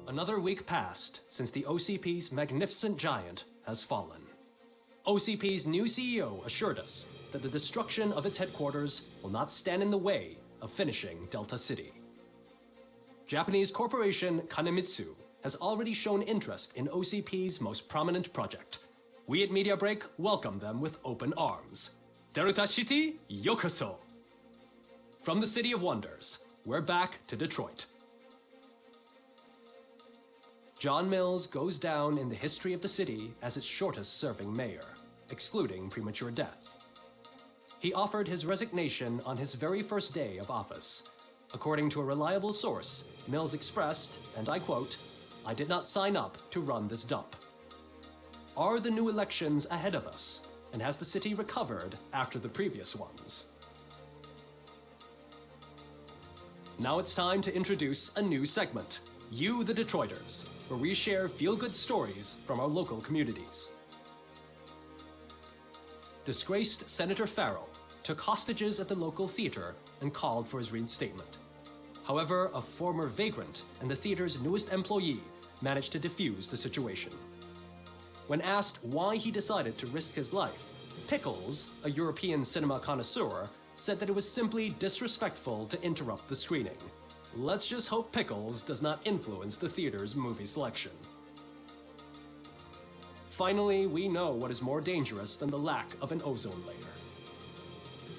[SPEAKER 1] Another week passed since the OCP's magnificent giant has fallen. OCP's new CEO assured us that the destruction of its headquarters will not stand in the way of finishing Delta City. Japanese corporation Kanemitsu has already shown interest in OCP's most prominent project. We at Media Break welcome them with open arms. Delta City, yokoso! From the City of Wonders, we're back to Detroit. John Mills goes down in the history of the city as its shortest-serving mayor, excluding premature death. He offered his resignation on his very first day of office. According to a reliable source, Mills expressed, and I quote, "I did not sign up to run this dump." Are the new elections ahead of us, and has the city recovered after the previous ones? Now it's time to introduce a new segment, You the Detroiters, where we share feel-good stories from our local communities. Disgraced Senator Farrell took hostages at the local theater and called for his reinstatement. However, a former vagrant and the theater's newest employee managed to defuse the situation. When asked why he decided to risk his life, Pickles, a European cinema connoisseur, said that it was simply disrespectful to interrupt the screening. Let's just hope Pickles does not influence the theater's movie selection. Finally, we know what is more dangerous than the lack of an ozone layer.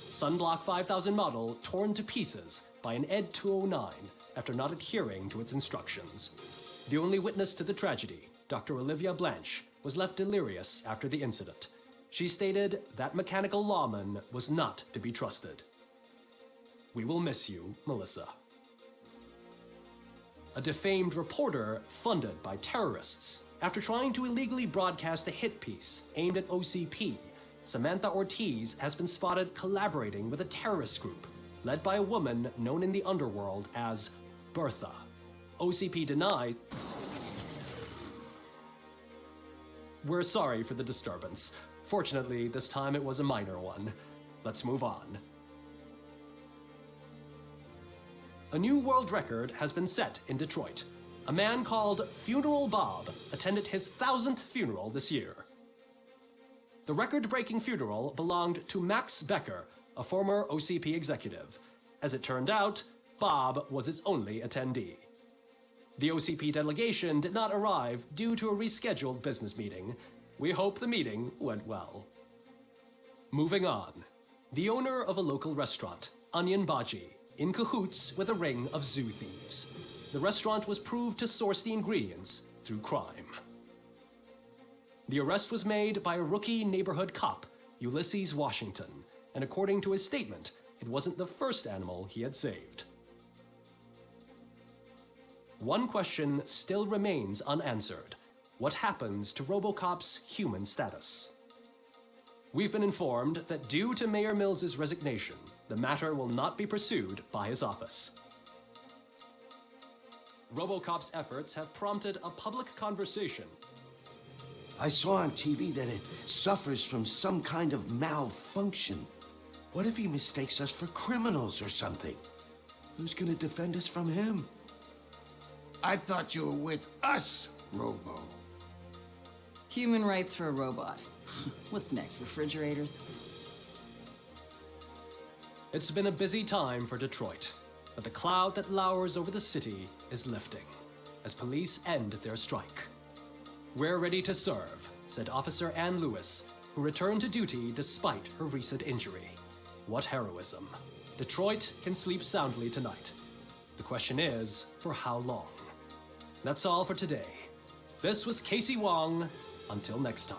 [SPEAKER 1] Sunblock 5000 model torn to pieces by an ED 209 after not adhering to its instructions. The only witness to the tragedy, Dr. Olivia Blanche, was left delirious after the incident. She stated that mechanical lawman was not to be trusted. We will miss you, Melissa. A defamed reporter funded by terrorists. After trying to illegally broadcast a hit piece aimed at OCP, Samantha Ortiz has been spotted collaborating with a terrorist group led by a woman known in the underworld as Bertha. OCP denies. We're sorry for the disturbance. Fortunately, this time it was a minor one. Let's move on. A new world record has been set in Detroit. A man called Funeral Bob attended his 1000th funeral this year. The record-breaking funeral belonged to Max Becker, a former OCP executive. As it turned out, Bob was its only attendee. The OCP delegation did not arrive due to a rescheduled business meeting. We hope the meeting went well. Moving on. The owner of a local restaurant, Onion Baji, in cahoots with a ring of zoo thieves. The restaurant was proved to source the ingredients through crime. The arrest was made by a rookie neighborhood cop, Ulysses Washington, and according to his statement, it wasn't the first animal he had saved. One question still remains unanswered. What happens to Robocop's human status? We've been informed that due to Mayor Mills's resignation, the matter will not be pursued by his office. Robocop's efforts have prompted a public conversation.
[SPEAKER 17] I saw on TV that it suffers from some kind of malfunction. What if he mistakes us for criminals or something? Who's gonna defend us from him?
[SPEAKER 19] I thought you were with us, Robo.
[SPEAKER 20] Human rights for a robot. What's next, refrigerators?
[SPEAKER 1] It's been a busy time for Detroit, but the cloud that lowers over the city is lifting as police end their strike. We're ready to serve, said Officer Ann Lewis, who returned to duty despite her recent injury. What heroism. Detroit can sleep soundly tonight. The question is, for how long? That's all for today. This was Casey Wong. Until next time.